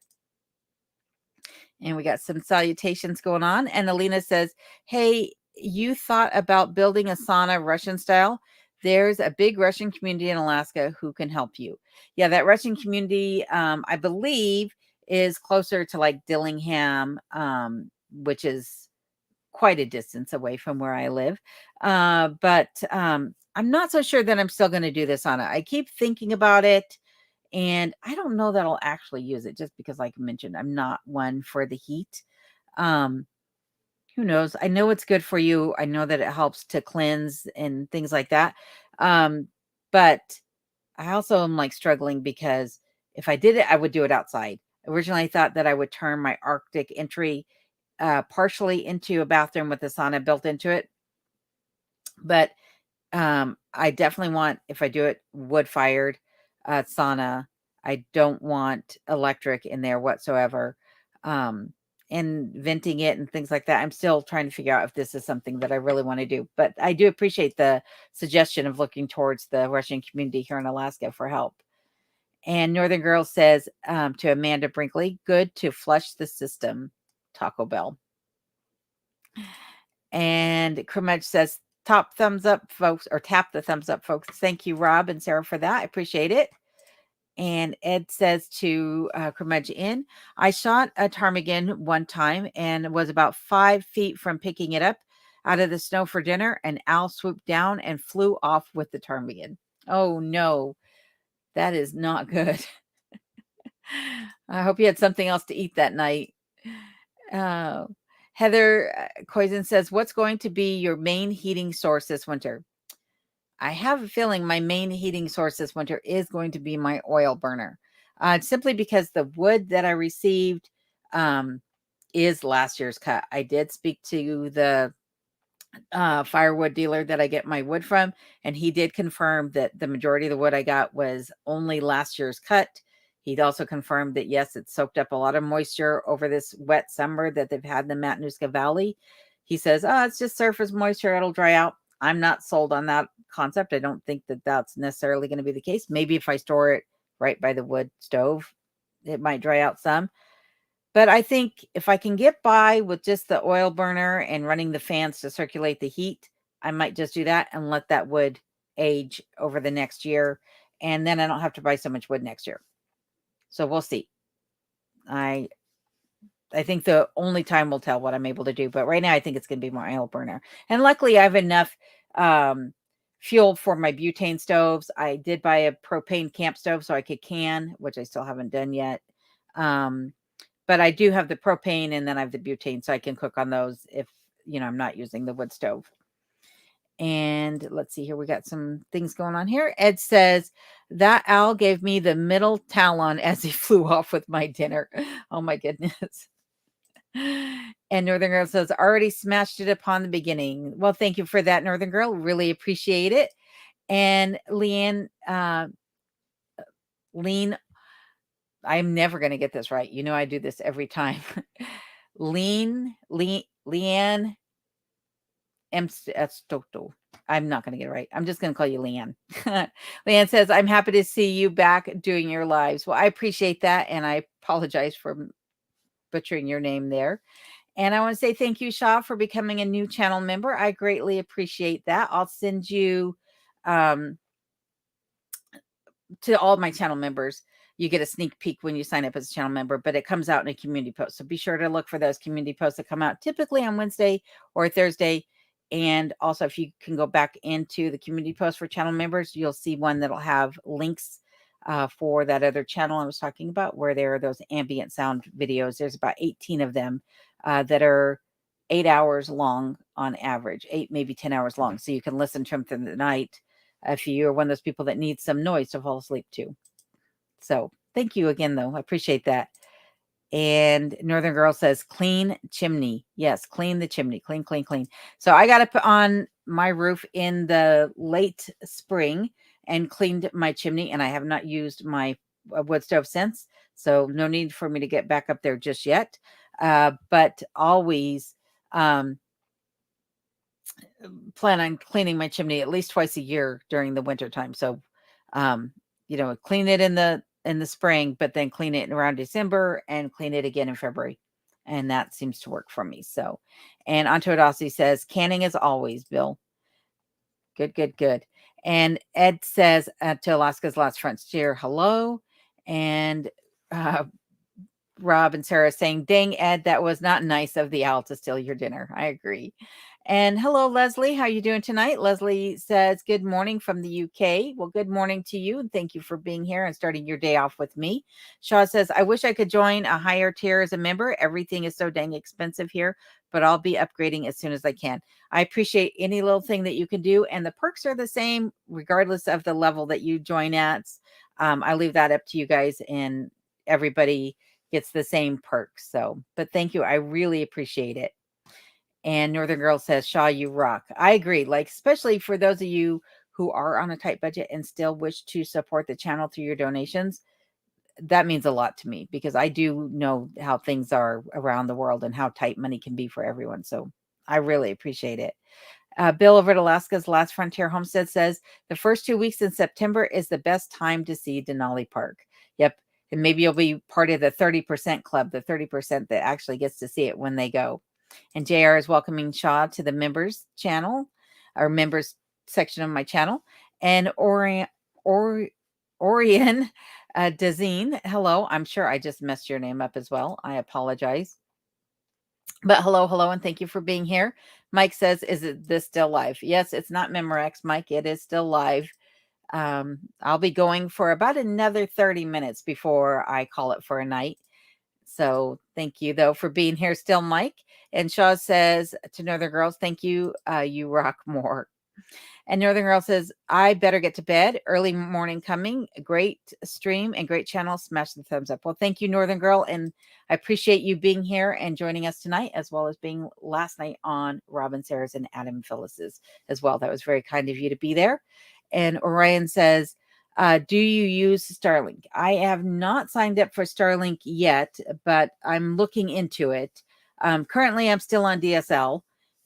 And we got some salutations going on. And Alina says, hey, you thought about building a sauna Russian style? There's a big Russian community in Alaska who can help you. Yeah, that Russian community, I believe, is closer to like Dillingham, which is quite a distance away from where I live. But I'm not so sure that I'm still going to do this sauna. I keep thinking about it. And I don't know that I'll actually use it just because, like I mentioned, I'm not one for the heat. Who knows? I know it's good for you. I know that it helps to cleanse and things like that. But I also am like struggling because if I did it, I would do it outside. Originally, I thought that I would turn my Arctic entry partially into a bathroom with a sauna built into it. But I definitely want, if I do it, wood-fired sauna. I don't want electric in there whatsoever. And venting it and things like that. I'm still trying to figure out if this is something that I really want to do. But I do appreciate the suggestion of looking towards the Russian community here in Alaska for help. And Northern Girl says to Amanda Brinkley, good to flush the system, Taco Bell. And Crumedge says, top thumbs up, folks, or tap the thumbs up, folks. Thank you, Rob and Sarah, for that. I appreciate it. And Ed says to Crumedge in, I shot a ptarmigan one time and was about 5 feet from picking it up out of the snow for dinner. An owl swooped down and flew off with the ptarmigan. Oh, no, that is not good. I hope you had something else to eat that night. Heather Coisin says, what's going to be your main heating source this winter? I have a feeling my main heating source this winter is going to be my oil burner. Simply because the wood that I received is last year's cut. I did speak to the firewood dealer that I get my wood from, and he did confirm that the majority of the wood I got was only last year's cut. He'd also confirmed that, yes, it soaked up a lot of moisture over this wet summer that they've had in the Matanuska Valley. He says, oh, it's just surface moisture. It'll dry out. I'm not sold on that concept. I don't think that that's necessarily going to be the case. Maybe if I store it right by the wood stove, it might dry out some. But I think if I can get by with just the oil burner and running the fans to circulate the heat, I might just do that and let that wood age over the next year. And then I don't have to buy so much wood next year. So we'll see. I think the only time will tell what I'm able to do. But right now, I think it's going to be my oil burner. And luckily, I have enough fuel for my butane stoves. I did buy a propane camp stove so I could can, which I still haven't done yet. But I do have the propane and then I have the butane, so I can cook on those if, I'm not using the wood stove. And let's see here. We got some things going on here. Ed says, that owl gave me the middle talon as he flew off with my dinner. Oh my goodness. And Northern Girl says, already smashed it upon the beginning. Well, thank you for that, Northern Girl. Really appreciate it. And Leanne, I'm never going to get this right. I do this every time. Leanne Stoto. I'm not going to get it right. I'm just going to call you Leanne. Leanne says, I'm happy to see you back doing your lives. Well, I appreciate that. And I apologize for butchering your name there. And I want to say thank you, Shaw, for becoming a new channel member. I greatly appreciate that. I'll send you to all my channel members. You get a sneak peek when you sign up as a channel member, but it comes out in a community post. So be sure to look for those community posts that come out typically on Wednesday or Thursday. And also, if you can go back into the community post for channel members, you'll see one that'll have links for that other channel I was talking about, where there are those ambient sound videos. There's about 18 of them that are 8 hours long on average, 8, maybe 10 hours long. So you can listen to them through the night if you're one of those people that needs some noise to fall asleep to. So thank you again, though. I appreciate that. And Northern Girl says, clean chimney. Yes, clean the chimney. Clean, clean, clean. So I got to put on my roof in the late spring and cleaned my chimney. And I have not used my wood stove since. So no need for me to get back up there just yet. But always plan on cleaning my chimney at least twice a year during the winter time. So, clean it in the spring, but then clean it around December and clean it again in February. And that seems to work for me. So, and Antodasi says, canning as always, Bill. Good, good, good. And Ed says to Alaska's Last Frontier, hello. And Rob and Sarah saying, dang, Ed, that was not nice of the owl to steal your dinner. I agree. And hello, Leslie. How you doing tonight? Leslie says, good morning from the UK. Well, good morning to you. And thank you for being here and starting your day off with me. Shaw says, I wish I could join a higher tier as a member. Everything is so dang expensive here, but I'll be upgrading as soon as I can. I appreciate any little thing that you can do. And the perks are the same, regardless of the level that you join at. I leave that up to you guys, and everybody gets the same perks. So, but thank you. I really appreciate it. And Northern Girl says, Shaw, you rock. I agree. Like, especially for those of you who are on a tight budget and still wish to support the channel through your donations, that means a lot to me, because I do know how things are around the world and how tight money can be for everyone. So I really appreciate it. Bill over at Alaska's Last Frontier Homestead says, the first 2 weeks in September is the best time to see Denali Park. Yep. And maybe you'll be part of the 30% club, the 30% that actually gets to see it when they go. And JR is welcoming Shaw to the members channel, or members section of my channel. And Orion Dazine, hello. I'm sure I just messed your name up as well. I apologize. But hello, and thank you for being here. Mike says, is this still live? Yes, it's not Memorex, Mike. It is still live. I'll be going for about another 30 minutes before I call it for a night. So thank you, though, for being here still, Mike. And Shaw says to Northern Girls, thank you. You rock more. And Northern Girl says, I better get to bed. Early morning coming. Great stream and great channel. Smash the thumbs up. Well, thank you, Northern Girl. And I appreciate you being here and joining us tonight, as well as being last night on Robin, Sarah's, and Adam Phyllis's as well. That was very kind of you to be there. And Orion says, do you use Starlink? I have not signed up for Starlink yet, but I'm looking into it. Currently, I'm still on DSL,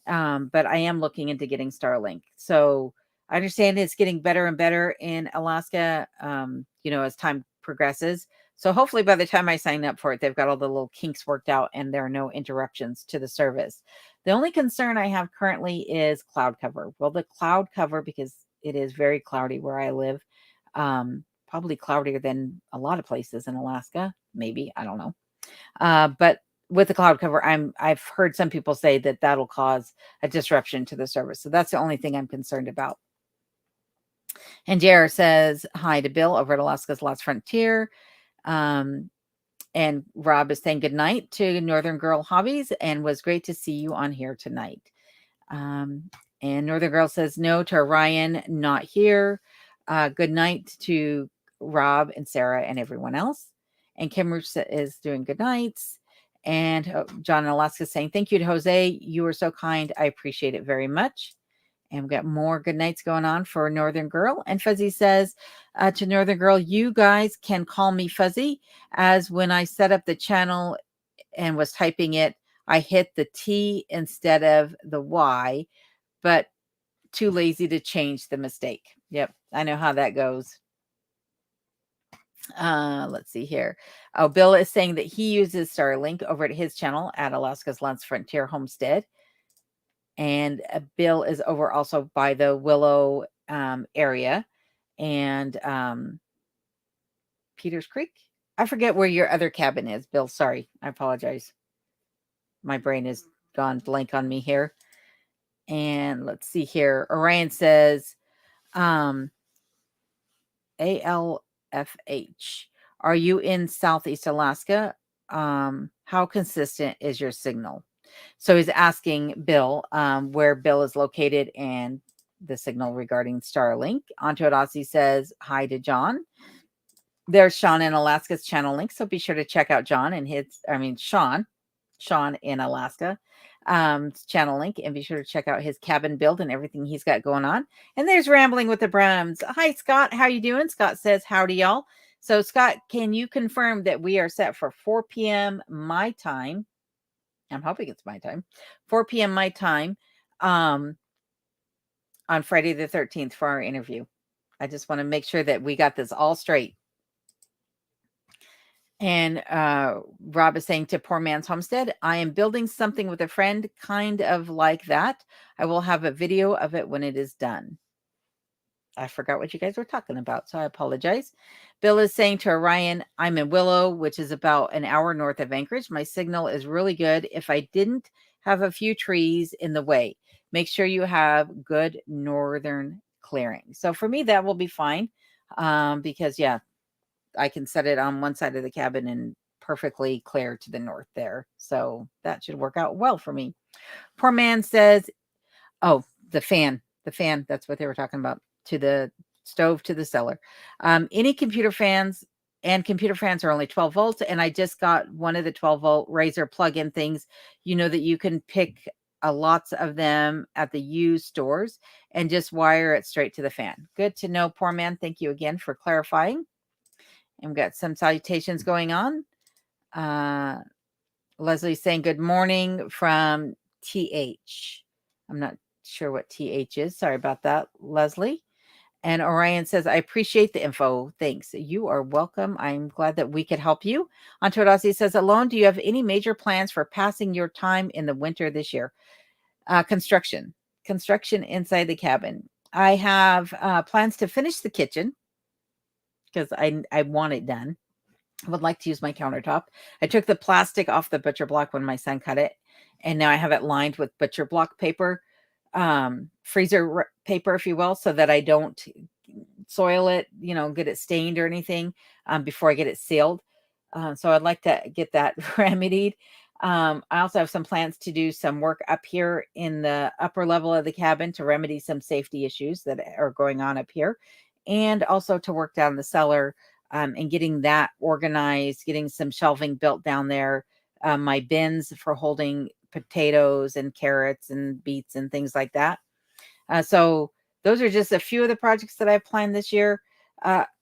but I am looking into getting Starlink. So I understand it's getting better and better in Alaska, as time progresses. So hopefully by the time I sign up for it, they've got all the little kinks worked out and there are no interruptions to the service. The only concern I have currently is cloud cover. Well, the cloud cover, because it is very cloudy where I live, probably cloudier than a lot of places in Alaska, maybe, I don't know. But with the cloud cover, I've heard some people say that that'll cause a disruption to the service. So that's the only thing I'm concerned about. And JR says hi to Bill over at Alaska's Last Frontier. And Rob is saying good night to Northern Girl Hobbies, and was great to see you on here tonight. And Northern Girl says no to Ryan, not here. Good night to Rob and Sarah and everyone else. And Kim is doing good nights. And John in Alaska saying, thank you to Jose. You were so kind. I appreciate it very much. And we've got more good nights going on for Northern Girl. And Fuzzy says to Northern Girl, you guys can call me Fuzzy, as when I set up the channel and was typing it, I hit the T instead of the Y. but too lazy to change the mistake. Yep, I know how that goes. Let's see here. Oh, Bill is saying that he uses Starlink over at his channel at Alaska's Lance Frontier Homestead. And Bill is over also by the Willow area and Peters Creek. I forget where your other cabin is, Bill. Sorry. I apologize. My brain is gone blank on me here. And let's see here. Orion says, ALFH, are you in Southeast Alaska? How consistent is your signal? So he's asking Bill where Bill is located and the signal regarding Starlink. Onto it, Aussie says hi to John. There's Sean in Alaska's channel link, so be sure to check out Sean in Alaska channel link, and be sure to check out his cabin build and everything he's got going on. And there's Rambling with the Browns. Hi, Scott. How you doing? Scott says, howdy, y'all. So, Scott, can you confirm that we are set for 4 p.m. my time? I'm hoping it's my time. 4 p.m. my time on Friday the 13th for our interview. I just want to make sure that we got this all straight. And Rob is saying to Poor Man's Homestead, I am building something with a friend kind of like that. I will have a video of it when it is done. I forgot what you guys were talking about, so I apologize. Bill is saying to Orion, I'm in Willow, which is about an hour north of Anchorage. My signal is really good if I didn't have a few trees in the way. Make sure you have good northern clearing. So for me, that will be fine because, yeah, I can set it on one side of the cabin and perfectly clear to the north there. So that should work out well for me. Poor Man says, oh, the fan, that's what they were talking about, to the stove, to the cellar. Any computer fans, and computer fans are only 12 volts. And I just got one of the 12-volt Razer plug-in things, you know, that you can pick lots of them at the used stores and just wire it straight to the fan. Good to know, Poor Man. Thank you again for clarifying. And we've got some salutations going on. Leslie's saying good morning from TH. I'm not sure what TH is. Sorry about that, Leslie. And Orion says, I appreciate the info. Thanks. You are welcome. I'm glad that we could help you. Antorazzi says, Alone, do you have any major plans for passing your time in the winter this year? Construction inside the cabin. I have plans to finish the kitchen because I want it done. I would like to use my countertop. I took the plastic off the butcher block when my son cut it, and now I have it lined with butcher block paper, freezer paper, if you will, so that I don't soil it, you know, get it stained or anything before I get it sealed. So I'd like to get that remedied. I also have some plans to do some work up here in the upper level of the cabin to remedy some safety issues that are going on up here, and also to work down the cellar and getting that organized, getting some shelving built down there, my bins for holding potatoes and carrots and beets and things like that. So those are just a few of the projects that I've planned this year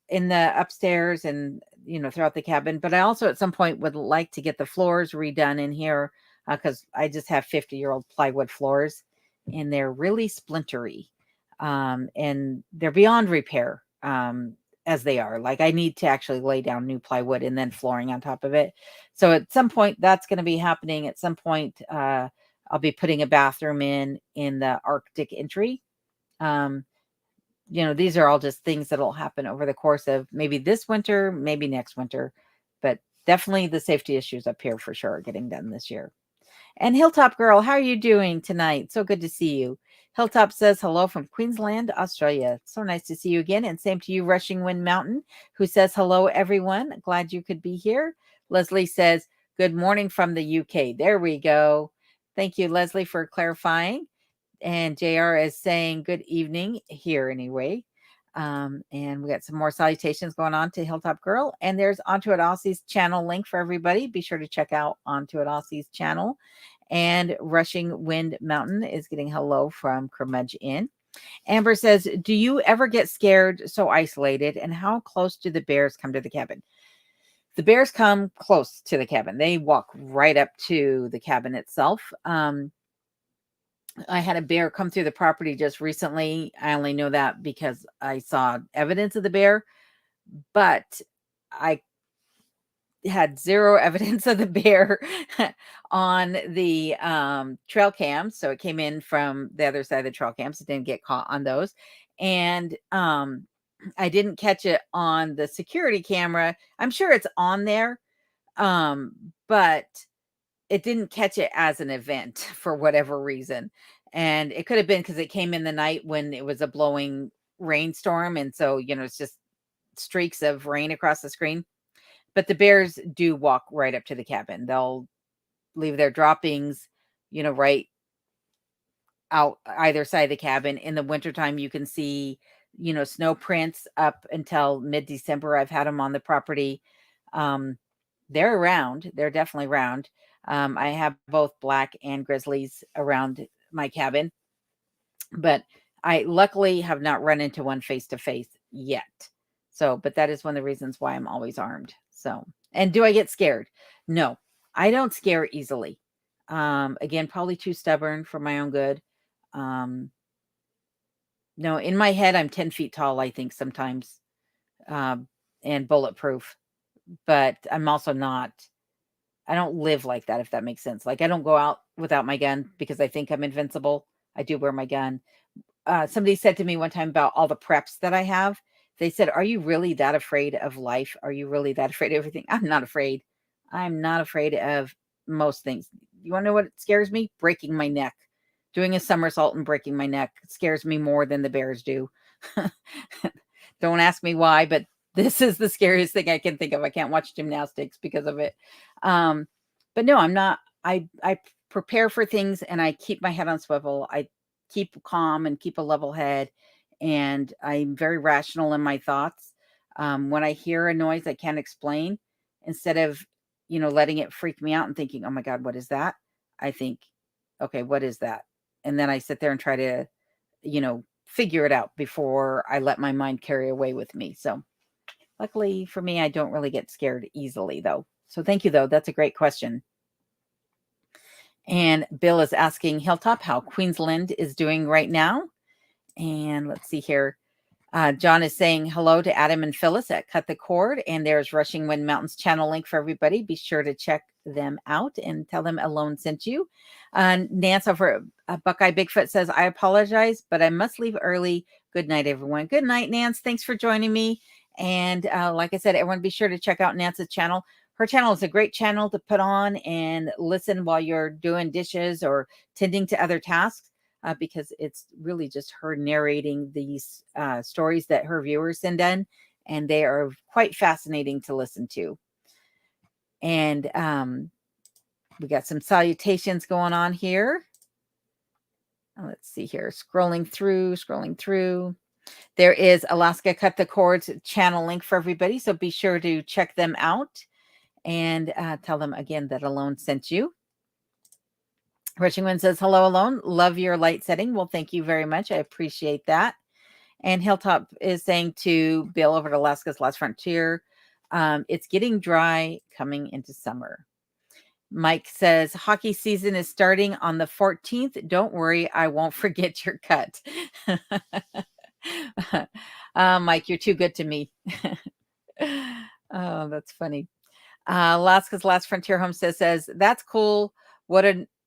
in the upstairs and, you know, throughout the cabin. But I also at some point would like to get the floors redone in here because I just have 50-year-old plywood floors and they're really splintery and they're beyond repair as they are. Like I need to actually lay down new plywood and then flooring on top of it. So at some point that's going to be happening. At some point I'll be putting a bathroom in the Arctic entry. You know, these are all just things that'll happen over the course of maybe this winter, maybe next winter, but definitely the safety issues up here for sure are getting done this year. And Hilltop Girl, how are you doing tonight? So good to see you. Hilltop says hello from Queensland, Australia. So nice to see you again. And same to you, Rushing Wind Mountain, who says hello, everyone. Glad you could be here. Leslie says good morning from the UK. There we go. Thank you, Leslie, for clarifying. And JR is saying good evening here anyway. And we got some more salutations going on to Hilltop Girl. And there's Onto It Aussie's channel link for everybody. Be sure to check out Onto It Aussie's channel. And Rushing Wind Mountain is getting hello from Curmudge Inn. Amber says, do you ever get scared, so isolated? And how close do the bears come to the cabin? The bears come close to the cabin. They walk right up to the cabin itself. I had a bear come through the property just recently. I only know that because I saw evidence of the bear, but I had zero evidence of the bear on the trail cams. So it came in from the other side of the trail cams. It didn't get caught on those. And I didn't catch it on the security camera. I'm sure it's on there, but it didn't catch it as an event for whatever reason. And it could have been because it came in the night when it was a blowing rainstorm. And so, it's just streaks of rain across the screen. But the bears do walk right up to the cabin. They'll leave their droppings, right out either side of the cabin. In the wintertime, you can see, snow prints up until mid-December. I've had them on the property. They're around. They're definitely around. I have both black and grizzlies around my cabin, but I luckily have not run into one face to face yet. So, but that is one of the reasons why I'm always armed. So, and do I get scared? No, I don't scare easily. Again, probably too stubborn for my own good. No, in my head, I'm 10 feet tall, I think sometimes, and bulletproof, but I'm also not. I don't live like that, if that makes sense. Like, I don't go out without my gun because I think I'm invincible. I do wear my gun. Somebody said to me one time about all the preps that I have. They said, "Are you really that afraid of life? Are you really that afraid of everything?" I'm not afraid. I'm not afraid of most things. You want to know what scares me? Breaking my neck. Doing a somersault and breaking my neck scares me more than the bears do. Don't ask me why, but this is the scariest thing I can think of. I can't watch gymnastics because of it. But no, I'm not. I prepare for things and I keep my head on swivel. I keep calm and keep a level head, and I'm very rational in my thoughts. When I hear a noise I can't explain, instead of letting it freak me out and thinking, "Oh my God, what is that?" I think, "Okay, what is that?" And then I sit there and try to figure it out before I let my mind carry away with me. So luckily for me, I don't really get scared easily, though. So thank you, though. That's a great question. And Bill is asking Hilltop how Queensland is doing right now. And let's see here. John is saying hello to Adam and Phyllis at Cut the Cord. And there's Rushing Wind Mountains channel link for everybody. Be sure to check them out and tell them Alone sent you. Nance over Buckeye Bigfoot says, I apologize, but I must leave early. Good night, everyone. Good night, Nance. Thanks for joining me. And like I said, everyone be sure to check out Nance's channel. Her channel is a great channel to put on and listen while you're doing dishes or tending to other tasks. Because it's really just her narrating these stories that her viewers send in, and they are quite fascinating to listen to. And we got some salutations going on here. Let's see here. Scrolling through. There is Alaska Cut the Cords channel link for everybody, so be sure to check them out and tell them again that Alone sent you. Rushing Wind says, hello, Alone. Love your light setting. Well, thank you very much. I appreciate that. And Hilltop is saying to Bill over at Alaska's Last Frontier, it's getting dry coming into summer. Mike says, hockey season is starting on the 14th. Don't worry, I won't forget your cut. Mike, you're too good to me. Oh, that's funny. Alaska's Last Frontier Homestead says, that's cool.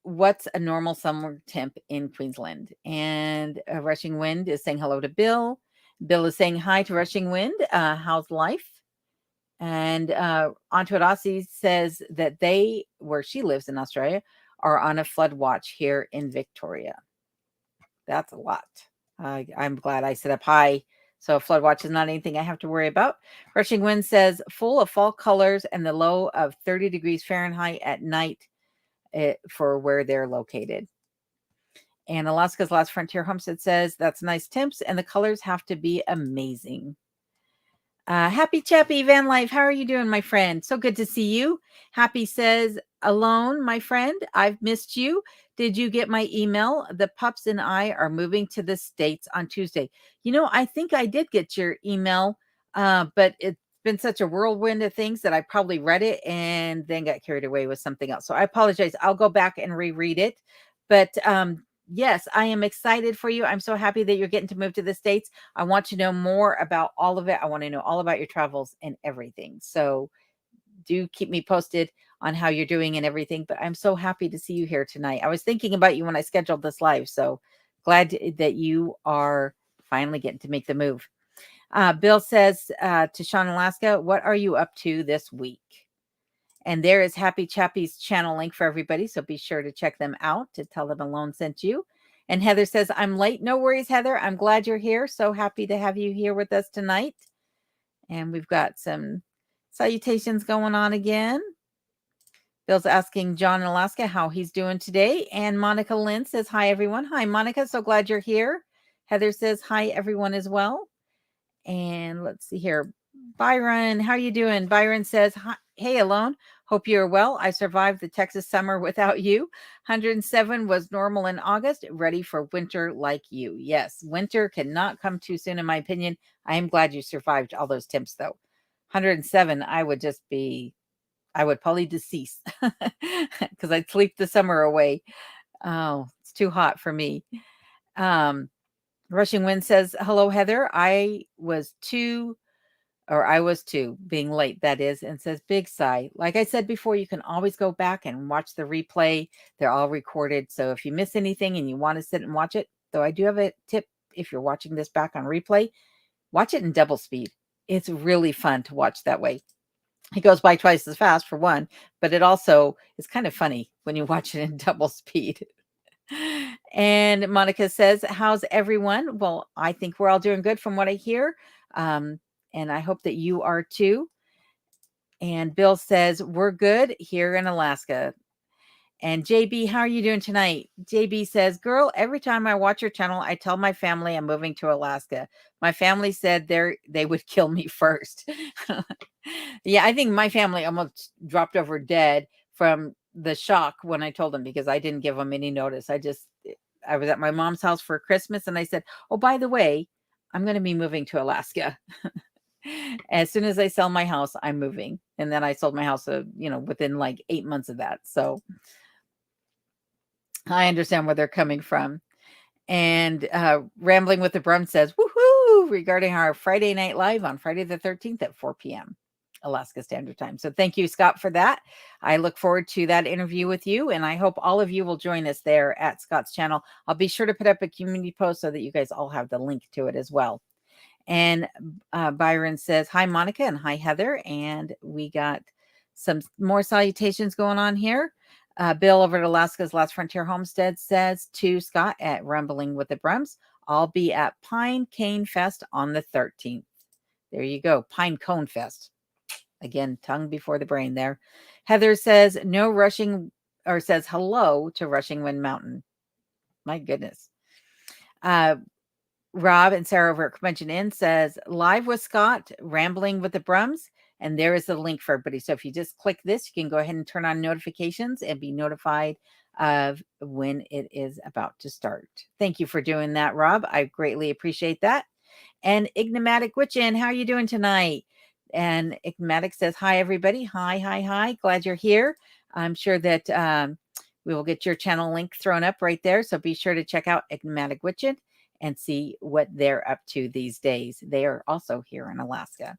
What's a normal summer temp in Queensland? And Rushing Wind is saying hello to Bill. Bill is saying hi to Rushing Wind. How's life? And Onto It Aussie says that they, where she lives in Australia, are on a flood watch here in Victoria. That's a lot. I'm glad I set up high, so flood watch is not anything I have to worry about. Rushing Wind says full of fall colors and the low of 30 degrees Fahrenheit at night for where they're located. And Alaska's Last Frontier Homestead says that's nice temps and the colors have to be amazing. Happy Chappy Van Life, how are you doing, my friend? So good to see you. Happy says, Alone, my friend, I've missed you. Did you get my email? The pups and I are moving to the States on Tuesday. I think I did get your email, but it's been such a whirlwind of things that I probably read it and then got carried away with something else. So I apologize. I'll go back and reread it. But yes, I am excited for you. I'm so happy that you're getting to move to the States. I want to know more about all of it. I want to know all about your travels and everything. So do keep me posted on how you're doing and everything. But I'm so happy to see you here tonight. I was thinking about you when I scheduled this live. So glad that you are finally getting to make the move. Bill says to Sean Alaska, what are you up to this week? And there is Happy Chappy's channel link for everybody. So be sure to check them out to tell them Alone sent you. And Heather says, I'm late. No worries, Heather. I'm glad you're here. So happy to have you here with us tonight. And we've got some salutations going on again. Bill's asking John in Alaska how he's doing today. And Monica Lynn says, hi, everyone. Hi, Monica. So glad you're here. Heather says, hi, everyone, as well. And let's see here. Byron, how are you doing? Byron says, hi, hey, Alone. Hope you're well. I survived the Texas summer without you. 107 was normal in August, ready for winter like you. Yes, winter cannot come too soon, in my opinion. I am glad you survived all those temps, though. 107, I would probably decease because I'd sleep the summer away. Oh, it's too hot for me. Rushing Wind says, hello, Heather. I was two, being late, that is, and says, big sigh. Like I said before, you can always go back and watch the replay. They're all recorded. So if you miss anything and you want to sit and watch it, though I do have a tip, if you're watching this back on replay, watch it in double speed. It's really fun to watch that way. It goes by twice as fast for one, but it also is kind of funny when you watch it in double speed. And Monica says, how's everyone? Well, I think we're all doing good from what I hear. And I hope that you are too. And Bill says, we're good here in Alaska. And JB, how are you doing tonight? JB says, girl, every time I watch your channel, I tell my family I'm moving to Alaska. My family said they would kill me first. Yeah, I think my family almost dropped over dead from the shock when I told them, because I didn't give them any notice. I was at my mom's house for Christmas and I said, oh, by the way, I'm going to be moving to Alaska. As soon as I sell my house, I'm moving. And then I sold my house, within like 8 months of that. So I understand where they're coming from. And Rambling with the Brum says, woohoo, regarding our Friday Night Live on Friday the 13th at 4 p.m. Alaska Standard Time. So thank you, Scott, for that. I look forward to that interview with you, and I hope all of you will join us there at Scott's channel. I'll be sure to put up a community post so that you guys all have the link to it as well. And Byron says, hi, Monica, and hi, Heather. And we got some more salutations going on here. Bill over at Alaska's Last Frontier Homestead says to Scott at Rumbling with the Brums, I'll be at Pine Cane Fest on the 13th. There you go. Pine Cone Fest. Again, tongue before the brain there. Heather says no rushing, or says hello to Rushing Wind Mountain. My goodness. Rob and Sarah over at Convention Inn says live with Scott, Rambling with the Brums. And there is a link for everybody. So if you just click this, you can go ahead and turn on notifications and be notified of when it is about to start. Thank you for doing that, Rob. I greatly appreciate that. And Ignomatic Witchin, how are you doing tonight? And Ignomatic says, hi, everybody. Hi. Glad you're here. I'm sure that we will get your channel link thrown up right there. So be sure to check out Ignomatic Witchin and see what they're up to these days. They are also here in Alaska.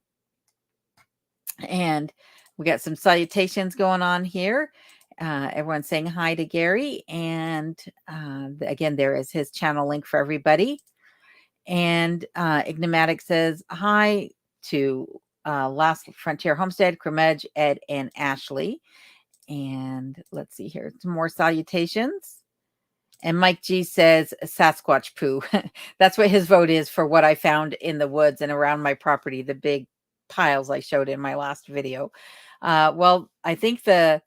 And we got some salutations going on here. Everyone's saying hi to Gary. And again, there is his channel link for everybody. And Ignomatic says hi to Last Frontier Homestead, Crimedge, Ed, and Ashley. And let's see here, some more salutations. And Mike G says Sasquatch poo. That's what his vote is for what I found in the woods and around my property, the big piles I showed in my last video. Well, I think the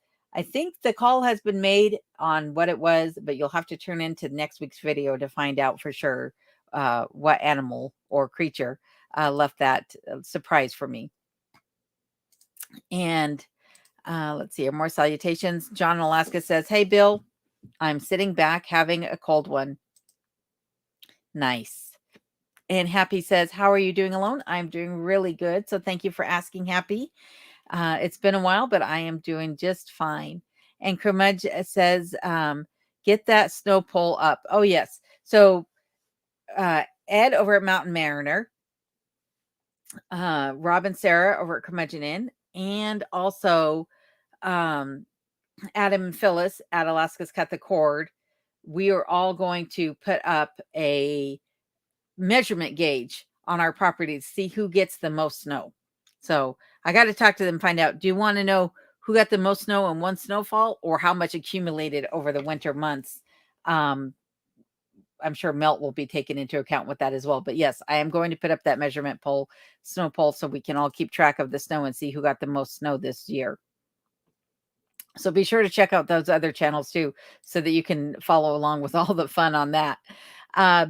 call has been made on what it was, but you'll have to tune into next week's video to find out for sure what animal or creature left that surprise for me. And let's see here, more salutations. John in Alaska says, hey, Bill, I'm sitting back having a cold one. Nice. And Happy says, how are you doing, Alone? I'm doing really good. So thank you for asking, Happy. It's been a while, but I am doing just fine. And Kermudge says, Get that snow pole up. Oh, yes. So Ed over at Mountain Mariner, Rob and Sarah over at Curmudgeon Inn, and also Adam and Phyllis at Alaska's Cut the Cord. We are all going to put up a measurement gauge on our property to see who gets the most snow. So I got to talk to them, find out, do you want to know who got the most snow in one snowfall or how much accumulated over the winter months? I'm sure melt will be taken into account with that as well. But yes, I am going to put up that measurement pole, snow pole, so we can all keep track of the snow and see who got the most snow this year. So be sure to check out those other channels too, so that you can follow along with all the fun on that.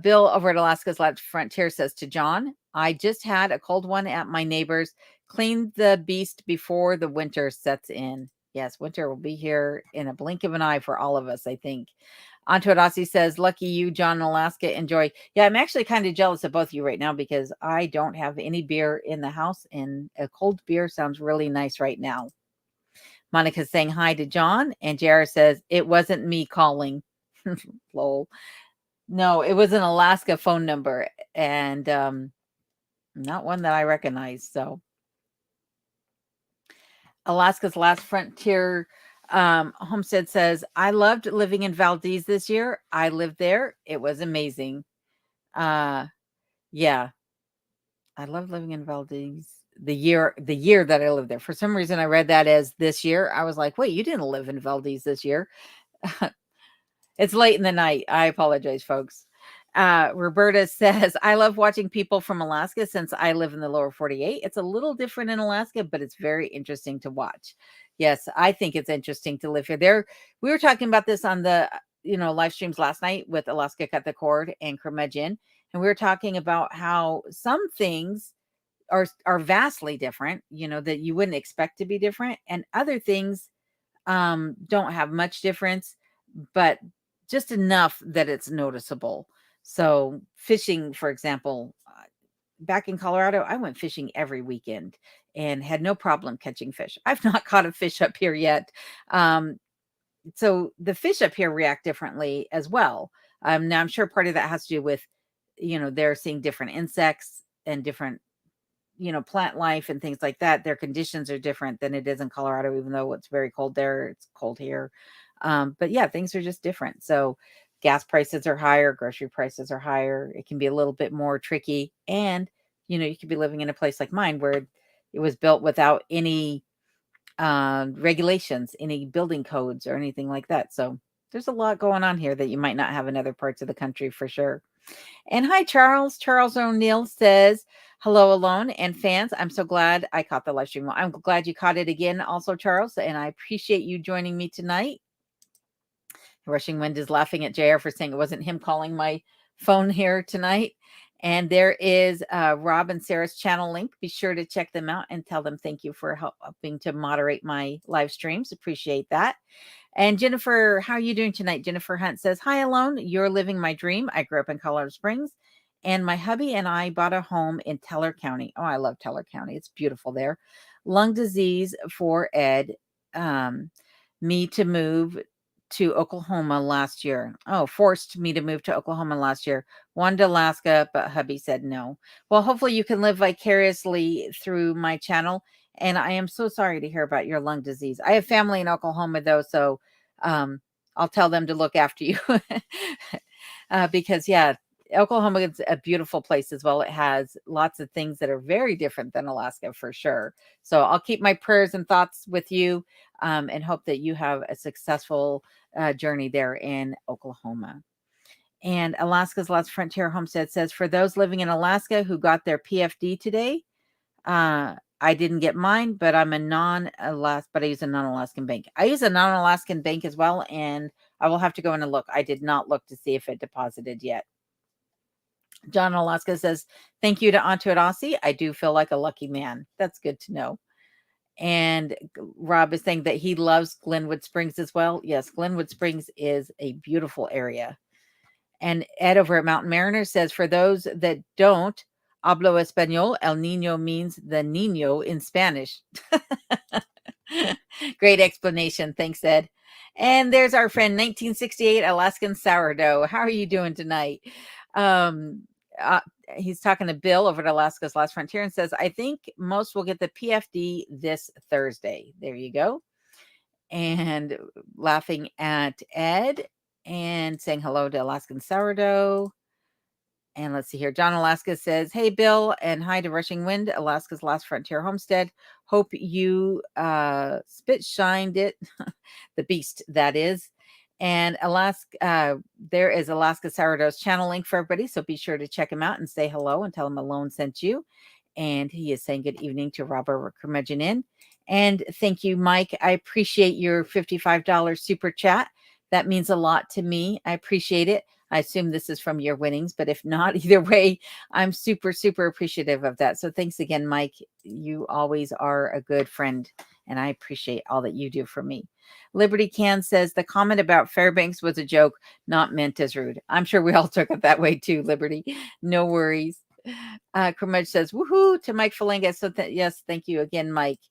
Bill over at Alaska's Last Frontier says to John, I just had a cold one at my neighbor's. Clean the beast before the winter sets in. Yes, winter will be here in a blink of an eye for all of us, I think. Antoadasi says, lucky you, John in Alaska. Enjoy. Yeah, I'm actually kind of jealous of both of you right now because I don't have any beer in the house, and a cold beer sounds really nice right now. Monica's saying hi to John, and JR says, it wasn't me calling. Lol. No, it was an Alaska phone number, and not one that I recognize. So Alaska's Last Frontier Homestead says, I loved living in Valdez this year. I lived there. It was amazing. Yeah, I love living in Valdez. The year that I lived there. For some reason, I read that as this year. I was like, wait, you didn't live in Valdez this year. It's late in the night. I apologize, folks. Roberta says, I love watching people from Alaska since I live in the lower 48. It's a little different in Alaska, but it's very interesting to watch. Yes, I think it's interesting to live here. We were talking about this on the live streams last night with Alaska Cut the Cord and Curmudgeon, and we were talking about how some things are vastly different, that you wouldn't expect to be different, and other things don't have much difference, but just enough that it's noticeable. So fishing, for example, back in Colorado, I went fishing every weekend and had no problem catching fish. I've not caught a fish up here yet. So the fish up here react differently as well. Now I'm sure part of that has to do with, they're seeing different insects and different, plant life and things like that. Their conditions are different than it is in Colorado, even though it's very cold there, it's cold here. But yeah, things are just different. So gas prices are higher, grocery prices are higher. It can be a little bit more tricky. And, you could be living in a place like mine where it was built without any regulations, any building codes or anything like that. So there's a lot going on here that you might not have in other parts of the country for sure. And hi, Charles. Charles O'Neill says, hello, Alone and fans. I'm so glad I caught the live stream. Well, I'm glad you caught it again also, Charles, and I appreciate you joining me tonight. Rushing Wind is laughing at JR for saying it wasn't him calling my phone here tonight. And there is Rob and Sarah's channel link. Be sure to check them out and tell them thank you for helping to moderate my live streams. Appreciate that. And Jennifer, how are you doing tonight? Jennifer Hunt says, hi, Alone. You're living my dream. I grew up in Colorado Springs, and my hubby and I bought a home in Teller County. Oh, I love Teller County. It's beautiful there. Lung disease for Ed. Me to move to Oklahoma last year. Oh, forced me to move to Oklahoma last year. Wanted Alaska, but hubby said no. Well, hopefully you can live vicariously through my channel. And I am so sorry to hear about your lung disease. I have family in Oklahoma though, so I'll tell them to look after you because yeah, Oklahoma is a beautiful place as well. It has lots of things that are very different than Alaska for sure. So I'll keep my prayers and thoughts with you and hope that you have a successful journey there in Oklahoma. And Alaska's Last Frontier Homestead says, for those living in Alaska who got their PFD today, I didn't get mine, but I'm a but I use a non-Alaskan bank. I use a non-Alaskan bank as well, and I will have to go in and look. I did not look to see if it deposited yet. John Alaska says, thank you to Antoadasi. I do feel like a lucky man. That's good to know. And Rob is saying that he loves Glenwood Springs as well. Yes, Glenwood Springs is a beautiful area. And Ed over at Mountain Mariner says, for those that don't, hablo español, el niño means the niño in Spanish. Great explanation. Thanks, Ed. And there's our friend 1968 Alaskan Sourdough. How are you doing tonight? Um, uh, he's talking to Bill over at Alaska's Last Frontier and says, I think most will get the PFD this Thursday. There you go. And laughing at Ed and saying hello to Alaskan Sourdough. And let's see here. John Alaska says, hey, Bill, and hi to Rushing Wind, Alaska's Last Frontier Homestead. Hope you spit shined it, the beast that is. And Alaska, there is Alaska Sourdough's channel link for everybody. So be sure to check him out and say hello and tell him Malone sent you. And he is saying good evening to Robert Curmudgeon Inn. And thank you, Mike. I appreciate your $55 super chat. That means a lot to me. I appreciate it. I assume this is from your winnings, but if not, either way, I'm super, super appreciative of that. So thanks again, Mike. You always are a good friend, and I appreciate all that you do for me. Liberty Can says the comment about Fairbanks was a joke, not meant as rude. I'm sure we all took it that way too, Liberty. No worries. Kermudge says, woohoo to Mike Falinga. So yes, thank you again, Mike.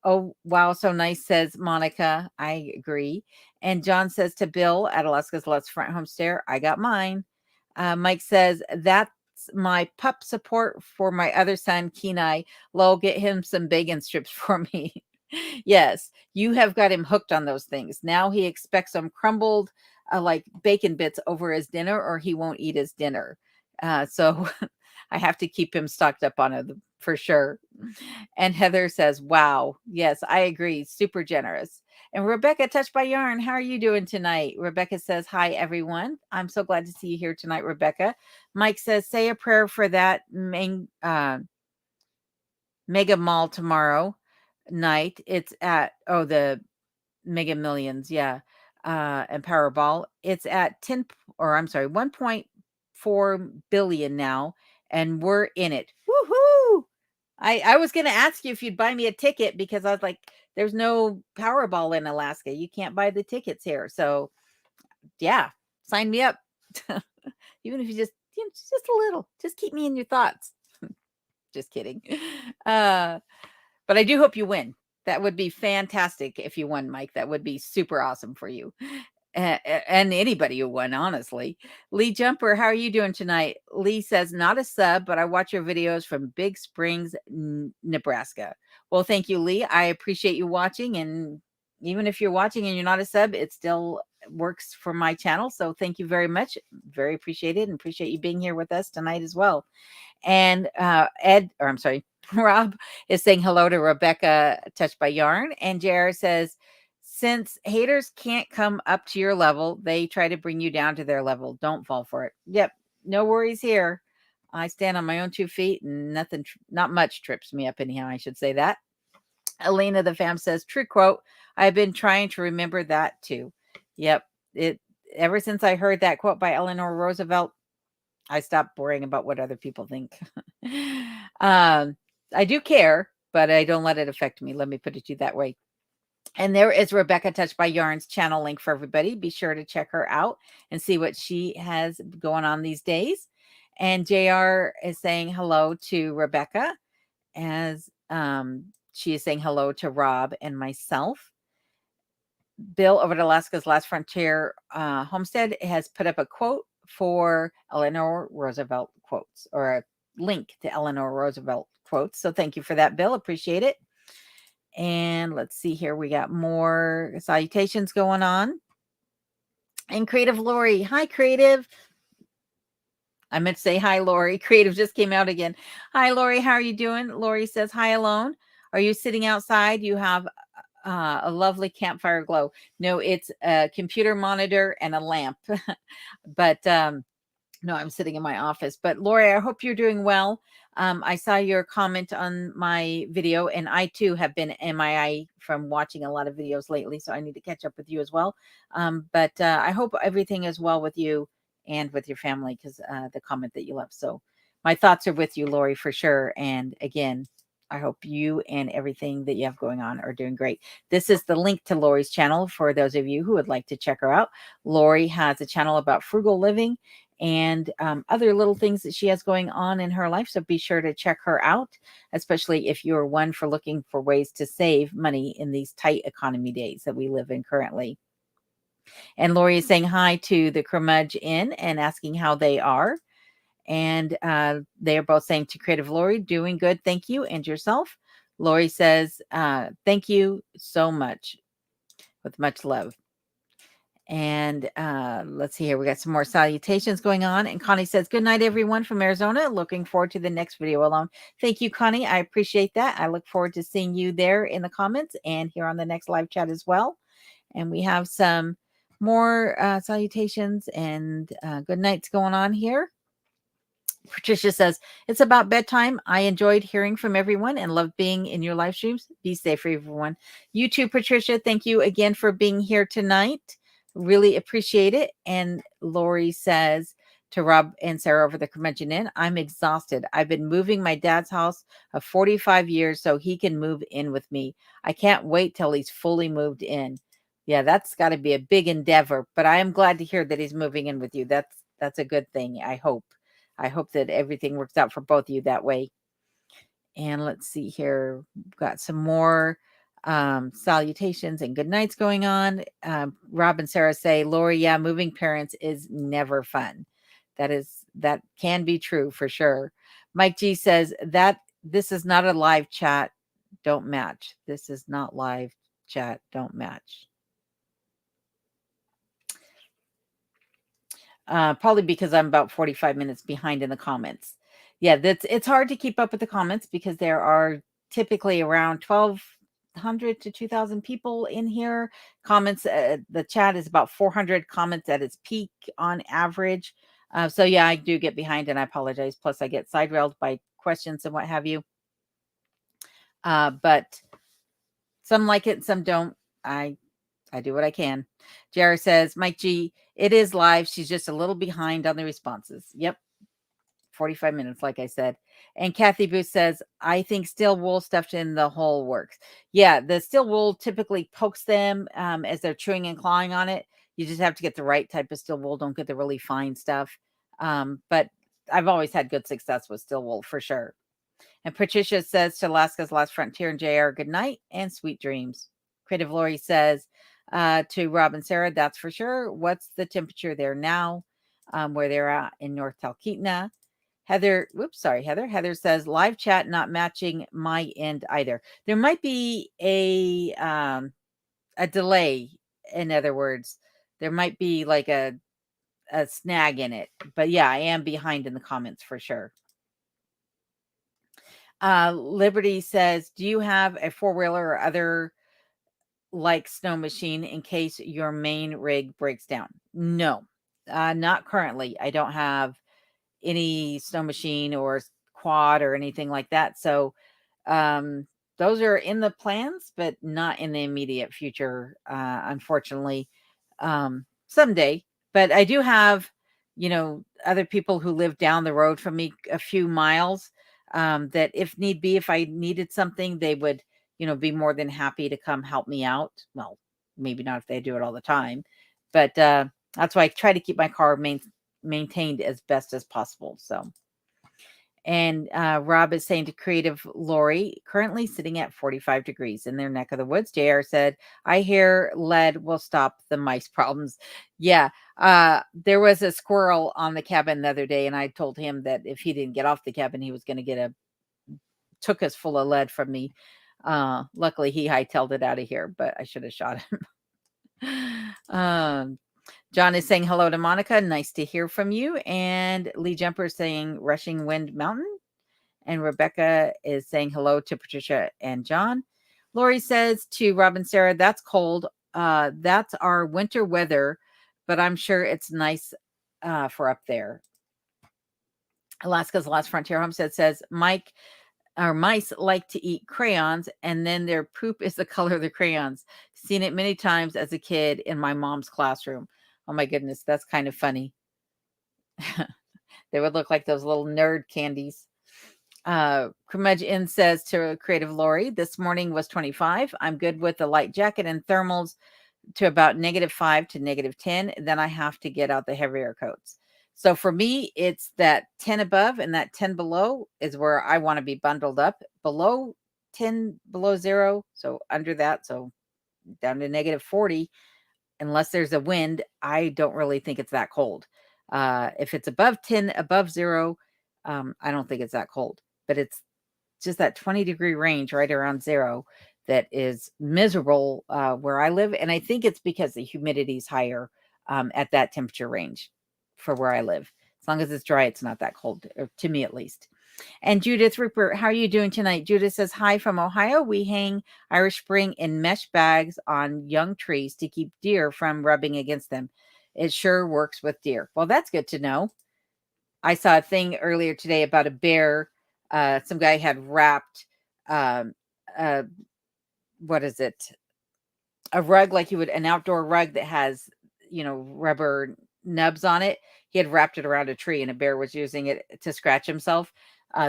Oh, wow. So nice, says Monica. I agree. And John says to Bill at Alaska's Let's Front Homestead, I got mine. Mike says, that's my pup support for my other son, Kenai. Lol, get him some bacon strips for me. Yes, you have got him hooked on those things. Now he expects them crumbled like bacon bits over his dinner, or he won't eat his dinner. So I have to keep him stocked up on it for sure. And Heather says, wow. Yes, I agree. Super generous. And Rebecca, Touched by Yarn, how are you doing tonight? Rebecca says, hi, everyone. I'm so glad to see you here tonight, Rebecca. Mike says, say a prayer for that mega mall tomorrow night. It's at, the Mega Millions. Yeah. And Powerball. It's at 1.4 billion now. And we're in it. Woohoo! I was going to ask you if you'd buy me a ticket because I was like, there's no Powerball in Alaska. You can't buy the tickets here. So yeah, sign me up. Even if you just a little, just keep me in your thoughts. Just kidding. But I do hope you win. That would be fantastic if you won, Mike. That would be super awesome for you. And anybody who won, honestly. Lee Jumper, how are you doing tonight? Lee says, not a sub, but I watch your videos from Big Springs, Nebraska. Well, thank you, Lee. I appreciate you watching. And even if you're watching and you're not a sub, it still works for my channel. So thank you very much. Very appreciated, and appreciate you being here with us tonight as well. And Rob is saying hello to Rebecca, Touched by Yarn. And JR says, since haters can't come up to your level, they try to bring you down to their level. Don't fall for it. Yep. No worries here. I stand on my own 2 feet and not much trips me up anyhow. I should say that. Elena the fam says, true quote. I've been trying to remember that too. Yep. Ever since I heard that quote by Eleanor Roosevelt, I stopped worrying about what other people think. I do care, but I don't let it affect me. Let me put it to you that way. And there is Rebecca Touched by Yarn's channel link for everybody. Be sure to check her out and see what she has going on these days. And JR is saying hello to Rebecca as she is saying hello to Rob and myself. Bill over at Alaska's Last Frontier Homestead has put up a quote for Eleanor Roosevelt quotes, or a link to Eleanor Roosevelt quotes. So thank you for that, Bill. Appreciate it. And let's see here. We got more salutations going on. And Creative Lori. Hi, Creative. I meant to say hi, Lori. Creative just came out again. Hi, Lori. How are you doing? Lori says, hi, alone. Are you sitting outside? You have a lovely campfire glow. No, it's a computer monitor and a lamp. But no, I'm sitting in my office. But Lori, I hope you're doing well. I saw your comment on my video, and I too have been MIA from watching a lot of videos lately, so I need to catch up with you as well. But I hope everything is well with you and with your family, because the comment that you left. So my thoughts are with you, Lori, for sure. And again, I hope you and everything that you have going on are doing great. This is the link to Lori's channel for those of you who would like to check her out. Lori has a channel about frugal living and other little things that she has going on in her life. So be sure to check her out, especially if you're one for looking for ways to save money in these tight economy days that we live in currently. And Lori is saying hi to the Curmudge Inn and asking how they are. And they are both saying to Creative Lori, doing good, thank you, and yourself. Lori says, thank you so much, with much love. And let's see here. We got some more salutations going on. And Connie says, good night, everyone from Arizona. Looking forward to the next video alone. Thank you, Connie. I appreciate that. I look forward to seeing you there in the comments and here on the next live chat as well. And we have some more salutations and good nights going on here. Patricia says, it's about bedtime. I enjoyed hearing from everyone and love being in your live streams. Be safe, everyone. You too, Patricia. Thank you again for being here tonight. Really appreciate it. And Lori says to Rob and Sarah over the Curmudgeon Inn, I'm exhausted. I've been moving my dad's house of 45 years so he can move in with me. I can't wait till he's fully moved in. Yeah, that's got to be a big endeavor, but I am glad to hear that he's moving in with you. That's a good thing, I hope. I hope that everything works out for both of you that way. And let's see here. We've got some more salutations and good nights going on. Rob and Sarah say, Lori, yeah, moving parents is never fun. That can be true for sure. Mike G says that this is not a live chat. Don't match. This is not live chat. Don't match. Probably because I'm about 45 minutes behind in the comments. Yeah, it's hard to keep up with the comments because there are typically around 1,200 to 2,000 people in here. Comments, the chat is about 400 comments at its peak on average. So yeah, I do get behind and I apologize. Plus I get side railed by questions and what have you. But some like it, some don't. I do what I can. Jared says, Mike G, it is live. She's just a little behind on the responses. Yep. 45 minutes, like I said. And Kathy Booth says, I think steel wool stuffed in the hole works. Yeah, the steel wool typically pokes them as they're chewing and clawing on it. You just have to get the right type of steel wool. Don't get the really fine stuff. But I've always had good success with steel wool for sure. And Patricia says to Alaska's Last Frontier and JR, good night and sweet dreams. Creative Lori says to Rob and Sarah, that's for sure. What's the temperature there now where they're at in North Talkeetna? Heather, whoops, sorry, Heather. Heather says live chat not matching my end either. There might be a delay. In other words, there might be like a snag in it. But yeah, I am behind in the comments for sure. Liberty says, do you have a four-wheeler or other like snow machine in case your main rig breaks down? No, not currently. I don't have any snow machine or quad or anything like that. So those are in the plans, but not in the immediate future, unfortunately. Someday. But I do have, other people who live down the road from me a few miles that if need be, if I needed something, they would, be more than happy to come help me out. Well, maybe not if they do it all the time, but that's why I try to keep my car maintained as best as possible. So, and Rob is saying to Creative Lori, currently sitting at 45 degrees in their neck of the woods. JR said, I hear lead will stop the mice problems. Yeah. There was a squirrel on the cabin the other day, and I told him that if he didn't get off the cabin, he was going to get took us full of lead from me. Luckily, he hightailed it out of here, but I should have shot him. John is saying hello to Monica. Nice to hear from you. And Lee Jumper is saying Rushing Wind Mountain. And Rebecca is saying hello to Patricia and John. Lori says to Robin Sarah, that's cold. That's our winter weather, but I'm sure it's nice for up there. Alaska's Last Frontier Homestead says mice like to eat crayons, and then their poop is the color of the crayons. Seen it many times as a kid in my mom's classroom. Oh my goodness, that's kind of funny. They would look like those little nerd candies. Curmudge Inn says to Creative Lori, this morning was 25. I'm good with the light jacket and thermals to about -5 to -10. Then I have to get out the heavier coats. So for me, it's that 10 above and that 10 below is where I want to be bundled up. Below 10, below 0. So under that, so down to -40. unless there's a wind, I don't really think it's that cold. If it's above 10, above 0, I don't think it's that cold. But it's just that 20-degree range right around 0 that is miserable where I live. And I think it's because the humidity is higher at that temperature range for where I live. As long as it's dry, it's not that cold, or to me at least. And Judith Rupert, how are you doing tonight? Judith says, hi from Ohio. We hang Irish Spring in mesh bags on young trees to keep deer from rubbing against them. It sure works with deer. Well, that's good to know. I saw a thing earlier today about a bear. Some guy had wrapped, what is it? A rug, like you would, an outdoor rug that has, rubber nubs on it. He had wrapped it around a tree and a bear was using it to scratch himself.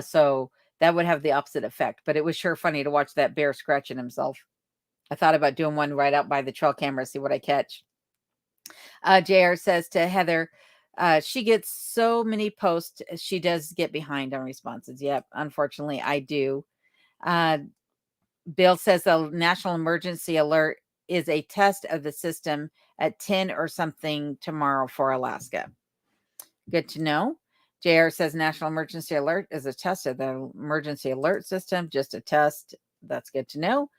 So that would have the opposite effect, but it was sure funny to watch that bear scratching himself. I thought about doing one right out by the trail camera, see what I catch. JR says to Heather, she gets so many posts. She does get behind on responses. Yep. Unfortunately, I do. Bill says the national emergency alert is a test of the system at 10 or something tomorrow for Alaska. Good to know. JR says national emergency alert is a test of the emergency alert system, just a test. That's good to know.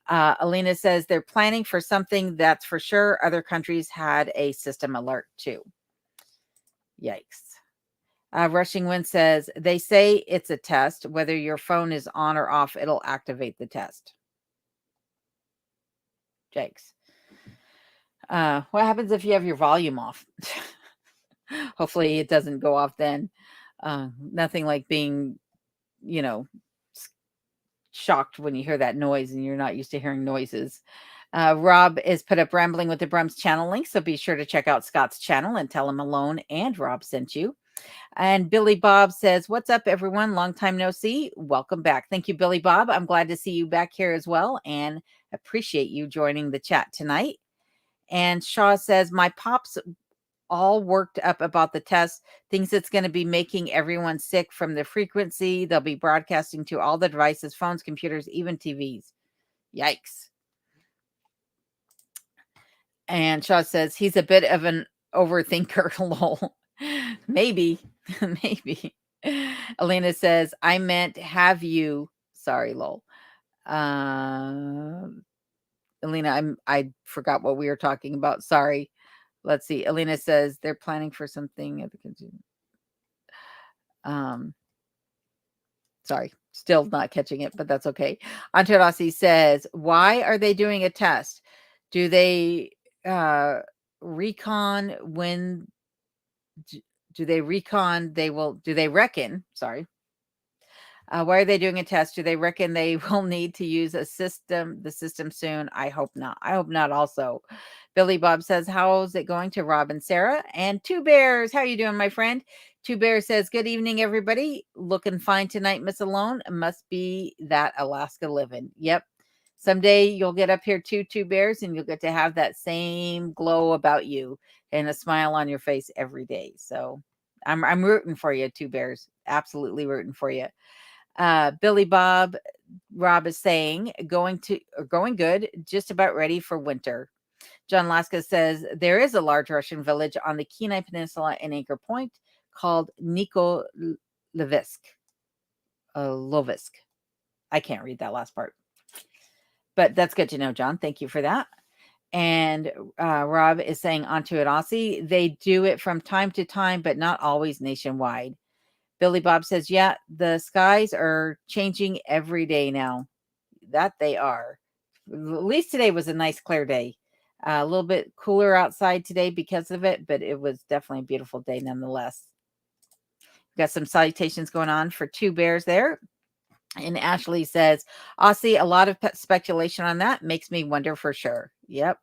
Alina says they're planning for something that's for sure. Other countries had a system alert too. Yikes. Rushing Wind says they say it's a test. Whether your phone is on or off, it'll activate the test. Yikes. What happens if you have your volume off? Hopefully it doesn't go off then. Nothing like being, shocked when you hear that noise and you're not used to hearing noises. Rob is put up Rambling with the Brums channel link, so be sure to check out Scott's channel and tell him Malone and Rob sent you. And Billy Bob says, what's up, everyone? Long time no see. Welcome back. Thank you, Billy Bob. I'm glad to see you back here as well and appreciate you joining the chat tonight. And Shaw says, my pops all worked up about the test, thinks it's going to be making everyone sick from the frequency. They'll be broadcasting to all the devices, phones, computers, even TVs. Yikes. And Shaw says he's a bit of an overthinker. Lol. Maybe. Elena says, I meant have you. Sorry, lol. Elena, I forgot what we were talking about. Sorry. Let's see. Elena says they're planning for something at the consumer. Sorry, still not catching it, but that's okay. Antarasi says, why are they doing a test? Do they recon when do they recon they will do they reckon sorry why are they doing a test? Do they reckon they will need to use the system soon? I hope not also. Billy Bob says, how's it going to Rob and Sarah? And Two Bears, how you doing, my friend? Two Bears says, good evening, everybody. Looking fine tonight, Miss Alone. Must be that Alaska living. Yep. Someday you'll get up here too, Two Bears, and you'll get to have that same glow about you and a smile on your face every day. So I'm rooting for you, Two Bears. Absolutely rooting for you. Billy Bob, Rob is saying, going good, just about ready for winter. John Laska says, there is a large Russian village on the Kenai Peninsula in Anchor Point called Nikolaevsk. Lovisk. I can't read that last part. But that's good to know, John. Thank you for that. And Rob is saying, onto it, Aussie. They do it from time to time, but not always nationwide. Billy Bob says, yeah, the skies are changing every day now. That they are. At least today was a nice clear day. A little bit cooler outside today because of it, but it was definitely a beautiful day nonetheless. Got some salutations going on for Two Bears there. And Ashley says, Aussie, a lot of speculation on that makes me wonder for sure. Yep.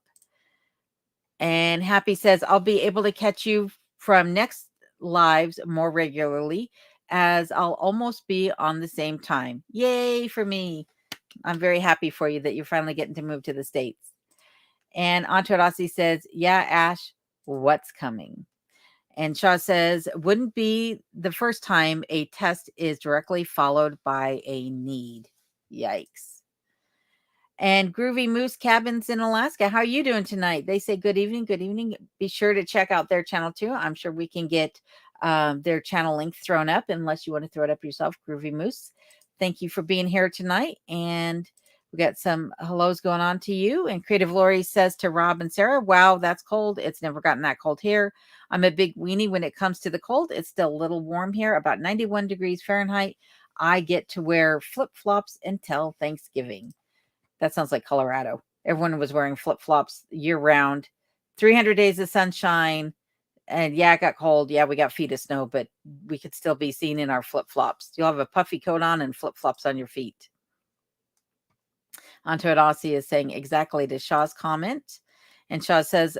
And Happy says, I'll be able to catch you from next lives more regularly as I'll almost be on the same time. Yay for me. I'm very happy for you that you're finally getting to move to the States. And Antarasi says, yeah, Ash, what's coming? And Shaw says, wouldn't be the first time a test is directly followed by a need. Yikes. And Groovy Moose Cabins in Alaska. How are you doing tonight? They say good evening. Good evening. Be sure to check out their channel too. I'm sure we can get their channel link thrown up unless you want to throw it up yourself, Groovy Moose. Thank you for being here tonight. And we got some hellos going on to you. And Creative Lori says to Rob and Sarah, wow, that's cold. It's never gotten that cold here. I'm a big weenie when it comes to the cold. It's still a little warm here, about 91 degrees Fahrenheit. I get to wear flip-flops until Thanksgiving. That sounds like Colorado. Everyone was wearing flip-flops year round. 300 days of sunshine. And yeah, it got cold. Yeah, we got feet of snow, but we could still be seen in our flip-flops. You'll have a puffy coat on and flip-flops on your feet. Antoine Aussie is saying exactly to Shaw's comment. And Shaw says,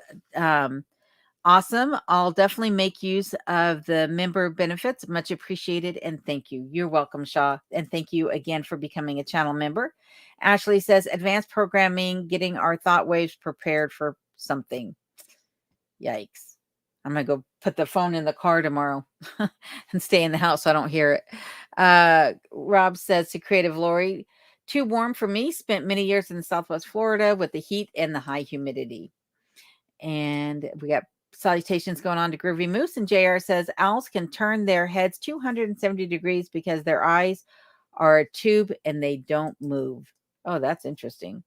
awesome. I'll definitely make use of the member benefits. Much appreciated. And thank you. You're welcome, Shaw. And thank you again for becoming a channel member. Ashley says, advanced programming, getting our thought waves prepared for something. Yikes. I'm going to go put the phone in the car tomorrow and stay in the house so I don't hear it. Rob says to Creative Lori, too warm for me. Spent many years in Southwest Florida with the heat and the high humidity. And we got salutations going on to Groovy Moose. And JR says, owls can turn their heads 270 degrees because their eyes are a tube and they don't move. Oh, that's interesting.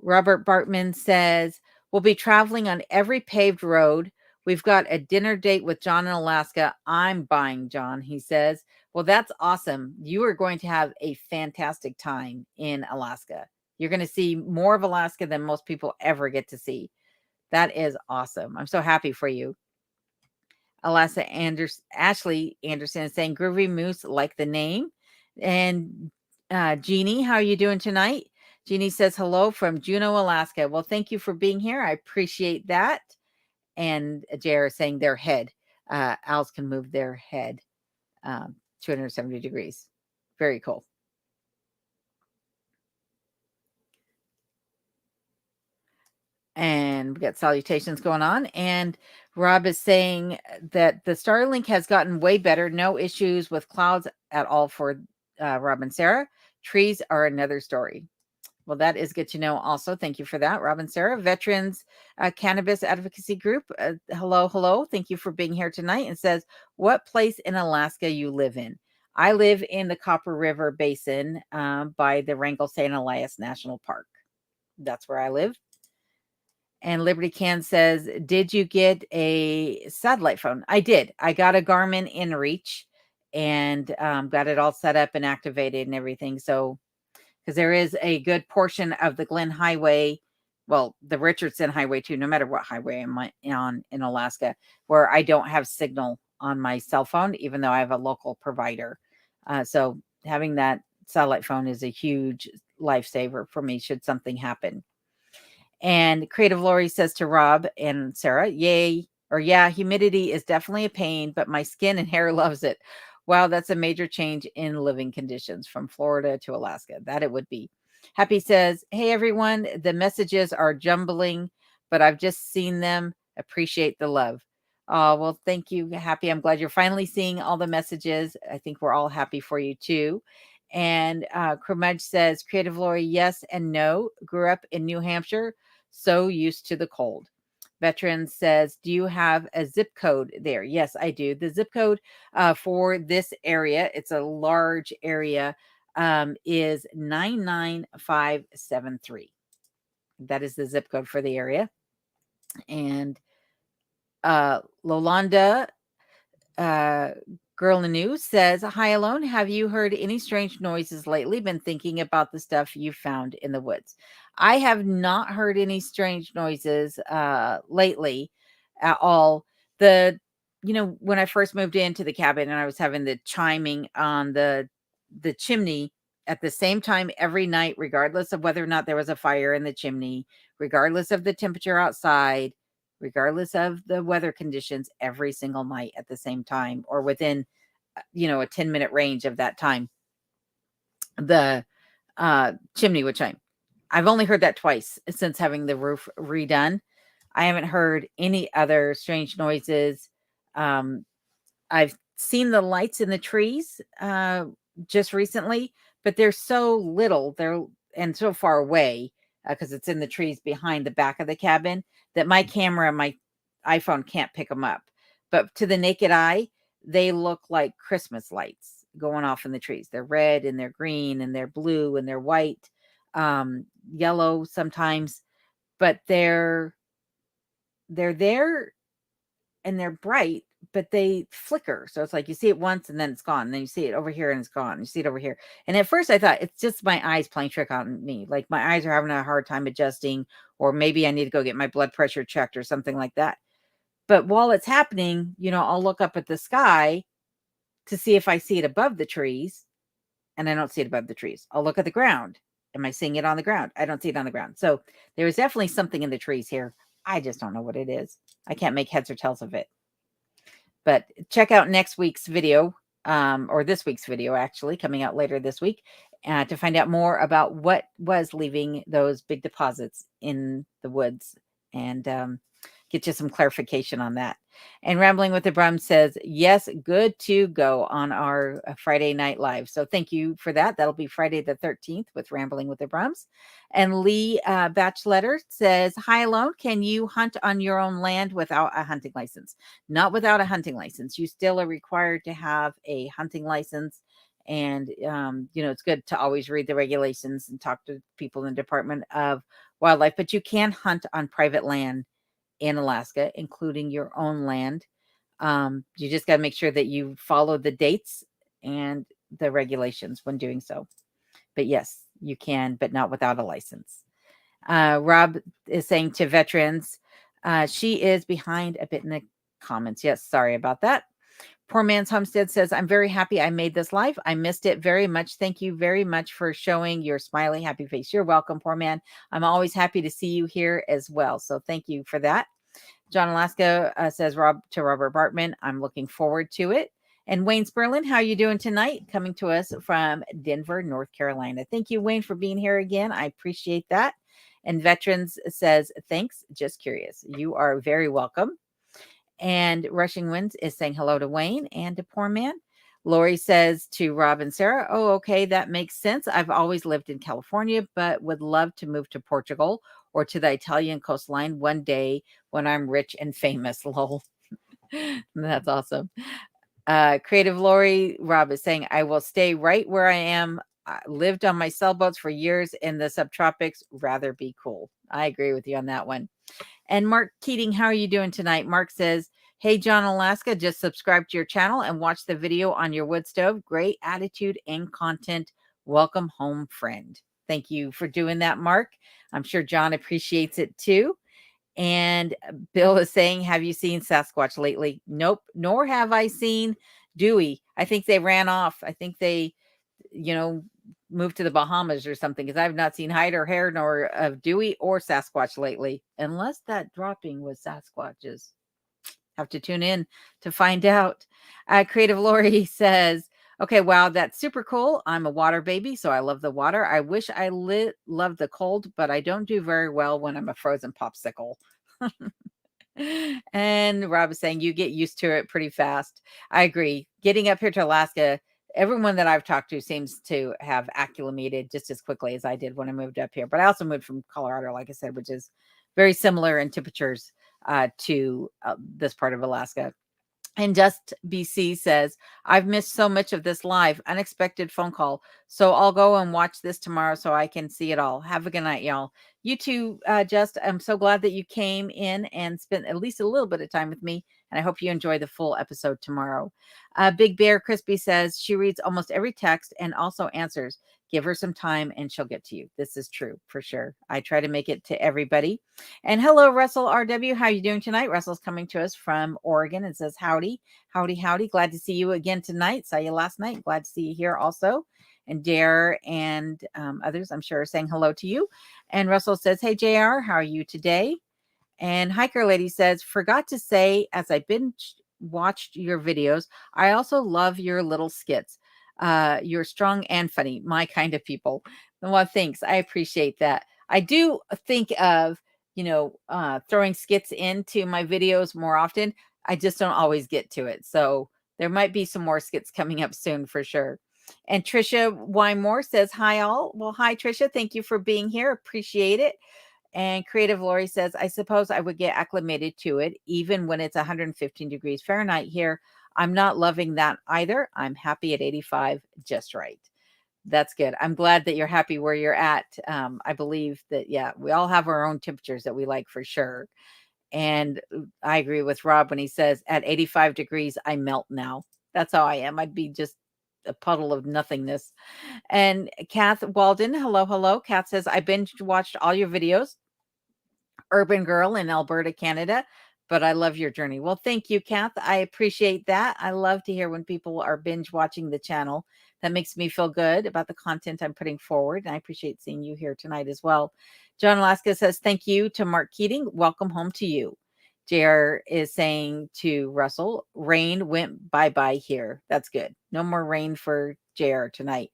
Robert Bartman says, we'll be traveling on every paved road. We've got a dinner date with John in Alaska. I'm buying John, he says. Well, that's awesome. You are going to have a fantastic time in Alaska. You're going to see more of Alaska than most people ever get to see. That is awesome. I'm so happy for you. Ashley Anderson is saying, Groovy Moose, like the name. And Jeannie, how are you doing tonight? Jeannie says, hello from Juneau, Alaska. Well, thank you for being here. I appreciate that. And JR is saying their head. Owls can move their head 270 degrees. Very cool. And we got salutations going on. And Rob is saying that the Starlink has gotten way better. No issues with clouds at all for Rob and Sarah. Trees are another story. Well, that is good to know also. Thank you for that, Rob and Sarah. Veterans Cannabis Advocacy Group. Hello. Thank you for being here tonight. And says, what place in Alaska you live in? I live in the Copper River Basin by the Wrangell St. Elias National Park. That's where I live. And Liberty Can says, did you get a satellite phone? I did. I got a Garmin InReach and got it all set up and activated and everything. So, because there is a good portion of the Glen Highway, well, the Richardson Highway too, no matter what highway I'm on in Alaska, where I don't have signal on my cell phone, even though I have a local provider. So having that satellite phone is a huge lifesaver for me should something happen. And Creative Lori says to Rob and Sarah, yay, or yeah, humidity is definitely a pain, but my skin and hair loves it. Wow, that's a major change in living conditions from Florida to Alaska. That it would be. Happy says, hey, everyone, the messages are jumbling, but I've just seen them. Appreciate the love. Oh, well, thank you, Happy. I'm glad you're finally seeing all the messages. I think we're all happy for you, too. And Crumudge says, Creative Lori, yes and no. Grew up in New Hampshire, so used to the cold. Veteran says, do you have a zip code there? Yes, I do. The zip code for this area, it's a large area, is 99573. That is the zip code for the area. And Lolanda, Girl in the News says, hi, Alone. Have you heard any strange noises lately? Been thinking about the stuff you found in the woods. I have not heard any strange noises lately at all. When I first moved into the cabin and I was having the chiming on the chimney at the same time every night, regardless of whether or not there was a fire in the chimney, regardless of the temperature outside, regardless of the weather conditions, every single night at the same time or within a 10-minute range of that time, the chimney would chime. I've only heard that twice since having the roof redone. I haven't heard any other strange noises. I've seen the lights in the trees just recently, but they're so little. and so far away because it's in the trees behind the back of the cabin that my camera, my iPhone can't pick them up. But to the naked eye, they look like Christmas lights going off in the trees. They're red and they're green and they're blue and they're white, yellow sometimes, but they're there and they're bright, but they flicker. So it's like you see it once and then it's gone. And then you see it over here and it's gone. You see it over here. And at first I thought it's just my eyes playing trick on me. Like my eyes are having a hard time adjusting, or maybe I need to go get my blood pressure checked or something like that. But while it's happening, I'll look up at the sky to see if I see it above the trees, and I don't see it above the trees. I'll look at the ground. Am I seeing it on the ground? I don't see it on the ground. So there is definitely something in the trees here. I just don't know what it is. I can't make heads or tails of it. But check out next week's video, or this week's video, actually, coming out later this week, to find out more about what was leaving those big deposits in the woods, and get you some clarification on that. And Rambling with the Brum says, yes, good to go on our Friday night live. So thank you for that. That'll be Friday the 13th with Rambling with the Brums. And Lee Batchletter says, hi, Alone. Can you hunt on your own land without a hunting license? Not without a hunting license. You still are required to have a hunting license. And, it's good to always read the regulations and talk to people in the Department of Wildlife, but you can hunt on private land in Alaska, including your own land. You just got to make sure that you follow the dates and the regulations when doing so. But yes, you can, but not without a license. Rob is saying to veterans, she is behind a bit in the comments. Yes, sorry about that. Poor Man's Homestead says, I'm very happy I made this live. I missed it very much. Thank you very much for showing your smiley, happy face. You're welcome, Poor Man. I'm always happy to see you here as well. So thank you for that. John Alaska says, Robert Bartman, I'm looking forward to it. And Wayne Sperlin, how are you doing tonight? Coming to us from Denver, North Carolina. Thank you, Wayne, for being here again. I appreciate that. And Veterans says, thanks. Just curious. You are very welcome. And Rushing Winds is saying hello to Wayne and to Poor Man. Lori says to Rob and Sarah, oh, okay, that makes sense. I've always lived in California, but would love to move to Portugal or to the Italian coastline one day when I'm rich and famous. Lol. That's awesome. Creative Lori, Rob is saying, I will stay right where I am. I lived on my sailboats for years in the subtropics. Rather be cool. I agree with you on that one. And Mark Keating, how are you doing tonight? Mark says, hey, John Alaska, just subscribe to your channel and watch the video on your wood stove. Great attitude and content. Welcome home, friend. Thank you for doing that, Mark. I'm sure John appreciates it too. And Bill is saying, have you seen Sasquatch lately? Nope. Nor have I seen Dewey. I think they ran off. I think they, moved to the Bahamas or something, because I've not seen hide or hair nor of Dewey or Sasquatch lately, unless that dropping was Sasquatches. Have to tune in to find out. Creative Lori says, okay, wow, that's super cool. I'm a water baby, so I love the water. I wish I loved the cold, but I don't do very well when I'm a frozen popsicle. And Rob is saying you get used to it pretty fast. I agree. Getting up here to Alaska, everyone that I've talked to seems to have acclimated just as quickly as I did when I moved up here. But I also moved from Colorado, like I said, which is very similar in temperatures to this part of Alaska. And Just BC says, I've missed so much of this live, unexpected phone call. So I'll go and watch this tomorrow so I can see it all. Have a good night, y'all. You too, Just. I'm so glad that you came in and spent at least a little bit of time with me. And I hope you enjoy the full episode tomorrow. Big Bear Crispy says she reads almost every text and also answers. Give her some time and she'll get to you. This is true for sure. I try to make it to everybody. And hello, Russell RW. How are you doing tonight? Russell's coming to us from Oregon and says, howdy, howdy, howdy. Glad to see you again tonight. Saw you last night. Glad to see you here also. And Dare and others, I'm sure, are saying hello to you. And Russell says, hey, JR, how are you today? And Hiker Lady says, forgot to say, as I watched your videos, I also love your little skits. You're strong and funny, my kind of people. Well, thanks. I appreciate that. I do think of, throwing skits into my videos more often. I just don't always get to it. So there might be some more skits coming up soon for sure. And Trisha Wymore says, hi all. Well, hi, Trisha. Thank you for being here. Appreciate it. And Creative Lori says, I suppose I would get acclimated to it, even when it's 115 degrees Fahrenheit here. I'm not loving that either. I'm happy at 85, just right. That's good. I'm glad that you're happy where you're at. I believe that, yeah, we all have our own temperatures that we like for sure. And I agree with Rob when he says at 85 degrees, I melt now. That's how I am. I'd be just a puddle of nothingness. And Kath Walden, hello, hello. Kath says, I binge watched all your videos, urban girl in Alberta, Canada, but I love your journey. Well, thank you, Kath. I appreciate that. I love to hear when people are binge watching the channel. That makes me feel good about the content I'm putting forward. And I appreciate seeing you here tonight as well. John Alaska says, thank you to Mark Keating. Welcome home to you. JR is saying to Russell, rain went bye-bye here. That's good. No more rain for JR tonight.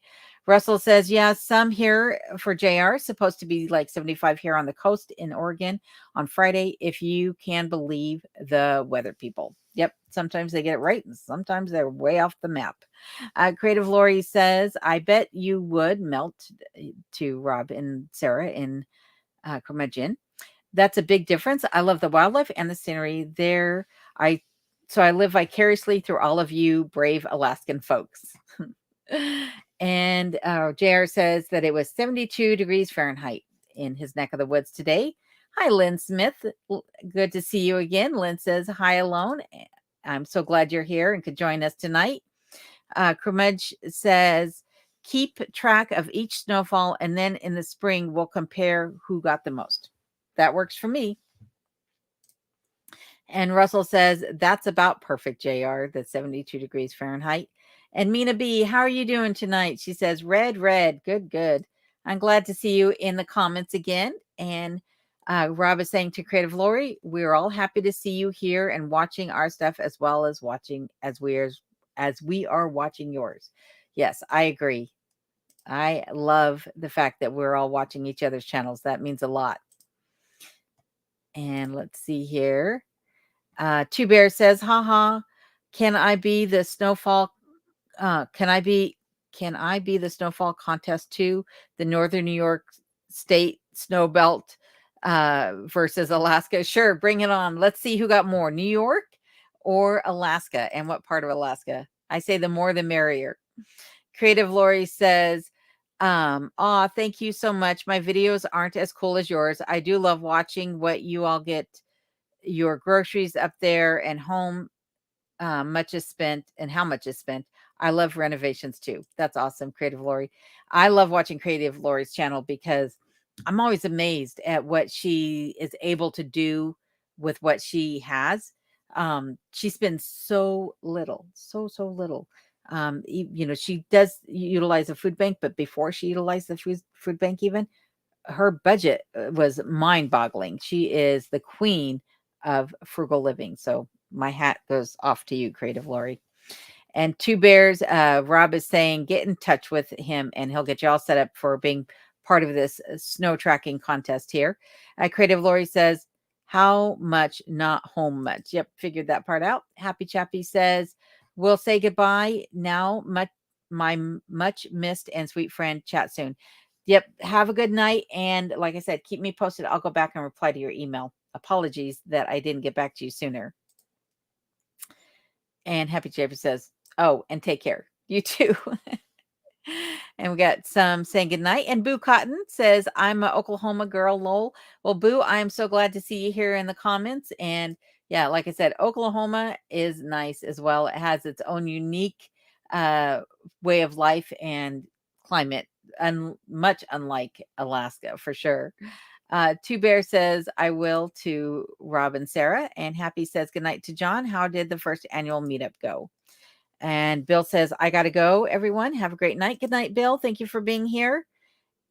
Russell says, yeah, some here for JR, supposed to be like 75 here on the coast in Oregon on Friday, if you can believe the weather people. Yep, sometimes they get it right and sometimes they're way off the map. Creative Lori says, I bet you would melt to Rob and Sarah in Curmudgeon. That's a big difference. I love the wildlife and the scenery there. So I live vicariously through all of you brave Alaskan folks. And JR says that it was 72 degrees Fahrenheit in his neck of the woods today. Hi, Lynn Smith. Good to see you again. Lynn says, hi, alone. I'm so glad you're here and could join us tonight. Crumedge says, keep track of each snowfall, and then in the spring, we'll compare who got the most. That works for me. And Russell says, that's about perfect, JR, the 72 degrees Fahrenheit. And Mina B, how are you doing tonight? She says, red, red. Good, good. I'm glad to see you in the comments again. And Rob is saying to Creative Lori, we're all happy to see you here and watching our stuff as well as watching as we are watching yours. Yes, I agree. I love the fact that we're all watching each other's channels. That means a lot. And let's see here. Two Bear says, haha, can I be the snowfall? Can I be the snowfall contest too? The Northern New York State snow belt versus Alaska. Sure, bring it on. Let's see who got more, New York or Alaska, and what part of Alaska. I say the more the merrier. Creative Lori says, thank you so much. My videos aren't as cool as yours. I do love watching what you all get your groceries up there and home. Much is spent and how much is spent. I love renovations too. That's awesome, Creative Lori. I love watching Creative Lori's channel because I'm always amazed at what she is able to do with what she has. She spends so little, so little. She does utilize a food bank, but before she utilized the food bank, even her budget was mind-boggling. She is the queen of frugal living. So my hat goes off to you, Creative Lori. And Two Bears, Rob is saying, get in touch with him and he'll get you all set up for being part of this snow tracking contest here. Creative Lori says, how much, not home much. Yep, figured that part out. Happy Chappy says, we'll say goodbye now. My much missed and sweet friend. Chat soon. Yep, have a good night. And like I said, keep me posted. I'll go back and reply to your email. Apologies that I didn't get back to you sooner. And Happy Chappy says, oh, and take care. You too. And we got some saying goodnight. And Boo Cotton says, I'm an Oklahoma girl, lol. Well, Boo, I am so glad to see you here in the comments. And yeah, like I said, Oklahoma is nice as well. It has its own unique way of life and climate, much unlike Alaska for sure. Two Bear says, I will to Rob and Sarah. And Happy says, goodnight to John. How did the first annual meetup go? And Bill says, I got to go, everyone. Have a great night. Good night, Bill. Thank you for being here.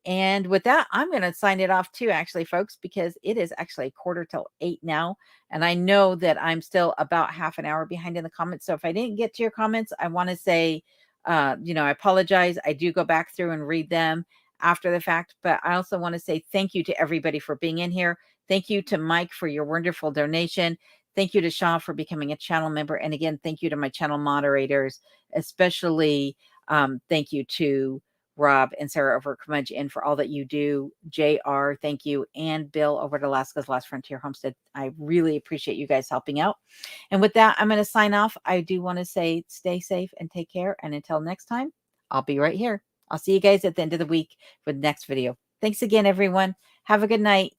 And with that, I'm going to sign it off too, actually, folks, because it is actually 7:45 now. And I know that I'm still about half an hour behind in the comments. So if I didn't get to your comments, I want to say, I apologize. I do go back through and read them after the fact. But I also want to say thank you to everybody for being in here. Thank you to Mike for your wonderful donation. Thank you to Shaw for becoming a channel member. And again, thank you to my channel moderators, especially Thank you to Rob and Sarah over at Curmudgeon Inn for all that you do. JR, thank you. And Bill over at Alaska's Last Frontier Homestead. I really appreciate you guys helping out. And with that, I'm going to sign off. I do want to say stay safe and take care. And until next time, I'll be right here. I'll see you guys at the end of the week for the next video. Thanks again, everyone. Have a good night.